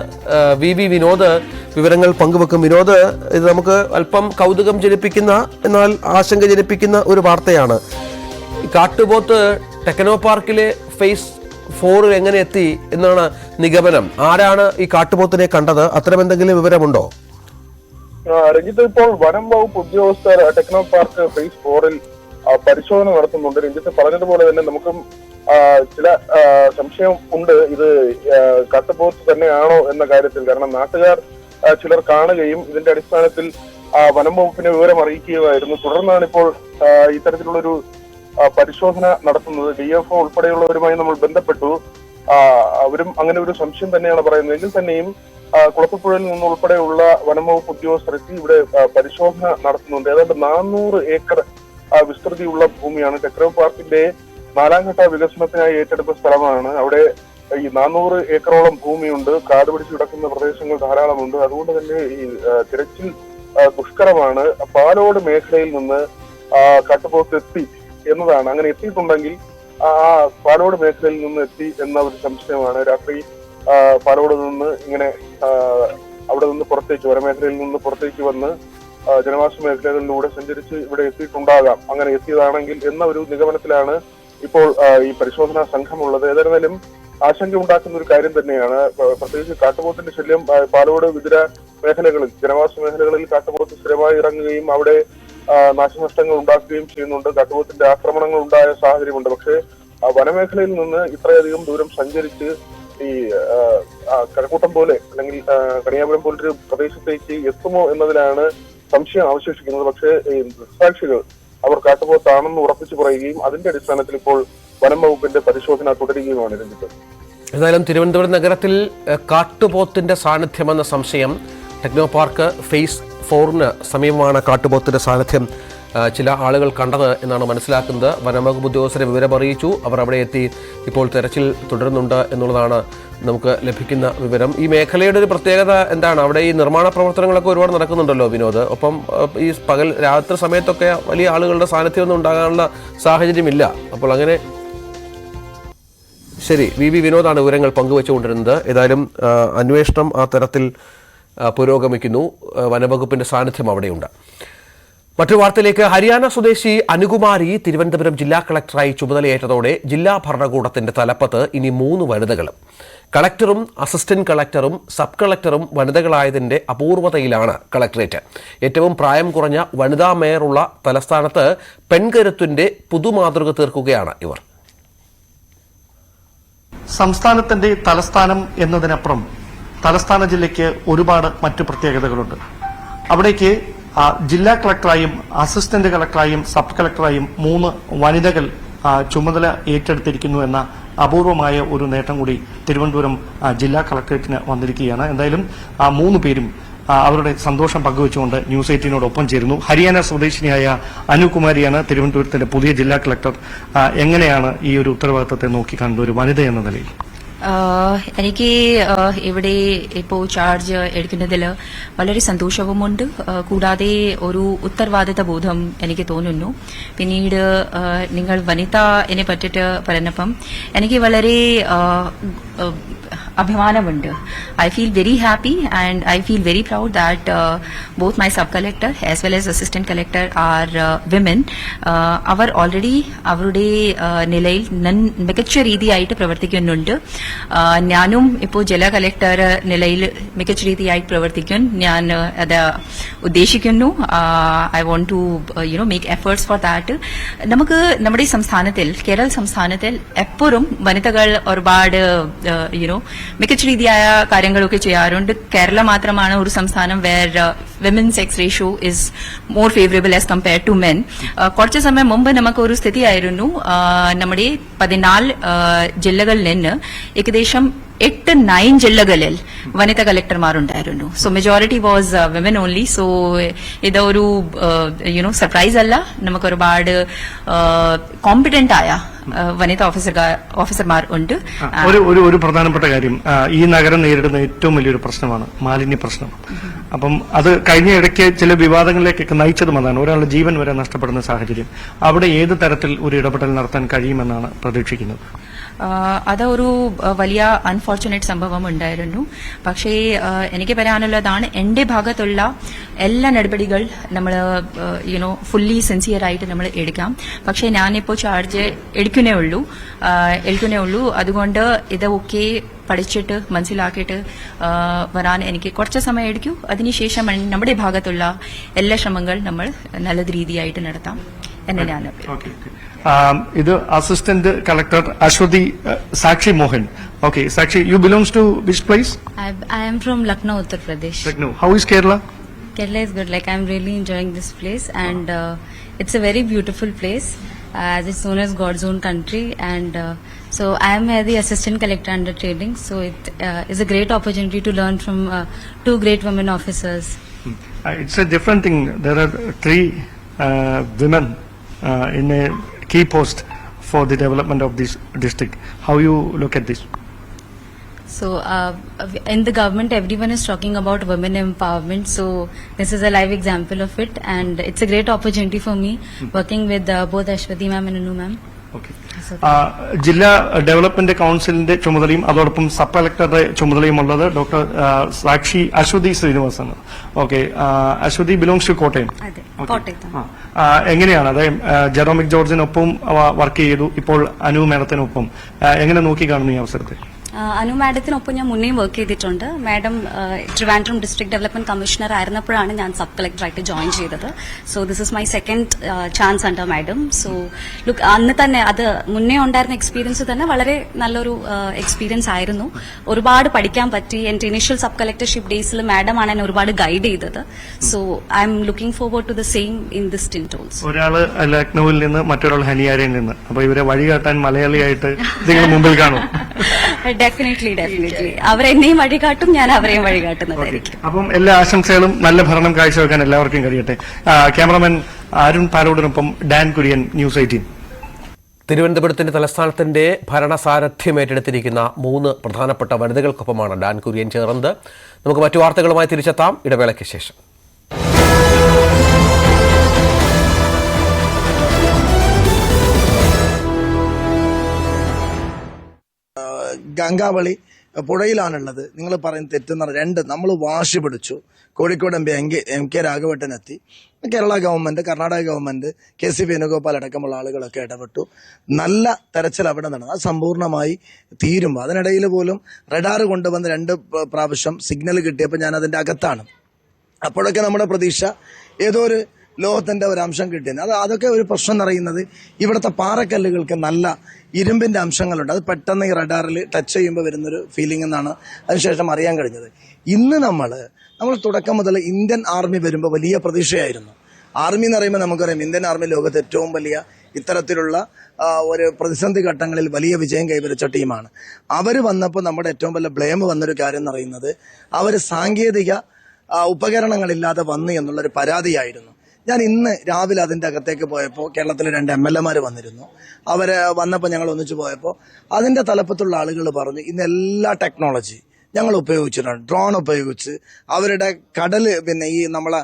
VV വിനോദ് വിവരങ്ങൾ പങ്കുവെക്കും. വിനോദ്, ഇത് നമുക്ക് അല്പം കൗതുകം ജനിപ്പിക്കുന്ന എന്നാൽ ആശങ്ക ജനിപ്പിക്കുന്ന ഒരു വാർത്തയാണ്. കാട്ടുപോത്ത് ടെക്നോ പാർക്കിലെ ഫേസ് 4 എങ്ങനെ എത്തി എന്നാണ് നിഗമനം. ആരാണ് ഈ കാട്ടുപോത്തിനെ കണ്ടത്? അത്തരം എന്തെങ്കിലും വിവരമുണ്ടോ? രഞ്ജിത്ത്, ഇപ്പോൾ വനം വകുപ്പ് ഉദ്യോഗസ്ഥർ ടെക്നോ പാർക്ക് ഫേസ് 4-ൽ പരിശോധന നടത്തുന്നുണ്ട്. രഞ്ജിത്ത് പറഞ്ഞതുപോലെ തന്നെ നമുക്കും ചില സംശയം ഉണ്ട് ഇത് കാട്ടുപോത്ത് തന്നെയാണോ എന്ന കാര്യത്തിൽ. കാരണം നാട്ടുകാർ ചിലർ കാണുകയും ഇതിന്റെ അടിസ്ഥാനത്തിൽ വനം വകുപ്പിനെ വിവരം അറിയിക്കുകയായിരുന്നു. തുടർന്നാണ് ഇപ്പോൾ ഇത്തരത്തിലുള്ളൊരു പരിശോധന നടത്തുന്നത്. DFO ഉൾപ്പെടെയുള്ളവരുമായി നമ്മൾ ബന്ധപ്പെട്ടു. അവരും അങ്ങനെ ഒരു സംശയം തന്നെയാണ് പറയുന്നത്. എങ്കിൽ തന്നെയും കുളത്തൂപ്പുഴയിൽ നിന്നുൾപ്പെടെയുള്ള വനംവകുപ്പ് ഉദ്യോഗസ്ഥർ എത്തി ഇവിടെ പരിശോധന നടത്തുന്നുണ്ട്. ഏതാണ്ട് 400 ഏക്കർ വിസ്തൃതിയുള്ള ഭൂമിയാണ്. ടെക്നോ പാർക്കിന്റെ 4ാം ഘട്ട വികസനത്തിനായി ഏറ്റെടുത്ത സ്ഥലമാണ്. അവിടെ ഈ 400 ഏക്കറോളം ഭൂമിയുണ്ട്. കാട് പിടിച്ച് കിടക്കുന്ന പ്രദേശങ്ങൾ ധാരാളമുണ്ട്. അതുകൊണ്ട് തന്നെ ഈ തിരച്ചിൽ ദുഷ്കരമാണ്. പാലോട് മേഖലയിൽ നിന്ന് കാട്ടുപോത്ത് എത്തി എന്നതാണ്. അങ്ങനെ എത്തിയിട്ടുണ്ടെങ്കിൽ ആ പാലോട് മേഖലയിൽ നിന്ന് എത്തി എന്ന ഒരു സംശയമാണ്. രാത്രി പാലോട് നിന്ന് ഇങ്ങനെ അവിടെ നിന്ന് പുറത്തേക്ക് വനമേഖലയിൽ നിന്ന് പുറത്തേക്ക് വന്ന് ജനവാസ മേഖലകളിലൂടെ സഞ്ചരിച്ച് ഇവിടെ എത്തിയിട്ടുണ്ടാകാം. അങ്ങനെ എത്തിയതാണെങ്കിൽ എന്ന ഒരു നിഗമനത്തിലാണ് ഇപ്പോൾ ഈ പരിശോധനാ സംഘമുള്ളത്. ഏതായിരുന്നാലും ആശങ്ക ഉണ്ടാക്കുന്ന ഒരു കാര്യം തന്നെയാണ്. പ്രത്യേകിച്ച് കാട്ടുപോത്തിന്റെ ശല്യം പാലോട് വിതുര മേഖലകളിൽ ജനവാസ മേഖലകളിൽ കാട്ടുപോത്ത് സ്ഥിരമായി ഇറങ്ങുകയും അവിടെ നാശനഷ്ടങ്ങൾ ഉണ്ടാക്കുകയും ചെയ്യുന്നുണ്ട്. കാട്ടുപോത്തിന്റെ ആക്രമണങ്ങൾ ഉണ്ടായ സാഹചര്യമുണ്ട്. പക്ഷേ വനമേഖലയിൽ നിന്ന് ഇത്രയധികം ദൂരം സഞ്ചരിച്ച് ഈ കഴക്കൂട്ടം പോലെ അല്ലെങ്കിൽ കണിയാപുരം പോലൊരു പ്രദേശത്തേക്ക് എത്തുമോ എന്നതിലാണ് സംശയം അവശേഷിക്കുന്നത്. പക്ഷേ ഈ ദൃക്സാക്ഷികൾ അവർ കാട്ടുപോത്താണെന്ന് ഉറപ്പിച്ചു പറയുകയും അതിന്റെ അടിസ്ഥാനത്തിൽ ഇപ്പോൾ വനം വകുപ്പിന്റെ പരിശോധന തുടരുകയുമാണ്. രഞ്ജിത്ത്, ഏതായാലും തിരുവനന്തപുരം നഗരത്തിൽ കാട്ടുപോത്തിന്റെ സാന്നിധ്യമെന്ന സംശയം. ടെക്നോ പാർക്ക് ഫേസ് 4-ന് സമീപമാണ് കാട്ടുപോത്തിന്റെ സാന്നിധ്യം ചില ആളുകൾ കണ്ടത് എന്നാണ് മനസ്സിലാക്കുന്നത്. വനംവകുപ്പ് ഉദ്യോഗസ്ഥരെ വിവരം അറിയിച്ചു. അവർ അവിടെ എത്തി ഇപ്പോൾ തെരച്ചിൽ തുടരുന്നുണ്ട് എന്നുള്ളതാണ് നമുക്ക് ലഭിക്കുന്ന വിവരം. ഈ മേഖലയുടെ ഒരു പ്രത്യേകത എന്താണ്? അവിടെ ഈ നിർമ്മാണ പ്രവർത്തനങ്ങളൊക്കെ ഒരുപാട് നടക്കുന്നുണ്ടല്ലോ വിനോദ്. ഒപ്പം ഈ രാത്രി സമയത്തൊക്കെ വലിയ ആളുകളുടെ സാന്നിധ്യമൊന്നും ഉണ്ടാകാനുള്ള സാഹചര്യമില്ല. അപ്പോൾ അങ്ങനെ ശരി, VV വിനോദാണ് വിവരങ്ങൾ പങ്കുവെച്ചുകൊണ്ടിരുന്നത്. ഏതായാലും അന്വേഷണം ആ തരത്തിൽ പുരോഗമിക്കുന്നു. വനംവകുപ്പിന്റെ സാന്നിധ്യം അവിടെയുണ്ട്. മറ്റൊരു വാർത്തയിലേക്ക്. ഹരിയാന സ്വദേശി അനുകുമാരി തിരുവനന്തപുരം ജില്ലാ കളക്ടറായി ചുമതലയേറ്റതോടെ ജില്ലാ ഭരണകൂടത്തിന്റെ തലപ്പത്ത് ഇനി 3 വനിതകളും. കളക്ടറും അസിസ്റ്റന്റ് കളക്ടറും സബ് കളക്ടറും വനിതകളായതിന്റെ അപൂർവതയിലാണ് കളക്ടറേറ്റ്. ഏറ്റവും പ്രായം കുറഞ്ഞ വനിതാ മേയറുള്ള തലസ്ഥാനത്ത് പെൺകരുത്തിന്റെ പുതുമാതൃക തീർക്കുകയാണ് ഇവർ. സംസ്ഥാനത്തിന്റെ തലസ്ഥാനം എന്നതിനപ്പുറം തലസ്ഥാന ജില്ലയ്ക്ക് ഒരുപാട് മറ്റു പ്രത്യേകതകളുണ്ട്. അവിടേക്ക് ജില്ലാ കളക്ടറായും അസിസ്റ്റന്റ് കളക്ടറായും സബ് കളക്ടറായും 3 വനിതകൾ ചുമതല ഏറ്റെടുത്തിരിക്കുന്നു എന്ന അപൂർവമായ ഒരു നേട്ടം കൂടി തിരുവനന്തപുരം ജില്ലാ കളക്ടറേറ്റിന് വന്നിരിക്കുകയാണ്. എന്തായാലും 3 പേരും അവരുടെ സന്തോഷം പങ്കുവച്ചുകൊണ്ട് ന്യൂസ് 18നോടൊപ്പം ചേരുന്നു. ഹരിയാന സ്വദേശിനിയായ അനുകുമാരിയാണ് തിരുവനന്തപുരത്തിന്റെ പുതിയ ജില്ലാ കളക്ടർ. എങ്ങനെയാണ് ഈ ഒരു ഉത്തരവാദിത്തത്തെ നോക്കിക്കാണുന്നത് ഒരു വനിത എന്ന നിലയിൽ? എനിക്ക് ഇവിടെ ഇപ്പോൾ ചാർജ് എടുക്കുന്നതിൽ വളരെ സന്തോഷവുമുണ്ട്. കൂടാതെ ഒരു ഉത്തരവാദിത്ത ബോധം എനിക്ക് തോന്നുന്നു. പിന്നീട് നിങ്ങൾ വനിത എന്നെ പറ്റിയിട്ട് പറഞ്ഞപ്പം എനിക്ക് വളരെ അഭിമാനമുണ്ട്. I feel very happy and I feel very proud that both my sub-collector as well as assistant collector are women. അവർ ഓൾറെഡി അവരുടെ നിലയിൽ മികച്ച രീതിയായിട്ട് പ്രവർത്തിക്കുന്നുണ്ട്. ഞാനും ഇപ്പോൾ ജില്ലാ കളക്ടർ നിലയിൽ മികച്ച രീതിയായിട്ട് പ്രവർത്തിക്കാൻ ഞാൻ അത് ഉദ്ദേശിക്കുന്നു. I want to make efforts for that. നമുക്ക് നമ്മുടെ സംസ്ഥാനത്തിൽ, കേരള സംസ്ഥാനത്തിൽ എപ്പോഴും വനിതകൾ ഒരുപാട് മികച്ച രീതിയായ കാര്യങ്ങളൊക്കെ ചെയ്യാറുണ്ട്. കേരള മാത്രമാണ് ഒരു സംസ്ഥാനം where women sex ratio is more favourable as compare to men. കുറച്ച് സമയം മുമ്പ് നമുക്ക് ഒരു സ്ഥിതിയായിരുന്നു, നമ്മുടെ 14 ജില്ലകളിൽ നിന്ന് ഏകദേശം 8-9 ജില്ലകളിൽ വനിതാ കളക്ടർമാരുണ്ടായിരുന്നു. So majority was women only. So ഇതൊരു സർപ്രൈസ് അല്ല. നമുക്ക് ഒരുപാട് കോമ്പിറ്റന്റ് ആയ വനിതാ ഓഫീസർമാർ ഉണ്ട്. ഒരു പ്രധാനപ്പെട്ട കാര്യം, ഈ നഗരം നേരിടുന്ന ഏറ്റവും വലിയൊരു പ്രശ്നമാണ് മാലിന്യ പ്രശ്നം. അപ്പം അത് കഴിഞ്ഞ ഇടയ്ക്ക് ചില വിവാദങ്ങളിലേക്കൊക്കെ നയിച്ചതും അതാണ്. ഒരാളുടെ ജീവൻ വരെ നഷ്ടപ്പെടുന്ന സാഹചര്യം. അവിടെ ഏത് തരത്തിൽ ഒരു ഇടപെടൽ നടത്താൻ കഴിയുമെന്നാണ് പ്രതീക്ഷിക്കുന്നത്? അതൊരു വലിയ അൺഫോർച്ചുനേറ്റ് സംഭവം ഉണ്ടായിരുന്നു. പക്ഷേ എനിക്ക് പറയാനുള്ളതാണ്, എന്റെ ഭാഗത്തുള്ള എല്ലാ നടപടികൾ നമ്മൾ ഫുള്ളി സിൻസിയറായിട്ട് നമ്മൾ എടുക്കാം. പക്ഷേ ഞാനിപ്പോൾ ചാർജ് എടുക്കുന്നേ ഉള്ളൂ. അതുകൊണ്ട് ഇതൊക്കെ പഠിച്ചിട്ട് മനസ്സിലാക്കിയിട്ട് വരാൻ എനിക്ക് കുറച്ച് സമയം എടുക്കും. അതിനുശേഷം നമ്മുടെ ഭാഗത്തുള്ള എല്ലാ ശ്രമങ്ങൾ നമ്മൾ നല്ല രീതിയായിട്ട് നടത്താം എന്ന് ഞാൻ. ഇത് അസിസ്റ്റന്റ് കളക്ടർ അശ്വതി സാക്ഷി Mohan. Okay, Sakshi, you belongs to which place? I am from Lucknow, Uttar Pradesh. Lucknow. How is Kerala? Kerala is good. Like, I'm really enjoying this place, and it's a very beautiful place, as it's known as God's own country. And so I am the assistant collector under training. So it is a great opportunity to learn from 2 great women officers. It's a different thing. There are 3 women in a key post for the development of this district. How you look at this? So in the government, everyone is talking about women empowerment. So this is a live example of it, and it's a great opportunity for me working with both Ashwati ma'am and Anu ma'am. Okay. ജില്ലാ development കൌൺസിലിന്റെ ചുമതലയും അതോടൊപ്പം sub കളക്ടറുടെ ചുമതലയും ഉള്ളത് doctor Sakshi Ashwathi ശ്രീനിവാസാണ്. Okay, Ashwathi belongs to Kottayam. എങ്ങനെയാണ് അതായത് ജെറോമിക് ജോർജിനൊപ്പം വർക്ക് ചെയ്തു, ഇപ്പോൾ അനു മേഡത്തിനൊപ്പം എങ്ങനെ നോക്കി കാണുന്നു ഈ അവസരത്തെ? അനു മാഡത്തിനൊപ്പം ഞാൻ മുന്നേയും വർക്ക് ചെയ്തിട്ടുണ്ട്. Madam Trivandrum district development commissioner ആയിരുന്നപ്പോഴാണ് ഞാൻ സബ് കളക്ടറായിട്ട് ജോയിൻ ചെയ്തത്. So this is my second chance under madam. So look, അന്ന് തന്നെ അത് മുന്നേ ഉണ്ടായിരുന്ന എക്സ്പീരിയൻസ് തന്നെ വളരെ നല്ലൊരു എക്സ്പീരിയൻസ് ആയിരുന്നു. ഒരുപാട് പഠിക്കാൻ പറ്റി. എന്റെ ഇനീഷ്യൽ സബ് കളക്ടർഷിപ്പ് ഡേയ്സിൽ മാഡമാണ് എന്നെ ഒരുപാട് ഗൈഡ് ചെയ്തത്. So I am looking forward to the same in this stint also. ഒരാള് ലക്നൌവിൽ നിന്ന്, മറ്റൊരാൾ ഹനിയാരയിൽ നിന്ന്. അപ്പൊ ഇവരെ വഴികാട്ടാൻ മലയാളിയായിട്ട് നിങ്ങൾ മുമ്പിൽ കാണും. ഡെഫിനറ്റ്ലി അവരെന്നെയും വഴികാട്ടും, ഞാൻ അവരെയും വഴികാട്ടുന്നതായിരിക്കും. അപ്പം എല്ലാ ആശംസകളും, നല്ല ഭരണം കാഴ്ചവെക്കാൻ എല്ലാവർക്കും കഴിയട്ടെ. ക്യാമറമാൻ അരുൺ പാലോടിനൊപ്പം ഡാൻ കുര്യൻ, ന്യൂസ് 18. തിരുവനന്തപുരത്തിന്റെ തലസ്ഥാനത്തിന്റെ ഭരണസാരഥ്യം ഏറ്റെടുത്തിരിക്കുന്ന 3 പ്രധാനപ്പെട്ട വനിതകൾക്കൊപ്പമാണ് ഡാൻ കുര്യൻ ചേർന്നത്. നമുക്ക് മറ്റു വാർത്തകളുമായി തിരിച്ചെത്താം ഇടവേളയ്ക്ക് ശേഷം. ഗംഗാവളി പുഴയിലാണുള്ളത്. നിങ്ങൾ പറയുന്നത് തെറ്റെന്ന് 2 നമ്മൾ വാശി പിടിച്ചു. കോഴിക്കോട് എം കെ രാഘവേട്ടൻ എത്തി. Kerala government, Karnataka government, KC Venugopal അടക്കമുള്ള ആളുകളൊക്കെ ഇടപെട്ടു. നല്ല തെരച്ചിൽ അവിടെ നടന്നു. അത് സമ്പൂർണ്ണമായി തീരുമ്പോൾ അതിനിടയിൽ പോലും റഡാർ കൊണ്ടുവന്ന് 2 പ്രാവശ്യം സിഗ്നൽ കിട്ടിയപ്പോൾ ഞാൻ അതിന്റെ അകത്താണ്. അപ്പോഴൊക്കെ നമ്മുടെ പ്രതീക്ഷ ഏതോ ഒരു ലോഹത്തിന്റെ ഒരു അംശം കിട്ടിയത്. അതൊക്കെ ഒരു പ്രശ്നം എന്നറിയുന്നത് ഇവിടുത്തെ പാറക്കല്ലുകൾക്ക് നല്ല ഇരുമ്പിന്റെ അംശങ്ങളുണ്ട്. അത് പെട്ടെന്ന് ഈ റഡാറിൽ ടച്ച് ചെയ്യുമ്പോൾ വരുന്നൊരു ഫീലിംഗ് എന്നാണ് അതിനുശേഷം അറിയാൻ കഴിഞ്ഞത്. ഇന്ന് നമ്മൾ തുടക്കം മുതൽ ഇന്ത്യൻ ആർമി വരുമ്പോൾ വലിയ പ്രതീക്ഷയായിരുന്നു. ആർമി എന്ന് പറയുമ്പോൾ നമുക്കറിയാം, ഇന്ത്യൻ ആർമി ലോകത്ത് ഏറ്റവും വലിയ ഇത്തരത്തിലുള്ള ഒരു പ്രതിസന്ധി ഘട്ടങ്ങളിൽ വലിയ വിജയം കൈവരിച്ച ടീമാണ്. അവർ വന്നപ്പോൾ നമ്മുടെ ഏറ്റവും വലിയ ബ്ലെയിം വന്നൊരു കാര്യം എന്ന് പറയുന്നത് അവർ സാങ്കേതിക ഉപകരണങ്ങളില്ലാതെ വന്നു എന്നുള്ളൊരു പരാതിയായിരുന്നു. ഞാൻ ഇന്ന് രാവിലെ അതിൻ്റെ അകത്തേക്ക് പോയപ്പോൾ കേരളത്തിലെ 2 MLA വന്നിരുന്നു. അവരെ വന്നപ്പോൾ ഞങ്ങൾ ഒന്നിച്ചു പോയപ്പോൾ അതിൻ്റെ തലപ്പത്തുള്ള ആളുകൾ പറഞ്ഞു ഇന്ന് എല്ലാ ടെക്നോളജി ഞങ്ങൾ ഉപയോഗിച്ചിട്ടുണ്ട്. ഡ്രോൺ ഉപയോഗിച്ച് അവരുടെ കടൽ പിന്നെ ഈ നമ്മളെ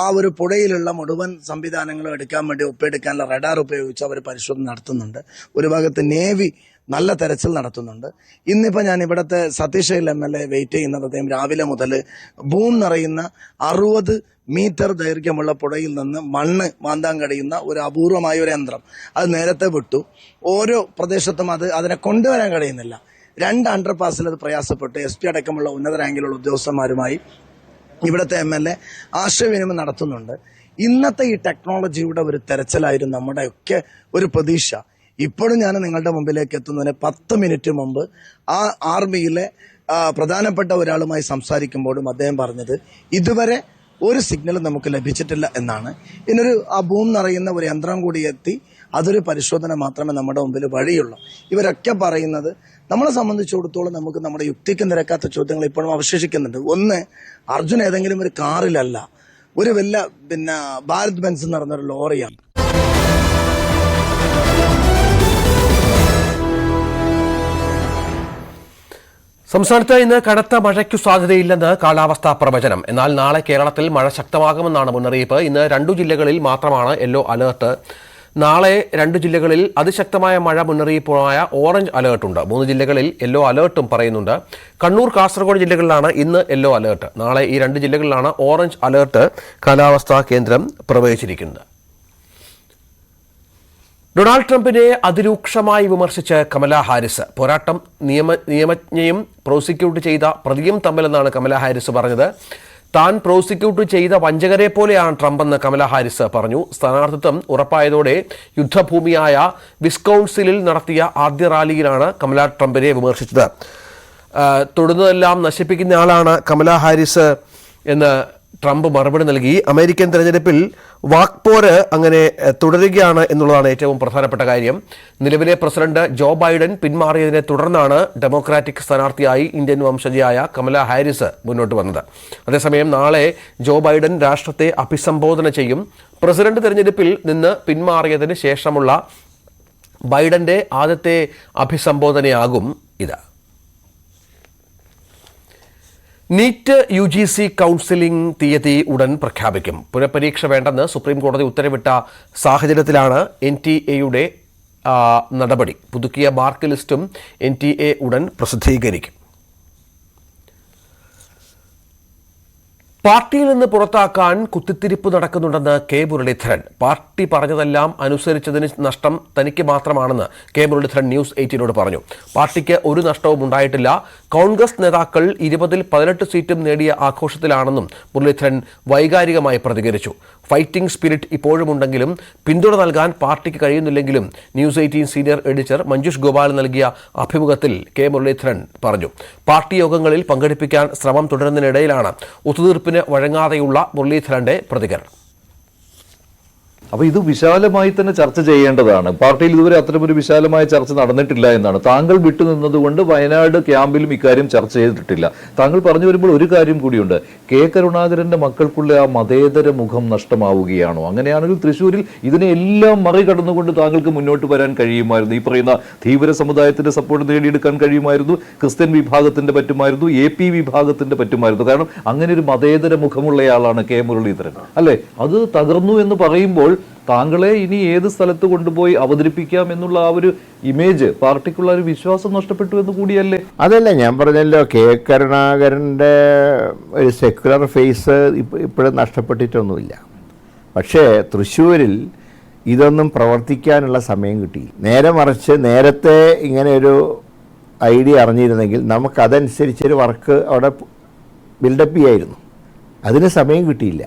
ആ ഒരു പുഴയിലുള്ള മുഴുവൻ സംവിധാനങ്ങളും എടുക്കാൻ വേണ്ടി ഒപ്പെടുക്കാനുള്ള റഡാർ ഉപയോഗിച്ച് അവർ പരിശോധന നടത്തുന്നുണ്ട്. ഒരു ഭാഗത്ത് നേവി നല്ല തെരച്ചിൽ നടത്തുന്നുണ്ട്. ഇന്നിപ്പോൾ ഞാൻ ഇവിടുത്തെ സതീഷ് MLA വെയിറ്റ് ചെയ്യുന്നത് അദ്ദേഹം രാവിലെ മുതൽ ബൂം നിറയുന്ന 60 മീറ്റർ ദൈർഘ്യമുള്ള പുഴയിൽ നിന്ന് മണ്ണ് മാന്താൻ കഴിയുന്ന ഒരു അപൂർവമായ ഒരു യന്ത്രം അത് നേരത്തെ വിട്ടു. ഓരോ പ്രദേശത്തും അതിനെ കൊണ്ടുവരാൻ കഴിയുന്നില്ല. 2 അണ്ടർപാസിൽ അത് പ്രയാസപ്പെട്ടു. SP അടക്കമുള്ള ഉന്നത റാങ്കിലുള്ള ഉദ്യോഗസ്ഥന്മാരുമായി ഇവിടുത്തെ MLA ആശയവിനിമയം നടത്തുന്നുണ്ട്. ഇന്നത്തെ ഈ ടെക്നോളജിയുടെ ഒരു തെരച്ചിലായിരുന്നു നമ്മുടെയൊക്കെ ഒരു പ്രതീക്ഷ. ഇപ്പോഴും ഞാൻ നിങ്ങളുടെ മുമ്പിലേക്ക് എത്തുന്നതിന് 10 മിനിറ്റ് മുമ്പ് ആ ആർമിയിലെ പ്രധാനപ്പെട്ട ഒരാളുമായി സംസാരിക്കുമ്പോഴും അദ്ദേഹം പറഞ്ഞത് ഇതുവരെ ഒരു സിഗ്നലും നമുക്ക് ലഭിച്ചിട്ടില്ല എന്നാണ്. ഇന്നൊരു ആ ബൂം നിറയുന്ന ഒരു യന്ത്രം കൂടി എത്തി അതൊരു പരിശോധന മാത്രമേ നമ്മുടെ മുമ്പിൽ വഴിയുള്ളൂ. ഇവരൊക്കെ പറയുന്നത് നമ്മളെ സംബന്ധിച്ചിടത്തോളം നമുക്ക് നമ്മുടെ യുക്തിക്ക് നിരക്കാത്ത ചോദ്യങ്ങൾ ഇപ്പോഴും അവശേഷിക്കുന്നുണ്ട്. ഒന്ന്, അർജുൻ ഏതെങ്കിലും ഒരു കാറിലല്ല, ഒരു വലിയ ഭാരത് ബെൻസ് എന്ന് പറഞ്ഞൊരു ലോറിയാണ്. സംസ്ഥാനത്ത് ഇന്ന് കനത്ത മഴയ്ക്കു സാധ്യതയില്ലെന്ന് കാലാവസ്ഥാ പ്രവചനം. എന്നാൽ നാളെ കേരളത്തിൽ മഴ ശക്തമാകുമെന്നാണ് മുന്നറിയിപ്പ്. ഇന്ന് 2 ജില്ലകളിൽ മാത്രമാണ് യെല്ലോ അലേർട്ട്. നാളെ 2 ജില്ലകളിൽ അതിശക്തമായ മഴ മുന്നറിയിപ്പുമായ ഓറഞ്ച് അലേർട്ടുണ്ട്. 3 ജില്ലകളിൽ യെല്ലോ അലേർട്ടും പറയുന്നുണ്ട്. കണ്ണൂർ, കാസർഗോഡ് ജില്ലകളിലാണ് ഇന്ന് യെല്ലോ അലേർട്ട്. നാളെ ഈ 2 ജില്ലകളിലാണ് ഓറഞ്ച് അലേർട്ട് കാലാവസ്ഥാ കേന്ദ്രം പ്രവചിച്ചിരിക്കുന്നത്. ഡൊണാൾഡ് ട്രംപിനെ അതിരൂക്ഷമായി വിമർശിച്ച് കമലാ ഹാരിസ്. പോരാട്ടം നിയമജ്ഞയും പ്രോസിക്യൂട്ട് ചെയ്ത പ്രതിയും തമ്മിലെന്നാണ് കമലാ ഹാരിസ് പറഞ്ഞത്. താൻ പ്രോസിക്യൂട്ട് ചെയ്ത വഞ്ചകരെ പോലെയാണ് ട്രംപെന്ന് കമലാ ഹാരിസ് പറഞ്ഞു. സ്ഥാനാർത്ഥിത്വം ഉറപ്പായതോടെ യുദ്ധഭൂമിയായ വിസ്കൗൺസിലിൽ നടത്തിയ ആദ്യ റാലിയിലാണ് കമലാ ട്രംപിനെ വിമർശിച്ചത്. തൊടുന്നതെല്ലാം നശിപ്പിക്കുന്ന ആളാണ് കമലാ ഹാരിസ് എന്ന് ട്രംപ് മറുപടി നൽകി. അമേരിക്കൻ തെരഞ്ഞെടുപ്പിൽ വാക്പോര് അങ്ങനെ തുടരുകയാണ് എന്നുള്ളതാണ് ഏറ്റവും പ്രധാനപ്പെട്ട കാര്യം. നിലവിലെ പ്രസിഡന്റ് ജോ ബൈഡൻ പിന്മാറിയതിനെ തുടർന്നാണ് ഡെമോക്രാറ്റിക് സ്ഥാനാർത്ഥിയായി ഇന്ത്യൻ വംശജയായ കമലാ ഹാരിസ് മുന്നോട്ട് വന്നത്. അതേസമയം നാളെ ജോ ബൈഡൻ രാഷ്ട്രത്തെ അഭിസംബോധന ചെയ്യും. പ്രസിഡന്റ് തെരഞ്ഞെടുപ്പിൽ നിന്ന് പിന്മാറിയതിന് ശേഷമുള്ള ബൈഡന്റെ ആദ്യത്തെ അഭിസംബോധനയാകും ഇത്. നീറ്റ് UGC കൗൺസിലിംഗ് തീയതി ഉടൻ പ്രഖ്യാപിക്കും. പുനഃപരീക്ഷ വേണ്ടെന്ന് സുപ്രീം കോടതി ഉത്തരവിട്ട സാഹചര്യത്തിലാണ് NTA നടപടി. പുതുക്കിയ മാർക്ക് ലിസ്റ്റും NTA ഉടൻ പ്രസിദ്ധീകരിക്കും. പാർട്ടിയിൽ നിന്ന് പുറത്താക്കാൻ കുത്തിത്തിരിപ്പ് നടക്കുന്നുണ്ടെന്ന് കെ മുരളീധരൻ. പാർട്ടി പറഞ്ഞതെല്ലാം അനുസരിച്ചതിന് നഷ്ടം തനിക്ക് മാത്രമാണെന്ന് കെ മുരളീധരൻ ന്യൂസ് 18 പറഞ്ഞു. പാർട്ടിക്ക് ഒരു നഷ്ടവും ഉണ്ടായിട്ടില്ല. കോൺഗ്രസ് നേതാക്കൾ 20-ൽ 18 സീറ്റും നേടിയ ആഘോഷത്തിലാണെന്നും മുരളീധരൻ വൈകാരികമായി പ്രതികരിച്ചു. ഫൈറ്റിംഗ് സ്പിരിറ്റ് ഇപ്പോഴുമുണ്ടെങ്കിലും പിന്തുണ നൽകാൻ പാർട്ടിക്ക് കഴിയുന്നില്ലെങ്കിലും news 18 senior editor Manjush Gopal നൽകിയ അഭിമുഖത്തിൽ കെ മുരളീധരൻ പറഞ്ഞു. പാർട്ടി യോഗങ്ങളിൽ പങ്കെടുപ്പിക്കാൻ ശ്രമം തുടരുന്നതിനിടയിലാണ് ഒത്തുതീർപ്പിന് വഴങ്ങാതെയുള്ള മുരളീധരന്റെ പ്രതികരണം. അപ്പോൾ ഇത് വിശാലമായി തന്നെ ചർച്ച ചെയ്യേണ്ടതാണ്. പാർട്ടിയിൽ ഇതുവരെ അത്തരമൊരു വിശാലമായ ചർച്ച നടന്നിട്ടില്ല എന്നാണ്. താങ്കൾ വിട്ടുനിന്നതുകൊണ്ട് വയനാട് ക്യാമ്പിലും ഇക്കാര്യം ചർച്ച ചെയ്തിട്ടില്ല. താങ്കൾ പറഞ്ഞു വരുമ്പോൾ ഒരു കാര്യം കൂടിയുണ്ട്. കെ കരുണാകരന്റെ മക്കൾക്കുള്ള ആ മതേതര മുഖം നഷ്ടമാവുകയാണോ? അങ്ങനെയാണെങ്കിൽ തൃശ്ശൂരിൽ ഇതിനെല്ലാം മറികടന്നുകൊണ്ട് താങ്കൾക്ക് മുന്നോട്ട് വരാൻ കഴിയുമായിരുന്നു. ഈ പറയുന്ന ധീവര സമുദായത്തിന്റെ സപ്പോർട്ട് നേടിയെടുക്കാൻ കഴിയുമായിരുന്നു. ക്രിസ്ത്യൻ വിഭാഗത്തിന്റെ പറ്റുമായിരുന്നു, AP വിഭാഗത്തിന്റെ പറ്റുമായിരുന്നു. കാരണം അങ്ങനെ ഒരു മതേതര മുഖമുള്ളയാളാണ് കെ മുരളീധരൻ, അല്ലെ? അത് തകർന്നു എന്ന് പറയുമ്പോൾ താങ്കളെ ഇനി ഏത് സ്ഥലത്ത് കൊണ്ടുപോയി അവതരിപ്പിക്കാം എന്നുള്ള ആ ഒരു ഇമേജ്, പാർട്ടിക്കുള്ള ഒരു വിശ്വാസം നഷ്ടപ്പെട്ടു എന്ന് കൂടിയല്ലേ? അതല്ല ഞാൻ പറഞ്ഞല്ലോ, കെ കരുണാകരൻ്റെ ഒരു സെക്യുലർ ഫേസ് ഇപ്പോഴും നഷ്ടപ്പെട്ടിട്ടൊന്നുമില്ല. പക്ഷേ തൃശ്ശൂരിൽ ഇതൊന്നും പ്രവർത്തിക്കാനുള്ള സമയം കിട്ടി. നേരെ മറിച്ച് നേരത്തെ ഇങ്ങനെ ഒരു ഐഡിയ അറിഞ്ഞിരുന്നെങ്കിൽ നമുക്കതനുസരിച്ചൊരു വർക്ക് അവിടെ ബിൽഡപ്പ് ചെയ്യായിരുന്നു. അതിന് സമയം കിട്ടിയില്ല.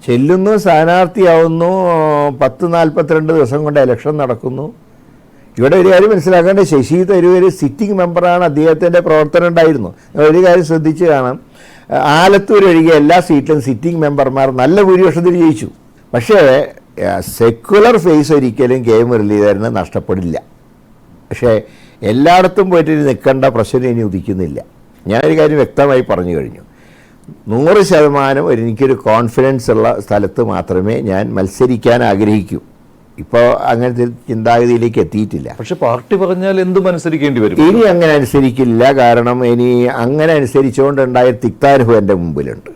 ചെല്ലുന്നു, സ്ഥാനാർത്ഥിയാവുന്നു, 10-42 ദിവസം കൊണ്ട് ഇലക്ഷൻ നടക്കുന്നു. ഇവിടെ ഒരു കാര്യം മനസ്സിലാക്കേണ്ട, ശശി തരൂർ സിറ്റിംഗ് മെമ്പറാണ്, അദ്ദേഹത്തിൻ്റെ പ്രവർത്തനം ഉണ്ടായിരുന്നു. ഒരു കാര്യം ശ്രദ്ധിച്ച് കാണാം, ആലത്തൂർ ഒഴികെ എല്ലാ സീറ്റിലും സിറ്റിംഗ് മെമ്പർമാർ നല്ല ഭൂരിപക്ഷത്തിൽ ജയിച്ചു. പക്ഷേ സെക്യുലർ ഫേസ് ഒരിക്കലും കെ മുരളീധരന് നഷ്ടപ്പെടില്ല. പക്ഷേ എല്ലായിടത്തും പോയിട്ട് നിൽക്കേണ്ട പ്രശ്നം ഇനി ഉദിക്കുന്നില്ല. ഞാനൊരു കാര്യം വ്യക്തമായി പറഞ്ഞു കഴിഞ്ഞു. 100% എനിക്കൊരു കോൺഫിഡൻസ് ഉള്ള സ്ഥലത്ത് മാത്രമേ ഞാൻ മത്സരിക്കാൻ ആഗ്രഹിക്കൂ. ഇപ്പോൾ അങ്ങനത്തെ ചിന്താഗതിയിലേക്ക് എത്തിയിട്ടില്ല. പക്ഷെ പാർട്ടി പറഞ്ഞാൽ എന്തും അനുസരിക്കേണ്ടി വരും. ഇനി അങ്ങനെ അനുസരിക്കില്ല. കാരണം ഇനി അങ്ങനെ അനുസരിച്ചുകൊണ്ടുണ്ടായ തിക്താനുഭവം എൻ്റെ മുമ്പിലുണ്ട്.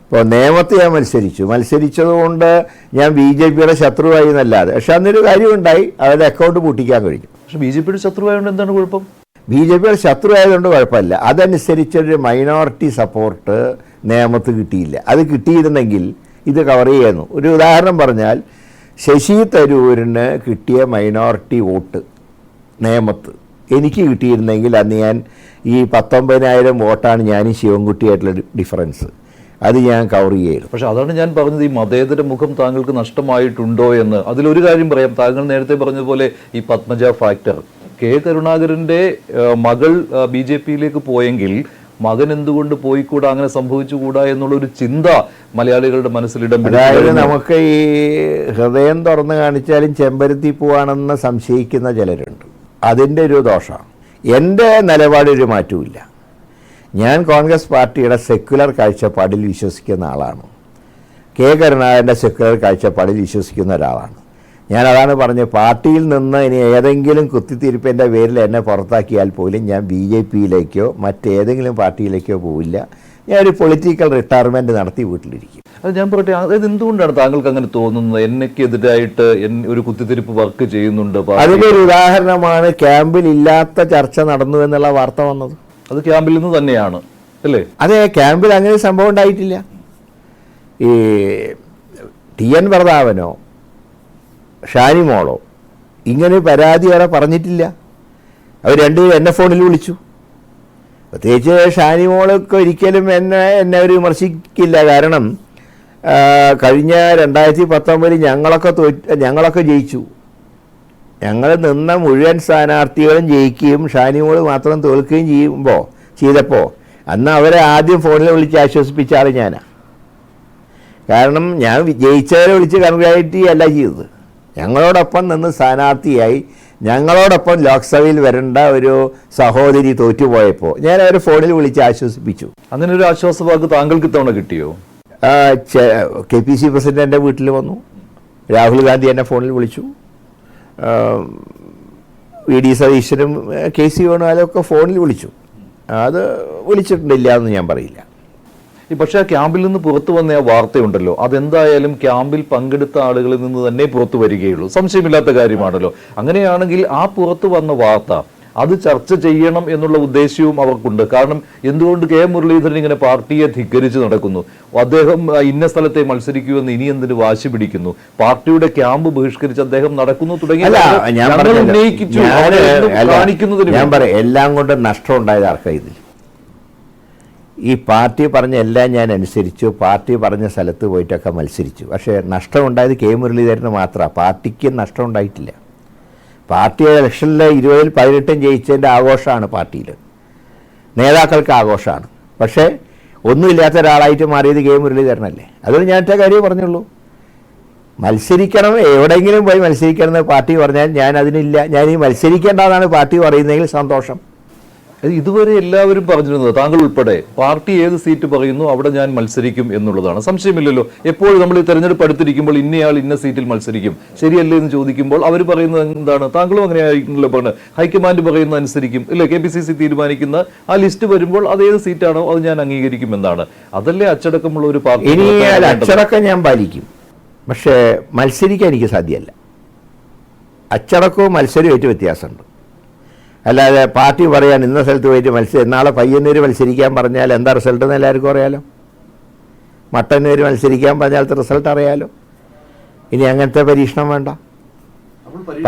ഇപ്പോൾ നേമത്ത് ഞാൻ മത്സരിച്ചതുകൊണ്ട് ഞാൻ BJPയുടെ ശത്രുവായി എന്നല്ലാതെ. പക്ഷെ അന്നൊരു കാര്യമുണ്ടായി, അവരുടെ അക്കൗണ്ട് പൂട്ടിക്കാൻ കഴിഞ്ഞു. പക്ഷെ BJPയുടെ ശത്രുവായതുകൊണ്ട് എന്താണ് കുഴപ്പം? BJPയുടെ ശത്രുവായതുകൊണ്ട് കുഴപ്പമില്ല. അതനുസരിച്ചൊരു മൈനോറിറ്റി സപ്പോർട്ട് നേമത്ത് കിട്ടിയില്ല. അത് കിട്ടിയിരുന്നെങ്കിൽ ഇത് കവർ ചെയ്യുന്നു. ഒരു ഉദാഹരണം പറഞ്ഞാൽ, ശശി തരൂരിന് കിട്ടിയ മൈനോറിറ്റി വോട്ട് നേമത്ത് എനിക്ക് കിട്ടിയിരുന്നെങ്കിൽ അന്ന് ഞാൻ ഈ 19,000 വോട്ടാണ് ഞാനും ശിവൻകുട്ടിയായിട്ടുള്ള ഡിഫറൻസ്, അത് ഞാൻ കവർ ചെയ്തു. പക്ഷെ അതാണ് ഞാൻ പറഞ്ഞത്, ഈ മതേതര മുഖം താങ്കൾക്ക് നഷ്ടമായിട്ടുണ്ടോ എന്ന്. അതിലൊരു കാര്യം പറയാം. താങ്കൾ നേരത്തെ പറഞ്ഞതുപോലെ ഈ പത്മജ ഫാക്ടർ, കെ കരുണാകരൻ്റെ മകൾ BJPയിലേക്ക് പോയെങ്കിൽ മകൻ എന്തുകൊണ്ട് പോയിക്കൂടാ, അങ്ങനെ സംഭവിച്ചുകൂടാ എന്നുള്ളൊരു ചിന്ത മലയാളികളുടെ മനസ്സിലിടം. അതായത് നമുക്ക് ഈ ഹൃദയം തുറന്നു കാണിച്ചാലും ചെമ്പരത്തി പൂവാണെന്ന് സംശയിക്കുന്ന ചിലരുണ്ട്. അതിൻ്റെ ഒരു ദോഷമാണ്. എൻ്റെ നിലപാടൊരു മാറ്റമില്ല. ഞാൻ കോൺഗ്രസ് പാർട്ടിയുടെ സെക്യുലർ കാഴ്ചപ്പാടിൽ വിശ്വസിക്കുന്ന ആളാണ്. കെ കരുണാകരൻ്റെ സെക്യുലർ കാഴ്ചപ്പാടിൽ വിശ്വസിക്കുന്ന ഒരാളാണ്. ഞാനതാണ് പറഞ്ഞത്, പാർട്ടിയിൽ നിന്ന് ഇനി ഏതെങ്കിലും കുത്തിത്തിരിപ്പിൻ്റെ പേരിൽ എന്നെ പുറത്താക്കിയാൽ പോലും ഞാൻ BJPയിലേക്കോ മറ്റേതെങ്കിലും പാർട്ടിയിലേക്കോ പോവില്ല. ഞാനൊരു പൊളിറ്റിക്കൽ റിട്ടയർമെൻറ്റ് നടത്തി വീട്ടിലിരിക്കും. അത് ഞാൻ പറയട്ടെ, അതായത് എന്തുകൊണ്ടാണ് താങ്കൾക്ക് അങ്ങനെ തോന്നുന്നത്? എന്നെക്കെതിരായിട്ട് ഒരു കുത്തിത്തിരിപ്പ് വർക്ക് ചെയ്യുന്നുണ്ട്. അതിൻ്റെ ഒരു ഉദാഹരണമാണ് ക്യാമ്പിൽ ഇല്ലാത്ത ചർച്ച നടന്നു എന്നുള്ള വാർത്ത വന്നത്. അത് ക്യാമ്പിൽ നിന്ന് തന്നെയാണ് അല്ലേ? അതെ, ക്യാമ്പിൽ അങ്ങനെ സംഭവം ഉണ്ടായിട്ടില്ല. ഈ TN പ്രതാപനോ ഷാനിമോളോ ഇങ്ങനെ പരാതി അവിടെ പറഞ്ഞിട്ടില്ല. അവർ രണ്ടുപേരും എന്നെ ഫോണിൽ വിളിച്ചു. പ്രത്യേകിച്ച് ഷാനിമോളൊക്കെ ഒരിക്കലും എന്നെ അവർ വിമർശിക്കില്ല. കാരണം കഴിഞ്ഞ 2019 ഞങ്ങളൊക്കെ ജയിച്ചു. ഞങ്ങൾ നിന്ന മുഴുവൻ സ്ഥാനാർത്ഥികളും ജയിക്കുകയും ഷാനിമോൾ മാത്രം തോൽക്കുകയും ചെയ്തപ്പോൾ അന്ന് അവരെ ആദ്യം ഫോണിൽ വിളിച്ച് ആശ്വസിപ്പിച്ച ആൾ ഞാനാണ്. കാരണം ഞാൻ ജയിച്ചവരെ വിളിച്ച് കൺഗ്രാജുലേറ്റ് അല്ല ചെയ്തത്. ഞങ്ങളോടൊപ്പം നിന്ന് സ്ഥാനാർത്ഥിയായി ഞങ്ങളോടൊപ്പം ലോക്സഭയിൽ വരേണ്ട ഒരു സഹോദരി തോറ്റുപോയപ്പോൾ ഞാൻ അവരെ ഫോണിൽ വിളിച്ച് ആശ്വസിപ്പിച്ചു. അങ്ങനെ ഒരു ആശ്വാസവാക്ക് താങ്കൾക്ക് ഇത്തവണ കിട്ടിയോ? KPC പ്രസിഡന്റ് എൻ്റെ വീട്ടിൽ വന്നു. രാഹുൽ ഗാന്ധി എന്നെ ഫോണിൽ വിളിച്ചു. VD സതീശനും KC വേണുകാലൊക്കെ ഫോണിൽ വിളിച്ചു. അത് വിളിച്ചിട്ടില്ല എന്ന് ഞാൻ പറയില്ല. പക്ഷേ ആ ക്യാമ്പിൽ നിന്ന് പുറത്തു വന്ന ആ വാർത്തയുണ്ടല്ലോ, അതെന്തായാലും ക്യാമ്പിൽ പങ്കെടുത്ത ആളുകളിൽ നിന്ന് തന്നെ പുറത്തു വരികയുള്ളൂ, സംശയമില്ലാത്ത കാര്യമാണല്ലോ. അങ്ങനെയാണെങ്കിൽ ആ പുറത്തു വന്ന വാർത്ത അത് ചർച്ച ചെയ്യണം എന്നുള്ള ഉദ്ദേശ്യവും അവർക്കുണ്ട്. കാരണം എന്തുകൊണ്ട് K മുരളീധരൻ ഇങ്ങനെ പാർട്ടിയെ ധിക്കരിച്ച് നടക്കുന്നു? അദ്ദേഹം ഇന്ന സ്ഥലത്തെ മത്സരിക്കുമെന്ന് ഇനി എന്തിന് വാശി പിടിക്കുന്നു? പാർട്ടിയുടെ ക്യാമ്പ് ബഹിഷ്കരിച്ച് അദ്ദേഹം നടക്കുന്നു തുടങ്ങി ഞാൻ പറയാം, എല്ലാം കൊണ്ട് നഷ്ടം ഉണ്ടായത് ആർക്കാ? ഇതിൽ ഈ പാർട്ടി പറഞ്ഞ എല്ലാം ഞാൻ അനുസരിച്ചു, പാർട്ടി പറഞ്ഞ സ്ഥലത്ത് പോയിട്ടൊക്കെ മത്സരിച്ചു. പക്ഷേ നഷ്ടമുണ്ടായത് K മുരളീധരന് മാത്രമാണ്, പാർട്ടിക്ക് നഷ്ടം ഉണ്ടായിട്ടില്ല. പാർട്ടി ഇലക്ഷനിൽ 20-18 ജയിച്ചതിൻ്റെ ആഘോഷമാണ് പാർട്ടിയിൽ, നേതാക്കൾക്ക് ആഘോഷമാണ്. പക്ഷേ ഒന്നുമില്ലാത്ത ഒരാളായിട്ട് മാറിയത് K മുരളീധരനല്ലേ. അതുകൊണ്ട് ഞാൻ ഒറ്റ കാര്യം പറഞ്ഞുള്ളൂ, മത്സരിക്കണം, എവിടെയെങ്കിലും പോയി മത്സരിക്കണം എന്ന് പാർട്ടി പറഞ്ഞാൽ ഞാൻ അതിനില്ല. ഞാൻ ഈ മത്സരിക്കേണ്ടതാണ് പാർട്ടി പറയുന്നതെങ്കിൽ സന്തോഷം. ഇതുവരെ എല്ലാവരും പറഞ്ഞിരുന്നത്, താങ്കൾ ഉൾപ്പെടെ, പാർട്ടി ഏത് സീറ്റ് പറയുന്നു അവിടെ ഞാൻ മത്സരിക്കും എന്നുള്ളതാണ്. സംശയമില്ലല്ലോ. എപ്പോഴും നമ്മൾ ഈ തെരഞ്ഞെടുപ്പ് അടുത്തിരിക്കുമ്പോൾ ഇന്നയാൾ ഇന്ന സീറ്റിൽ മത്സരിക്കും, ശരിയല്ലേ എന്ന് ചോദിക്കുമ്പോൾ അവർ പറയുന്നത് എന്താണ്? താങ്കളും അങ്ങനെ ആയിരിക്കുമല്ലോ. ഹൈക്കമാൻഡ് പറയുന്നത് അനുസരിക്കും ഇല്ലേ? KPCC തീരുമാനിക്കുന്ന ആ ലിസ്റ്റ് വരുമ്പോൾ അതേത് സീറ്റാണോ അത് ഞാൻ അംഗീകരിക്കും എന്നാണ്. അതല്ലേ അച്ചടക്കമുള്ള ഒരു പാർട്ടി. ഇനി അച്ചടക്കം ഞാൻ പാലിക്കും, പക്ഷേ മത്സരിക്കാൻ എനിക്ക് സാധ്യമല്ല. അച്ചടക്കവും മത്സരവും വ്യത്യാസമുണ്ട്. അല്ലാതെ പാർട്ടി പറയാൻ ഇന്ന സ്ഥലത്ത് പോയിട്ട് നാളെ പയ്യന്നൂര് മത്സരിക്കാൻ പറഞ്ഞാൽ എന്താ റിസൾട്ട് എന്ന് എല്ലാവർക്കും അറിയാലോ. മട്ടന്നൂര് മത്സരിക്കാൻ പറഞ്ഞാലത്തെ റിസൾട്ട് അറിയാലോ. ഇനി അങ്ങനത്തെ പരീക്ഷണം വേണ്ട.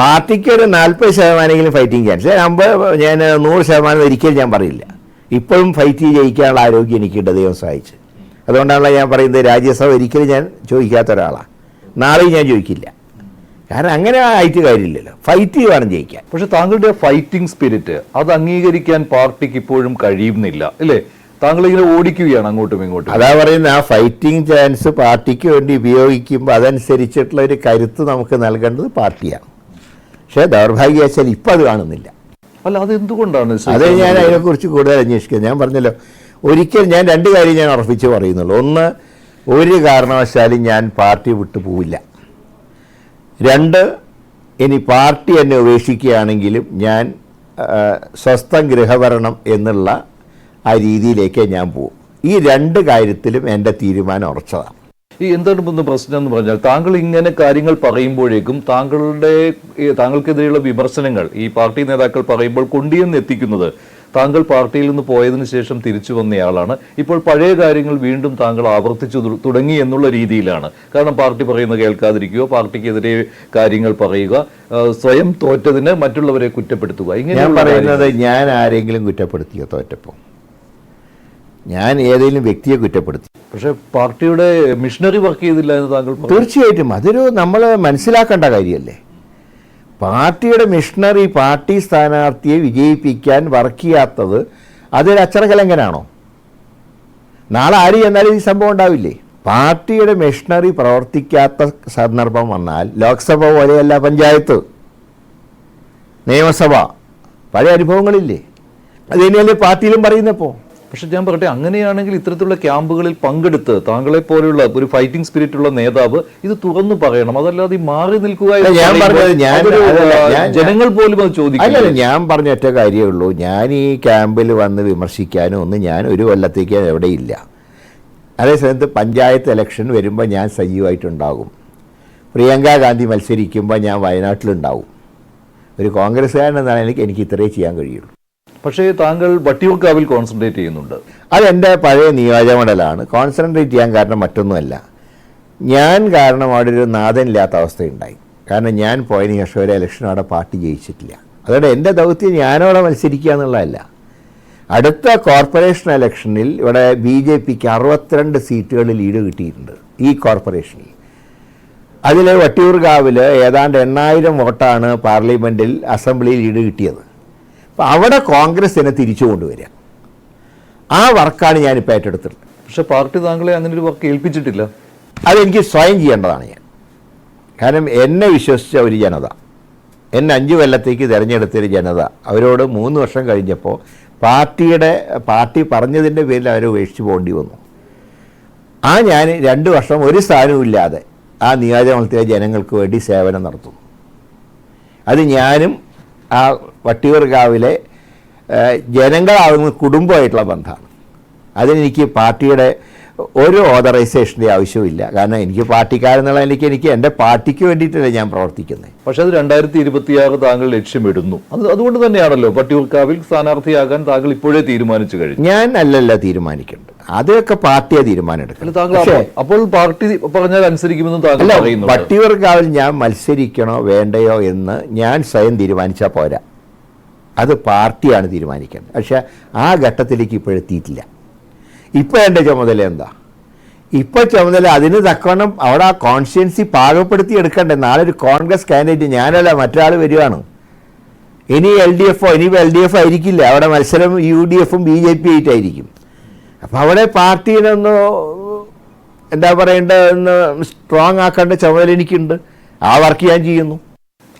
പാർട്ടിക്ക് ഒരു 40% ഫൈറ്റിംഗ് ചാൻസ്, ഞാൻ 100% ഒരിക്കലും ഞാൻ പറയില്ല. ഇപ്പോഴും ഫൈറ്റ് ജയിക്കാനുള്ള ആരോഗ്യം എനിക്കുണ്ട്, ദൈവം സഹായിച്ച്. അതുകൊണ്ടാണല്ലോ ഞാൻ പറയുന്നത്, രാജ്യസഭ ഒരിക്കലും ഞാൻ ചോദിക്കാത്ത ഒരാളാണ്, നാളെയും ഞാൻ ചോദിക്കില്ല. കാരണം അങ്ങനെ ആയിട്ട് കാര്യമില്ലല്ലോ, ഫൈറ്റ് വേണം ജയിക്കാൻ. പക്ഷെ താങ്കളുടെ ഫൈറ്റിംഗ് സ്പിരിറ്റ് അത് അംഗീകരിക്കാൻ പാർട്ടിക്ക് ഇപ്പോഴും കഴിയുന്നില്ല അല്ലേ? താങ്കൾ ഇങ്ങനെ ഓടിക്കുകയാണ് അങ്ങോട്ടും ഇങ്ങോട്ടും. അതാ പറയുന്നത്, ആ ഫൈറ്റിംഗ് ചാൻസ് പാർട്ടിക്ക് വേണ്ടി ഉപയോഗിക്കുമ്പോൾ അതനുസരിച്ചിട്ടുള്ള ഒരു കരുത്ത് നമുക്ക് നൽകേണ്ടത് പാർട്ടിയാണ്. പക്ഷേ ദൗർഭാഗ്യവശാൽ ഇപ്പം അത് കാണുന്നില്ല. അല്ല, അതെന്തുകൊണ്ടാണ്? അത് ഞാൻ അതിനെക്കുറിച്ച് കൂടുതൽ അന്വേഷിക്കുന്നത്. ഞാൻ പറഞ്ഞല്ലോ, ഒരിക്കൽ ഞാൻ രണ്ട് കാര്യം ഞാൻ ഉറപ്പിച്ച് പറയുന്നുള്ളൂ. ഒന്ന്, ഒരു കാരണവശാലും ഞാൻ പാർട്ടി വിട്ടു പോവില്ല. രണ്ട്, ഇനി പാർട്ടി എന്നെ ഉപേക്ഷിക്കുകയാണെങ്കിലും ഞാൻ സ്വസ്ഥം ഗൃഹഭരണം എന്നുള്ള ആ രീതിയിലേക്ക് ഞാൻ പോകും. ഈ രണ്ട് കാര്യത്തിലും എൻ്റെ തീരുമാനം ഉറച്ചതാണ്. ഈ എന്താണ് ഇന്ന് പ്രശ്നം എന്ന് പറഞ്ഞാൽ, താങ്കൾ ഇങ്ങനെ കാര്യങ്ങൾ പറയുമ്പോഴേക്കും താങ്കൾക്കെതിരെയുള്ള വിമർശനങ്ങൾ ഈ പാർട്ടി നേതാക്കൾ പറയുമ്പോൾ കൊണ്ടിയെന്ന് എത്തിക്കുന്നത് താങ്കൾ പാർട്ടിയിൽ നിന്ന് പോയതിനു ശേഷം തിരിച്ചു വന്നയാളാണ്, ഇപ്പോൾ പഴയ കാര്യങ്ങൾ വീണ്ടും താങ്കൾ ആവർത്തിച്ചു തുടങ്ങി എന്നുള്ള രീതിയിലാണ്. കാരണം പാർട്ടി പറയുന്നത് കേൾക്കാതിരിക്കുക, പാർട്ടിക്കെതിരെ കാര്യങ്ങൾ പറയുക, സ്വയം തോറ്റതിന് മറ്റുള്ളവരെ കുറ്റപ്പെടുത്തുക. ഇങ്ങനെ ഞാൻ പറയുന്നത്, ഞാൻ ആരെങ്കിലും കുറ്റപ്പെടുത്തിയോ തോറ്റപ്പോൾ? ഞാൻ ഏതെങ്കിലും വ്യക്തിയെ കുറ്റപ്പെടുത്തി? പക്ഷെ പാർട്ടിയുടെ മിഷനറി വർക്ക് ചെയ്തില്ല എന്ന് താങ്കൾ തീർച്ചയായിട്ടും അതൊരു നമ്മൾ മനസ്സിലാക്കേണ്ട കാര്യമല്ലേ. പാർട്ടിയുടെ മിഷനറി പാർട്ടി സ്ഥാനാർത്ഥിയെ വിജയിപ്പിക്കാൻ വർക്ക് ചെയ്യാത്തത് അതൊരു അച്ചടക്കലംഘനാണോ? നാളെ ആര് ചെന്നാലും ഈ സംഭവം ഉണ്ടാവില്ലേ? പാർട്ടിയുടെ മിഷനറി പ്രവർത്തിക്കാത്ത സന്ദർഭം വന്നാൽ ലോക്സഭ പോലെയല്ല പഞ്ചായത്ത്, നിയമസഭ, പഴയ അനുഭവങ്ങളില്ലേ? അത് തന്നെയല്ലേ പാർട്ടിയിലും പറയുന്നപ്പോൾ. പക്ഷെ ഞാൻ പറയട്ടെ, അങ്ങനെയാണെങ്കിൽ ഇത്തരത്തിലുള്ള ക്യാമ്പുകളിൽ പങ്കെടുത്ത് താങ്കളെ പോലെയുള്ള ഒരു ഫൈറ്റിംഗ് സ്പിരിറ്റ് ഉള്ള നേതാവ് ഇത് തുറന്നു പറയണം. അതല്ലാതെ മാറി നിൽക്കുക, ജനങ്ങൾ പോലും അത് ചോദിക്കും. ഞാൻ പറഞ്ഞ ഒറ്റ കാര്യമേ ഉള്ളൂ, ഞാൻ ഈ ക്യാമ്പിൽ വന്ന് വിമർശിക്കാനോ ഒന്നും ഞാൻ ഒരു കൊല്ലത്തേക്ക് എവിടെയില്ല. അതേസമയത്ത് പഞ്ചായത്ത് ഇലക്ഷൻ വരുമ്പോൾ ഞാൻ സജീവമായിട്ടുണ്ടാകും. പ്രിയങ്ക ഗാന്ധി മത്സരിക്കുമ്പോൾ ഞാൻ വയനാട്ടിലുണ്ടാവും. ഒരു കോൺഗ്രസ്സുകാരൻ എന്നാണ് എനിക്ക് ഇത്രയേ ചെയ്യാൻ കഴിയുള്ളൂ. പക്ഷേ താങ്കൾ വട്ടിയൂർക്കാവിൽ കോൺസെൻട്രേറ്റ് ചെയ്യുന്നുണ്ട്. അതെൻ്റെ പഴയ നിയോജകമണ്ഡലമാണ്. കോൺസെൻട്രേറ്റ് ചെയ്യാൻ കാരണം മറ്റൊന്നുമല്ല, ഞാൻ കാരണം അവിടെ ഒരു നാഥനില്ലാത്ത അവസ്ഥയുണ്ടായി. കാരണം ഞാൻ പോയതിന് ശേഷം ഒരു ഇലക്ഷൻ അവിടെ പാർട്ടി ജയിച്ചിട്ടില്ല. അതുകൊണ്ട് എൻ്റെ ദൗത്യം ഞാനവിടെ മത്സരിക്കുക എന്നുള്ളതല്ല. അടുത്ത കോർപ്പറേഷൻ ഇലക്ഷനിൽ ഇവിടെ BJPക്ക് 62 സീറ്റുകളിൽ ലീഡ് കിട്ടിയിട്ടുണ്ട് ഈ കോർപ്പറേഷനിൽ. അതിൽ വട്ടിയൂർക്കാവിൽ ഏതാണ്ട് 8000 വോട്ടാണ് പാർലമെൻറ്റിൽ അസംബ്ലിയിൽ ലീഡ് കിട്ടിയത്. അപ്പോൾ അവിടെ കോൺഗ്രസിനെ തിരിച്ചു കൊണ്ടുവരിക, ആ വർക്കാണ് ഞാനിപ്പോൾ ഏറ്റെടുത്തിട്ടുള്ളത്. പക്ഷേ പാർട്ടി താങ്കളെ അങ്ങനെ ഒരു വർക്ക് ഏൽപ്പിച്ചിട്ടില്ല. അതെനിക്ക് സ്വയം ചെയ്യേണ്ടതാണ് ഞാൻ. കാരണം എന്നെ വിശ്വസിച്ച ഒരു ജനത, എന്നെ 5 കൊല്ലത്തേക്ക് തിരഞ്ഞെടുത്തൊരു ജനത, അവരോട് 3 വർഷം കഴിഞ്ഞപ്പോൾ പാർട്ടി പറഞ്ഞതിൻ്റെ പേരിൽ അവരെ ഉപേക്ഷിച്ച് പോകേണ്ടി വന്നു. ഞാൻ 2 വർഷം ഒരു സ്ഥാനവും ഇല്ലാതെ ആ നിയോജകമണ്ഡലത്തിലെ ജനങ്ങൾക്ക് വേണ്ടി സേവനം നടത്തുന്നു. അത് ഞാനും ആ വട്ടിയൂർക്കാവിലെ ജനങ്ങളാവുന്ന കുടുംബമായിട്ടുള്ള ബന്ധമാണ്. അതിനെനിക്ക് പാർട്ടിയുടെ ഒരു ഓതറൈസേഷൻ്റെ ആവശ്യമില്ല. കാരണം എനിക്ക് പാർട്ടിക്കാരെന്നുള്ള എനിക്ക് എൻ്റെ പാർട്ടിക്ക് വേണ്ടിയിട്ടല്ലേ ഞാൻ പ്രവർത്തിക്കുന്നത്. പക്ഷേ അത് 2026 താങ്കൾ ലക്ഷ്യമിടുന്നു. അതുകൊണ്ട് തന്നെയാണല്ലോ വട്ടിയൂർക്കാവിൽ സ്ഥാനാർത്ഥിയാകാൻ താങ്കൾ ഇപ്പോഴേ തീരുമാനിച്ചു കഴിഞ്ഞു. ഞാൻ അല്ലല്ല തീരുമാനിക്കേണ്ടത്, അതൊക്കെ പാർട്ടിയെ തീരുമാനമെടുക്കണം. അപ്പോൾ പാർട്ടി പറഞ്ഞാൽ അനുസരിക്കുമെന്നും താങ്കൾ പറയുന്നു. വട്ടിയൂർക്കാവിൽ ഞാൻ മത്സരിക്കണോ വേണ്ടയോ എന്ന് ഞാൻ സ്വയം തീരുമാനിച്ചാൽ പോരാ, അത് പാർട്ടിയാണ് തീരുമാനിക്കേണ്ടത്. പക്ഷെ ആ ഘട്ടത്തിലേക്ക് ഇപ്പോഴെത്തിയിട്ടില്ല. ഇപ്പോൾ എൻ്റെ ചുമതല എന്താ? ഇപ്പോൾ ചുമതല അതിന് തക്കവണ്ണം അവിടെ ആ കോൺസ്റ്റിറ്റ്യുവൻസി പാകപ്പെടുത്തി എടുക്കണ്ടേ. നാളെ ഒരു കോൺഗ്രസ് കാൻഡിഡേറ്റ് ഞാനല്ല മറ്റൊരാൾ വരികയാണ്. ഇനി LDF ആയിരിക്കില്ല അവിടെ മത്സരം, UDFും BJP ആയിട്ടായിരിക്കും. അപ്പോൾ അവിടെ പാർട്ടിയിലൊന്ന് എന്താ പറയേണ്ടതെന്ന് സ്ട്രോങ് ആക്കേണ്ട ചുമതല എനിക്കുണ്ട്. ആ വർക്ക് ഞാൻ ചെയ്യുന്നു.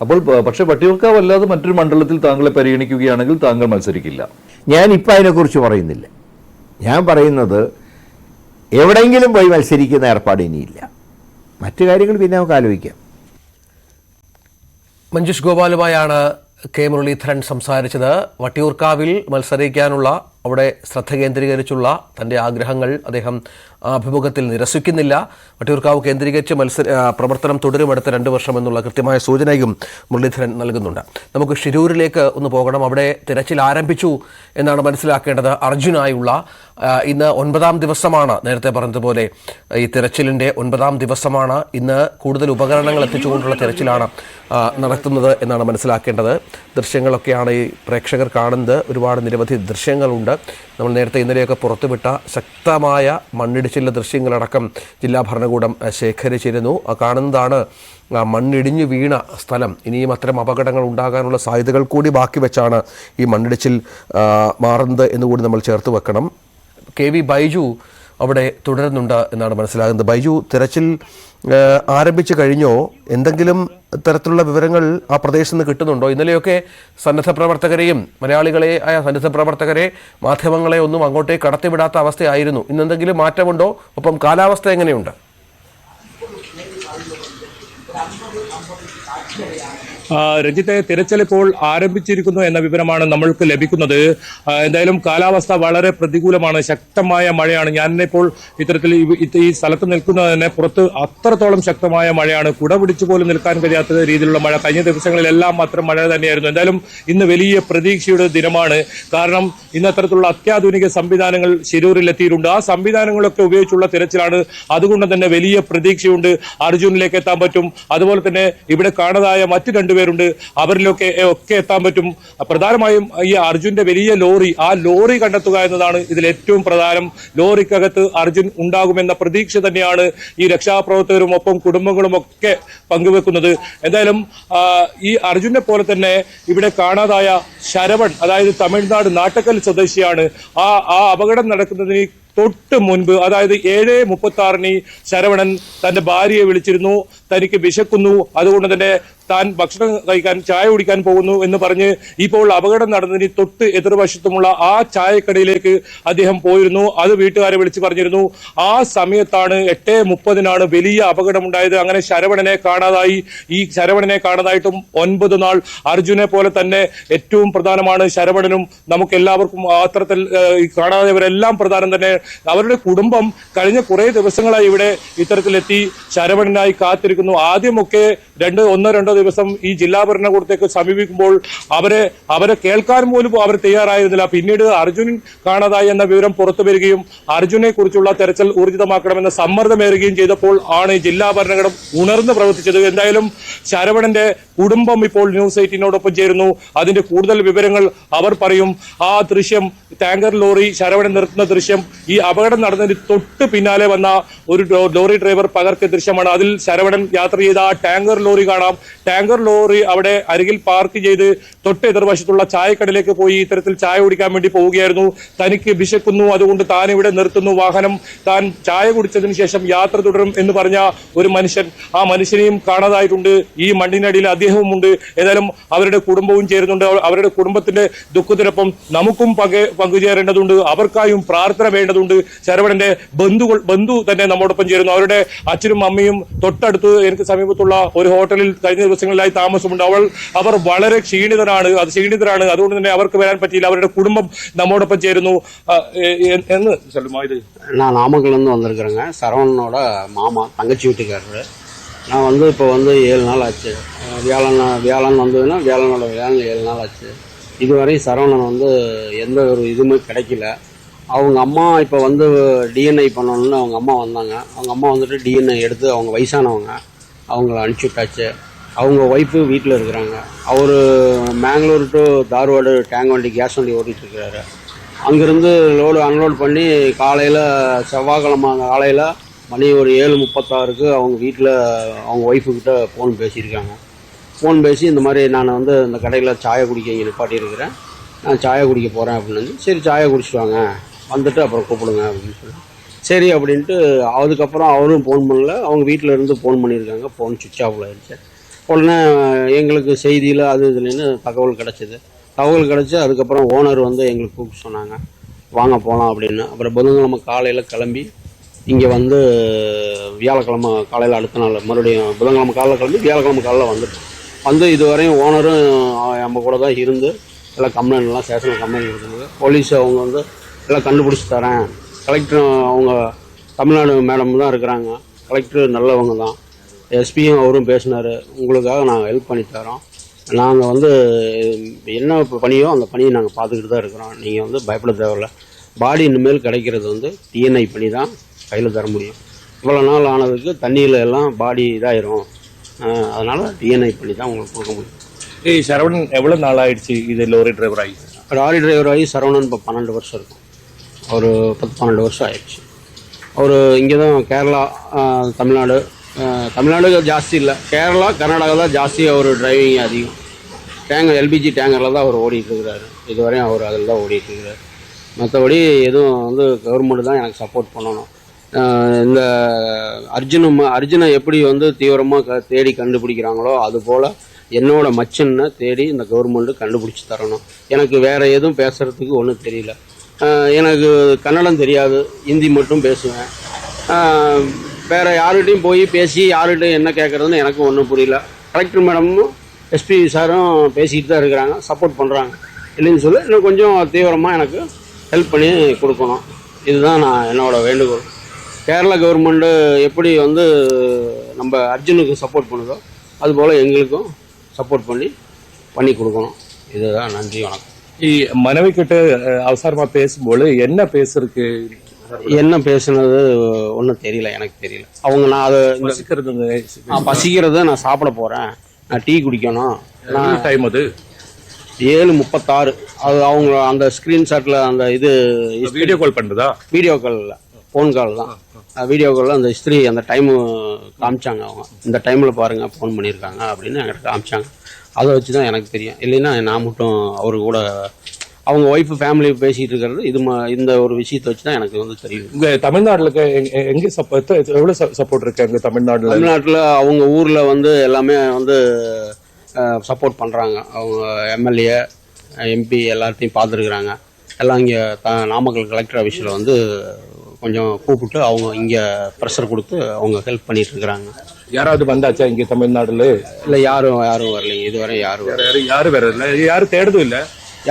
അപ്പോൾ പക്ഷേ വട്ടിയൂർക്കാവ് അല്ലാതെ മറ്റൊരു മണ്ഡലത്തിൽ താങ്കളെ പരിഗണിക്കുകയാണെങ്കിൽ താങ്കൾ മത്സരിക്കില്ല. ഞാനിപ്പോൾ അതിനെക്കുറിച്ച് പറയുന്നില്ല. ഞാൻ പറയുന്നത് എവിടെയെങ്കിലും പോയി മത്സരിക്കുന്ന ഏർപ്പാട് ഇനിയില്ല. മറ്റു കാര്യങ്ങൾ പിന്നെ നമുക്ക് ആലോചിക്കാം. മഞ്ജുഷ് ഗോപാലുമായാണ് കെ മുരളീധരൻ സംസാരിച്ചത്. വട്ടിയൂർക്കാവിൽ മത്സരിക്കാനുള്ള, അവിടെ ശ്രദ്ധ കേന്ദ്രീകരിച്ചുള്ള തൻ്റെ ആഗ്രഹങ്ങൾ അദ്ദേഹം അഭിമുഖത്തിൽ നിരസിക്കുന്നില്ല. വട്ടിയൂർക്കാവ് കേന്ദ്രീകരിച്ച് പ്രവർത്തനം തുടരും അടുത്ത 2 വർഷം എന്നുള്ള കൃത്യമായ സൂചനയും മുരളീധരൻ നൽകുന്നുണ്ട്. നമുക്ക് ഷിരൂരിലേക്ക് ഒന്ന് പോകണം. അവിടെ തിരച്ചിൽ ആരംഭിച്ചു എന്നാണ് മനസ്സിലാക്കേണ്ടത്. അർജുനായുള്ള ഇന്ന് 9ാം ദിവസമാണ്. നേരത്തെ പറഞ്ഞതുപോലെ ഈ തിരച്ചിലിൻ്റെ 9ാം ദിവസമാണ്. ഇന്ന് കൂടുതൽ ഉപകരണങ്ങൾ എത്തിച്ചുകൊണ്ടുള്ള തിരച്ചിലാണ് നടത്തുന്നത് എന്നാണ് മനസ്സിലാക്കേണ്ടത്. ദൃശ്യങ്ങളൊക്കെയാണ് ഈ പ്രേക്ഷകർ കാണുന്നത്. ഒരുപാട് നിരവധി ദൃശ്യങ്ങളുണ്ട്. നമ്മൾ നേരത്തെ ഇന്നലെയൊക്കെ പുറത്തുവിട്ട ശക്തമായ മണ്ണിടിച്ചിലിൻ്റെ ദൃശ്യങ്ങളടക്കം ജില്ലാ ഭരണകൂടം ശേഖരിച്ചിരുന്നു. കാണുന്നതാണ് മണ്ണിടിഞ്ഞു വീണ സ്ഥലം. ഇനിയും അത്തരം അപകടങ്ങൾ ഉണ്ടാകാനുള്ള സാധ്യതകൾ കൂടി ബാക്കി വെച്ചാണ് ഈ മണ്ണിടിച്ചിൽ മാറുന്നത് എന്നുകൂടി നമ്മൾ ചേർത്ത് വെക്കണം. KV ബൈജു അവിടെ തുടരുന്നുണ്ട് എന്നാണ് മനസ്സിലാകുന്നത്. ബൈജു, തിരച്ചിൽ ആരംഭിച്ചു കഴിഞ്ഞോ? എന്തെങ്കിലും തരത്തിലുള്ള വിവരങ്ങൾ ആ പ്രദേശത്ത് നിന്ന് കിട്ടുന്നുണ്ടോ? ഇന്നലെയൊക്കെ സന്നദ്ധ പ്രവർത്തകരെയും മലയാളികളെ ആയ സന്നദ്ധ പ്രവർത്തകരെ, മാധ്യമങ്ങളെ ഒന്നും അങ്ങോട്ടേക്ക് കടത്തിവിടാത്ത അവസ്ഥയായിരുന്നു. ഇന്നെന്തെങ്കിലും മാറ്റമുണ്ടോ? ഒപ്പം കാലാവസ്ഥ എങ്ങനെയുണ്ട്? രഞ്ജിത്തെ, തിരച്ചിൽ ഇപ്പോൾ ആരംഭിച്ചിരിക്കുന്നു എന്ന വിവരമാണ് നമ്മൾക്ക് ലഭിക്കുന്നത്. എന്തായാലും കാലാവസ്ഥ വളരെ പ്രതികൂലമാണ്, ശക്തമായ മഴയാണ്. ഞാനിപ്പോൾ ഇത്തരത്തിൽ ഈ സ്ഥലത്ത് നിൽക്കുന്നത് തന്നെ പുറത്ത് അത്രത്തോളം ശക്തമായ മഴയാണ്. കുട പിടിച്ചു പോലും നിൽക്കാൻ കഴിയാത്ത രീതിയിലുള്ള മഴ. കഴിഞ്ഞ ദിവസങ്ങളിലെല്ലാം അത്ര മഴ തന്നെയായിരുന്നു. എന്തായാലും ഇന്ന് വലിയ പ്രതീക്ഷയുടെ ദിനമാണ്. കാരണം ഇന്ന് അത്തരത്തിലുള്ള അത്യാധുനിക സംവിധാനങ്ങൾ ശിരൂരിൽ എത്തിയിട്ടുണ്ട്. ആ സംവിധാനങ്ങളൊക്കെ ഉപയോഗിച്ചുള്ള തിരച്ചിലാണ്. അതുകൊണ്ട് തന്നെ വലിയ പ്രതീക്ഷയുണ്ട്. അർജുനിലേക്ക് എത്താൻ പറ്റും. അതുപോലെ തന്നെ ഇവിടെ കാണാതായ മറ്റു രണ്ടുപേരുണ്ട്, അവരിലൊക്കെ എത്താൻ പറ്റും. പ്രധാനമായും ഈ അർജുന്റെ വലിയ ലോറി, ആ ലോറി കണ്ടെത്തുക എന്നതാണ് ഇതിൽ ഏറ്റവും പ്രധാനം. ലോറിക്കകത്ത് അർജുൻ ഉണ്ടാകുമെന്ന പ്രതീക്ഷ തന്നെയാണ് ഈ രക്ഷാപ്രവർത്തകരും ഒപ്പം കുടുംബങ്ങളും ഒക്കെ പങ്കുവെക്കുന്നത്. എന്തായാലും ഈ അർജുനെ പോലെ തന്നെ ഇവിടെ കാണാതായ ശരവൺ, അതായത് തമിഴ്നാട് നാട്ടക്കൽ സ്വദേശിയാണ്. ആ അപകടം നടക്കുന്നതിന് തൊട്ട് മുൻപ്, അതായത് 7:36 ശരവണൻ തന്റെ ഭാര്യയെ വിളിച്ചിരുന്നു. തനിക്ക് വിശക്കുന്നു, അതുകൊണ്ട് തന്നെ താൻ ഭക്ഷണം കഴിക്കാൻ, ചായ കുടിക്കാൻ പോകുന്നു എന്ന് പറഞ്ഞ് ഇപ്പോൾ അപകടം നടന്നതിന് തൊട്ട് എതിർവശത്തുമുള്ള ആ ചായക്കടയിലേക്ക് അദ്ദേഹം പോയിരുന്നു. അത് വീട്ടുകാരെ വിളിച്ചു പറഞ്ഞിരുന്നു. ആ സമയത്താണ് 8:30 വലിയ അപകടമുണ്ടായത്. അങ്ങനെ ശരവണനെ കാണാതായി. ഈ ശരവണനെ കാണാതായിട്ടും 9 നാൾ. അർജുനെ പോലെ തന്നെ ഏറ്റവും പ്രധാനമാണ് ശരവണനും. നമുക്ക് എല്ലാവർക്കും അത്തരത്തിൽ കാണാതായവരെല്ലാം പ്രധാനം തന്നെ. അവരുടെ കുടുംബം കഴിഞ്ഞ കുറെ ദിവസങ്ങളായി ഇവിടെ ഇത്തരത്തിലെത്തി ശരവണനായി കാത്തിരിക്കുന്നു. ആദ്യമൊക്കെ 1-2 ദിവസം ഈ ജില്ലാ ഭരണകൂടത്തേക്ക് സമീപിക്കുമ്പോൾ അവരെ കേൾക്കാൻ പോലും അവർ തയ്യാറായിരുന്നില്ല. പിന്നീട് അർജുൻ കാണാതായി എന്ന വിവരം പുറത്തു വരികയും അർജുനെ കുറിച്ചുള്ള തെരച്ചിൽ ഊർജിതമാക്കണമെന്ന സമ്മർദ്ദമേറുകയും ചെയ്തപ്പോൾ ആണ് ജില്ലാ ഭരണകൂടം ഉണർന്ന് പ്രവർത്തിച്ചത്. എന്തായാലും ശരവണന്റെ കുടുംബം ഇപ്പോൾ ന്യൂസ് 18നോടൊപ്പം ചേരുന്നു. അതിന്റെ കൂടുതൽ വിവരങ്ങൾ അവർ പറയും. ആ ദൃശ്യം, ടാങ്കർ ലോറി ശരവണൻ നിർത്തുന്ന ദൃശ്യം, ഈ അപകടം നടന്നതിന് തൊട്ട് പിന്നാലെ വന്ന ഒരു ലോറി ഡ്രൈവർ പകർത്തിയ ദൃശ്യമാണ്. അതിൽ ശരവണൻ യാത്ര ചെയ്ത ആ ടാങ്കർ ലോറി കാണാം. ടാങ്കർ ലോറി അവിടെ അരികിൽ പാർക്ക് ചെയ്ത് തൊട്ട് എതിർവശത്തുള്ള ചായക്കടയിലേക്ക് പോയി ഇത്തരത്തിൽ ചായ കുടിക്കാൻ വേണ്ടി പോവുകയായിരുന്നു. തനിക്ക് വിശക്കുന്നു, അതുകൊണ്ട് താൻ ഇവിടെ നിർത്തുന്നു വാഹനം. താൻ ചായ കുടിച്ചതിന് ശേഷം യാത്ര തുടരും എന്ന് പറഞ്ഞ ഒരു മനുഷ്യൻ, ആ മനുഷ്യനെയും കാണാതായിട്ടുണ്ട്. ഈ മണ്ണിനടിയിൽ അദ്ദേഹവും ഉണ്ട്. ഏതായാലും അവരുടെ കുടുംബവും ചേരുന്നുണ്ട്. അവരുടെ കുടുംബത്തിന്റെ ദുഃഖത്തിനൊപ്പം നമുക്കും പങ്കുചേരേണ്ടതുണ്ട്. അവർക്കായും പ്രാർത്ഥന വേണ്ടതുണ്ട്. ശരവണന്റെ ബന്ധു തന്നെ നമ്മോടൊപ്പം ചേരുന്നു. അവരുടെ അച്ഛനും അമ്മയും തൊട്ടടുത്ത് എനിക്ക് സമീപത്തുള്ള ഒരു ഹോട്ടലിൽ കഴിഞ്ഞ ദിവസങ്ങളിലായി താമസമുണ്ട്. അവർ വളരെ ക്ഷീണിതരാണ്. അതുകൊണ്ട് തന്നെ അവർക്ക് വരാൻ പറ്റിയില്ല. അവരുടെ കുടുംബം നമ്മോടൊപ്പം ചേരുന്നു. എന്ന് சொல்லுமா? நான் நாமக்கல்லேருந்து வந்திருக்கிறேங்க. சரவணனோட மாமா, தங்கச்சி வீட்டுக்காரரு. நான் இப்போ 7 நாள் ஆச்சு. வியாழன் வந்ததுன்னா வியாழனோட 7 நாள் ஆச்சு. இதுவரை சரவணன் எந்த ஒரு இதுவுமே கிடைக்கல. அவங்க அம்மா இப்போ டிஎன்ஐ பண்ணணும்னு அவங்க அம்மா வந்தாங்க. அவங்க அம்மா டிஎன்ஐ எடுத்து, அவங்க வயசானவங்க, அவங்கள அனுப்பிச்சி விட்டாச்சு. அவங்க ஒய்ஃபு வீட்டில் இருக்கிறாங்க. அவர் மேங்களூர் டு தார்வாடு டேங்க் வண்டி, கேஸ் வண்டி ஓட்டிகிட்ருக்கிறாரு. அங்கேருந்து அன்லோட் பண்ணி காலையில், செவ்வாய்க்கிழமை காலையில் மணி ஒரு 7:36 அவங்க வீட்டில் அவங்க ஒய்ஃபுக்கிட்ட ஃபோன் பேசியிருக்காங்க. ஃபோன் பேசி இந்த மாதிரி நான் இந்த கடையில் சாயை குடிக்க இங்கே நிப்பாட்டியிருக்கிறேன், நான் சாயை குடிக்க போகிறேன் அப்படின்னு. சரி, சாயை குடிச்சிட்டு வாங்க, வந்துட்டு அப்புறம் கூப்பிடுங்க அப்படின்னு சொல்லி சரி அப்படின்ட்டு. அதுக்கப்புறம் அவரும் ஃபோன் பண்ணல. அவங்க வீட்டில் இருந்து ஃபோன் பண்ணியிருக்காங்க. ஃபோன் சுவிட்ச் ஆஃபில் ஆயிடுச்சு. உடனே எங்களுக்கு செய்தியில் அது இதுலேன்னு தகவல் கிடச்சி அதுக்கப்புறம் ஓனர் எங்களுக்கு கூப்பிட்டு சொன்னாங்க, வாங்க போகலாம் அப்படின்னு. அப்புறம் புதன்கிழமை காலையில் கிளம்பி இங்கே வியாழக்கிழமை காலையில் அடுத்த நாள் மறுபடியும் புதன்கிழமை காலையில் கிளம்பி வியாழக்கிழமை காலையில் இதுவரையும் ஓனரும் நம்ம கூட தான் இருந்து எல்லாம் கம்ப்ளைண்ட்லாம் ஸ்டேஷனில் கம்ப்ளைண்ட் கொடுத்துருங்க. போலீஸ் அவங்க எல்லாம் கண்டுபிடிச்சி தரேன். கலெக்டர் அவங்க தமிழ்நாடு மேடம் தான் இருக்கிறாங்க. கலெக்டர் நல்லவங்க தான். எஸ்பியும் அவரும் பேசினார், உங்களுக்காக நாங்கள் ஹெல்ப் பண்ணி தரோம். நாங்கள் என்ன பணியோ அந்த பணியை நாங்கள் பார்த்துக்கிட்டு தான் இருக்கிறோம். நீங்கள் பயப்பட தேவையில்ல. பாடி இனிமேல் கிடைக்கிறது டிஎன்ஐ பண்ணி தான் கையில் தர முடியும். இவ்வளோ நாள் ஆனதுக்கு தண்ணியில் எல்லாம் பாடி இதாயிரும். அதனால் டிஎன்ஐ பண்ணி தான் உங்களுக்கு கொடுக்க முடியும். சரவணன் எவ்வளோ நாள் ஆயிடுச்சு இது லாரி டிரைவர் ஆகி? சரவணன் இப்போ 12 வருஷம் இருக்கும். ஒரு 10-12 வருஷம் ஆயிடுச்சு. அவர் இங்கே தான் கேரளா, தமிழ்நாடு ஜாஸ்தி இல்லை, கேரளா கர்நாடகா தான் ஜாஸ்தி அவர் டிரைவிங் அதிகம். எல்பிஜி டேங்கரில் தான் அவர் ஓடிட்டுருக்கிறாரு. இதுவரையும் அவர் அதில் தான் ஓடிட்டுருக்கிறார். மற்றபடி எதுவும் வந்து கவர்மெண்ட் தான் எனக்கு சப்போர்ட் பண்ணணும். இந்த அர்ஜுனை எப்படி வந்து தீவிரமாக தேடி கண்டுபிடிக்கிறாங்களோ அதுபோல் என்னோட மச்சனை தேடி இந்த கவர்மெண்ட்டு கண்டுபிடிச்சி தரணும். எனக்கு வேறு எதுவும் பேசுகிறதுக்கு ஒன்றும் தெரியல. எனக்கு கன்னடம் தெரியாது, ஹிந்தி மட்டும் பேசுவேன். வேறு யார்கிட்டையும் போய் பேசி யார்கிட்டையும் என்ன கேட்குறதுன்னு எனக்கு ஒன்றும் புரியல. கலெக்டர் மேடமும் எஸ்பி சாரும் பேசிக்கிட்டு தான் இருக்கிறாங்க, சப்போர்ட் பண்ணுறாங்க. இல்லைன்னு சொல்லி இன்னும் கொஞ்சம் தீவிரமாக எனக்கு ஹெல்ப் பண்ணி கொடுக்கணும். இதுதான் நான் என்னோட வேண்டுகோள். கேரளா கவர்மெண்ட்டு எப்படி வந்து நம்ம அர்ஜுனுக்கு சப்போர்ட் பண்ணுதோ அதுபோல் எங்களுக்கும் சப்போர்ட் பண்ணி கொடுக்கணும். இதுதான். நன்றி, வணக்கம். மனைவி கிட்ட அவசரமா பேசும்போது என்ன பேசுறதுக்கு என்ன பேசுனது ஒன்றும் தெரியல, எனக்கு தெரியல. அவங்க நான் அதை பசிக்கிறது நான் சாப்பிட போகிறேன், நான் டீ குடிக்கணும், நான் டைம் அது 7:36. அது அவங்க அந்த ஸ்க்ரீன்ஷாட்டில் அந்த இது வீடியோ கால் பண்ணுறதா? வீடியோ கால் இல்லை, ஃபோன் கால் தான். வீடியோ காலில் அந்த ஹிஸ்ட்ரி அந்த டைமு காமிச்சாங்க. அவங்க இந்த டைமில் பாருங்கள் ஃபோன் பண்ணியிருக்காங்க அப்படின்னு என்கிட்ட காமிச்சாங்க. அதை வச்சு தான் எனக்கு தெரியும். இல்லைன்னா நான் மட்டும் அவரு கூட அவங்க ஒய்ஃபு ஃபேமிலி பேசிகிட்டு இருக்கிறது இந்த ஒரு விஷயத்தை வச்சு தான் எனக்கு வந்து தெரியும். இங்கே தமிழ்நாட்டில் எங்கே எவ்வளோ சப்போர்ட் இருக்கு அங்கே தமிழ்நாட்டில்? அவங்க ஊரில் வந்து எல்லாமே வந்து சப்போர்ட் பண்ணுறாங்க. அவங்க எம்எல்ஏ எம்பி எல்லாத்தையும் பார்த்துருக்குறாங்க. எல்லாம் இங்கே நாமக்கல் கலெக்டர் ஆஃபீஸில் வந்து கொஞ்சம் கூப்பிட்டு அவங்க இங்கே ப்ரெஷர் கொடுத்து அவங்க ஹெல்ப் பண்ணிட்டு இருக்கிறாங்க. யாராவது வந்தாச்சா இங்கே தமிழ்நாடுல? இல்லை, யாரும் வரலைங்க இதுவரை. யாரும் வேற இல்லை, யாரும் தேடுதும் இல்லை.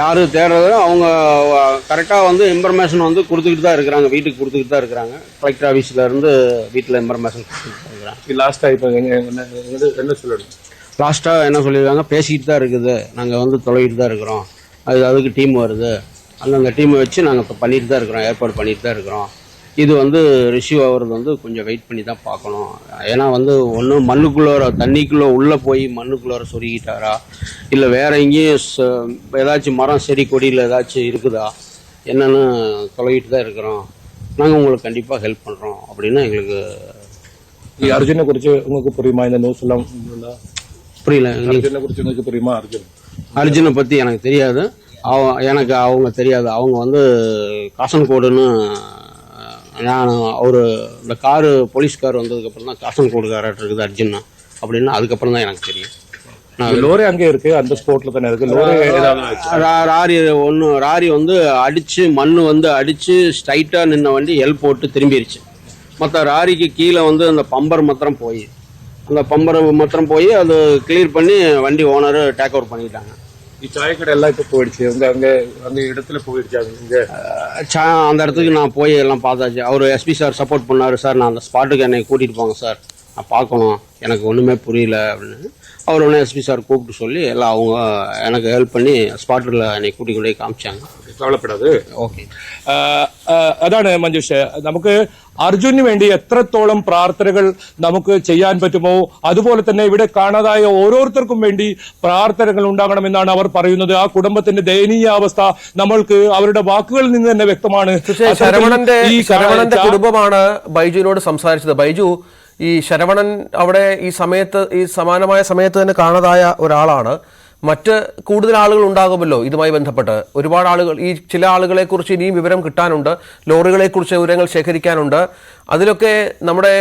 யாரும் தேடுறது அவங்க கரெக்டாக வந்து இன்ஃபர்மேஷன் வந்து கொடுத்துக்கிட்டு தான் இருக்கிறாங்க, வீட்டுக்கு கொடுத்துக்கிட்டு தான் இருக்கிறாங்க. கலெக்டர் ஆஃபீஸில் இருந்து வீட்டில் இன்ஃபர்மேஷன் கொடுத்துக்கிட்டு தான் இருக்கிறாங்க. லாஸ்ட்டாக இப்போ என்ன சொல்லணும்? லாஸ்ட்டாக என்ன சொல்லியிருக்காங்க, பேசிக்கிட்டு தான் இருக்குது, நாங்கள் வந்து தொலைகிட்டு தான் இருக்கிறோம், அதுக்கு டீம் வருது, அந்தந்த டீமை வச்சு நாங்கள் இப்போ பண்ணிட்டு தான் இருக்கிறோம், ஏற்பாடு பண்ணிட்டு தான் இருக்கிறோம். இது வந்து ரிசீவ் ஆகிறது வந்து கொஞ்சம் வெயிட் பண்ணி தான் பார்க்கணும். ஏன்னா வந்து ஒன்றும் மண்ணுக்குள்ளே தண்ணிக்குள்ளே உள்ளே போய் மண்ணுக்குள்ளே சொருகிட்டாரா, இல்லை வேறு எங்கேயும் ஏதாச்சும் மரம் செடி கொடியில் ஏதாச்சும் இருக்குதா என்னென்னு தொலைகிட்டு தான் இருக்கிறோம். நாங்கள் உங்களுக்கு கண்டிப்பாக ஹெல்ப் பண்ணுறோம் அப்படின்னு எங்களுக்கு. அர்ஜுனை குறித்து உங்களுக்கு புரியுமா? இந்த நியூஸ் எல்லாம் புரியல. அர்ஜுனை குறித்து உங்களுக்கு புரியுமா? அர்ஜுனை பற்றி எனக்கு தெரியாது, எனக்கு அவங்க தெரியாது. அவங்க வந்து காசன்கோடுன்னு நான் இந்த காரு போலீஸ் கார் வந்ததுக்கப்புறம் தான் காசன்கோடுக்காரர் இருக்குது அர்ஜுனா அப்படின்னு அதுக்கப்புறம் தான் எனக்கு தெரியும். லோரி அங்கே இருக்கு, அந்த ஸ்போர்ட்ல தானே இருக்கு. ராரி வந்து அடிச்சு மண் வந்து அடிச்சு ஸ்ட்ரைட்டா நின்ன வண்டி எல் போட்டு திரும்பிடுச்சு. மற்ற ராரிக்கு கீழே வந்து அந்த பம்பர் மாத்திரம் போய் அது கிளியர் பண்ணி வண்டி ஓனர் டேக் ஓவர் பண்ணிட்டாங்க. சாயக்கடை எல்லாம் இப்போ போயிடுச்சு, அந்த இடத்துல போயிடுச்சு. அந்த இடத்துக்கு நான் போய் எல்லாம் பார்த்தாச்சு. அவர் எஸ்பி சார் சப்போர்ட் பண்ணாரு. சார் நான் அந்த ஸ்பாட்டுக்கு என்னை கூட்டிகிட்டு போங்க சார், நான் பார்க்கணும், எனக்கு ஒன்றுமே புரியல அப்படின்னு. அவர் ஒன்று எஸ்பி சார் கூப்பிட்டு சொல்லி எல்லாம் அவங்க எனக்கு ஹெல்ப் பண்ணி ஸ்பாட்டில் என்னை கூட்டிக் கொண்டே காமிச்சாங்க. കവലപ്പെടാതെ. ഓക്കെ, അതാണ് മഞ്ജുഷ്, നമുക്ക് അർജുനു വേണ്ടി എത്രത്തോളം പ്രാർത്ഥനകൾ നമുക്ക് ചെയ്യാൻ പറ്റുമോ അതുപോലെ തന്നെ ഇവിടെ കാണാതായ ഓരോരുത്തർക്കും വേണ്ടി പ്രാർത്ഥനകൾ ഉണ്ടാകണമെന്നാണ് അവർ പറയുന്നത്. ആ കുടുംബത്തിന്റെ ദയനീയാവസ്ഥ നമ്മൾക്ക് അവരുടെ വാക്കുകളിൽ നിന്ന് തന്നെ വ്യക്തമാണ്. ശരവണന്റെ കുടുംബമാണ് ബൈജുവിനോട് സംസാരിച്ചത്. ബൈജു, ഈ ശരവണൻ അവിടെ ഈ സമയത്ത് ഈ സമാനമായ സമയത്ത് തന്നെ കാണാതായ ഒരാളാണ്. മറ്റ് കൂടുതൽ ആളുകൾ ഉണ്ടാകുമല്ലോ ഇതുമായി ബന്ധപ്പെട്ട്. ഒരുപാട് ആളുകൾ, ഈ ചില ആളുകളെ കുറിച്ച് ഇനിയും വിവരം കിട്ടാനുണ്ട്, ലോറികളെ കുറിച്ച് വിവരങ്ങൾ ശേഖരിക്കാനുണ്ട്. അതിലൊക്കെ നമ്മുടെ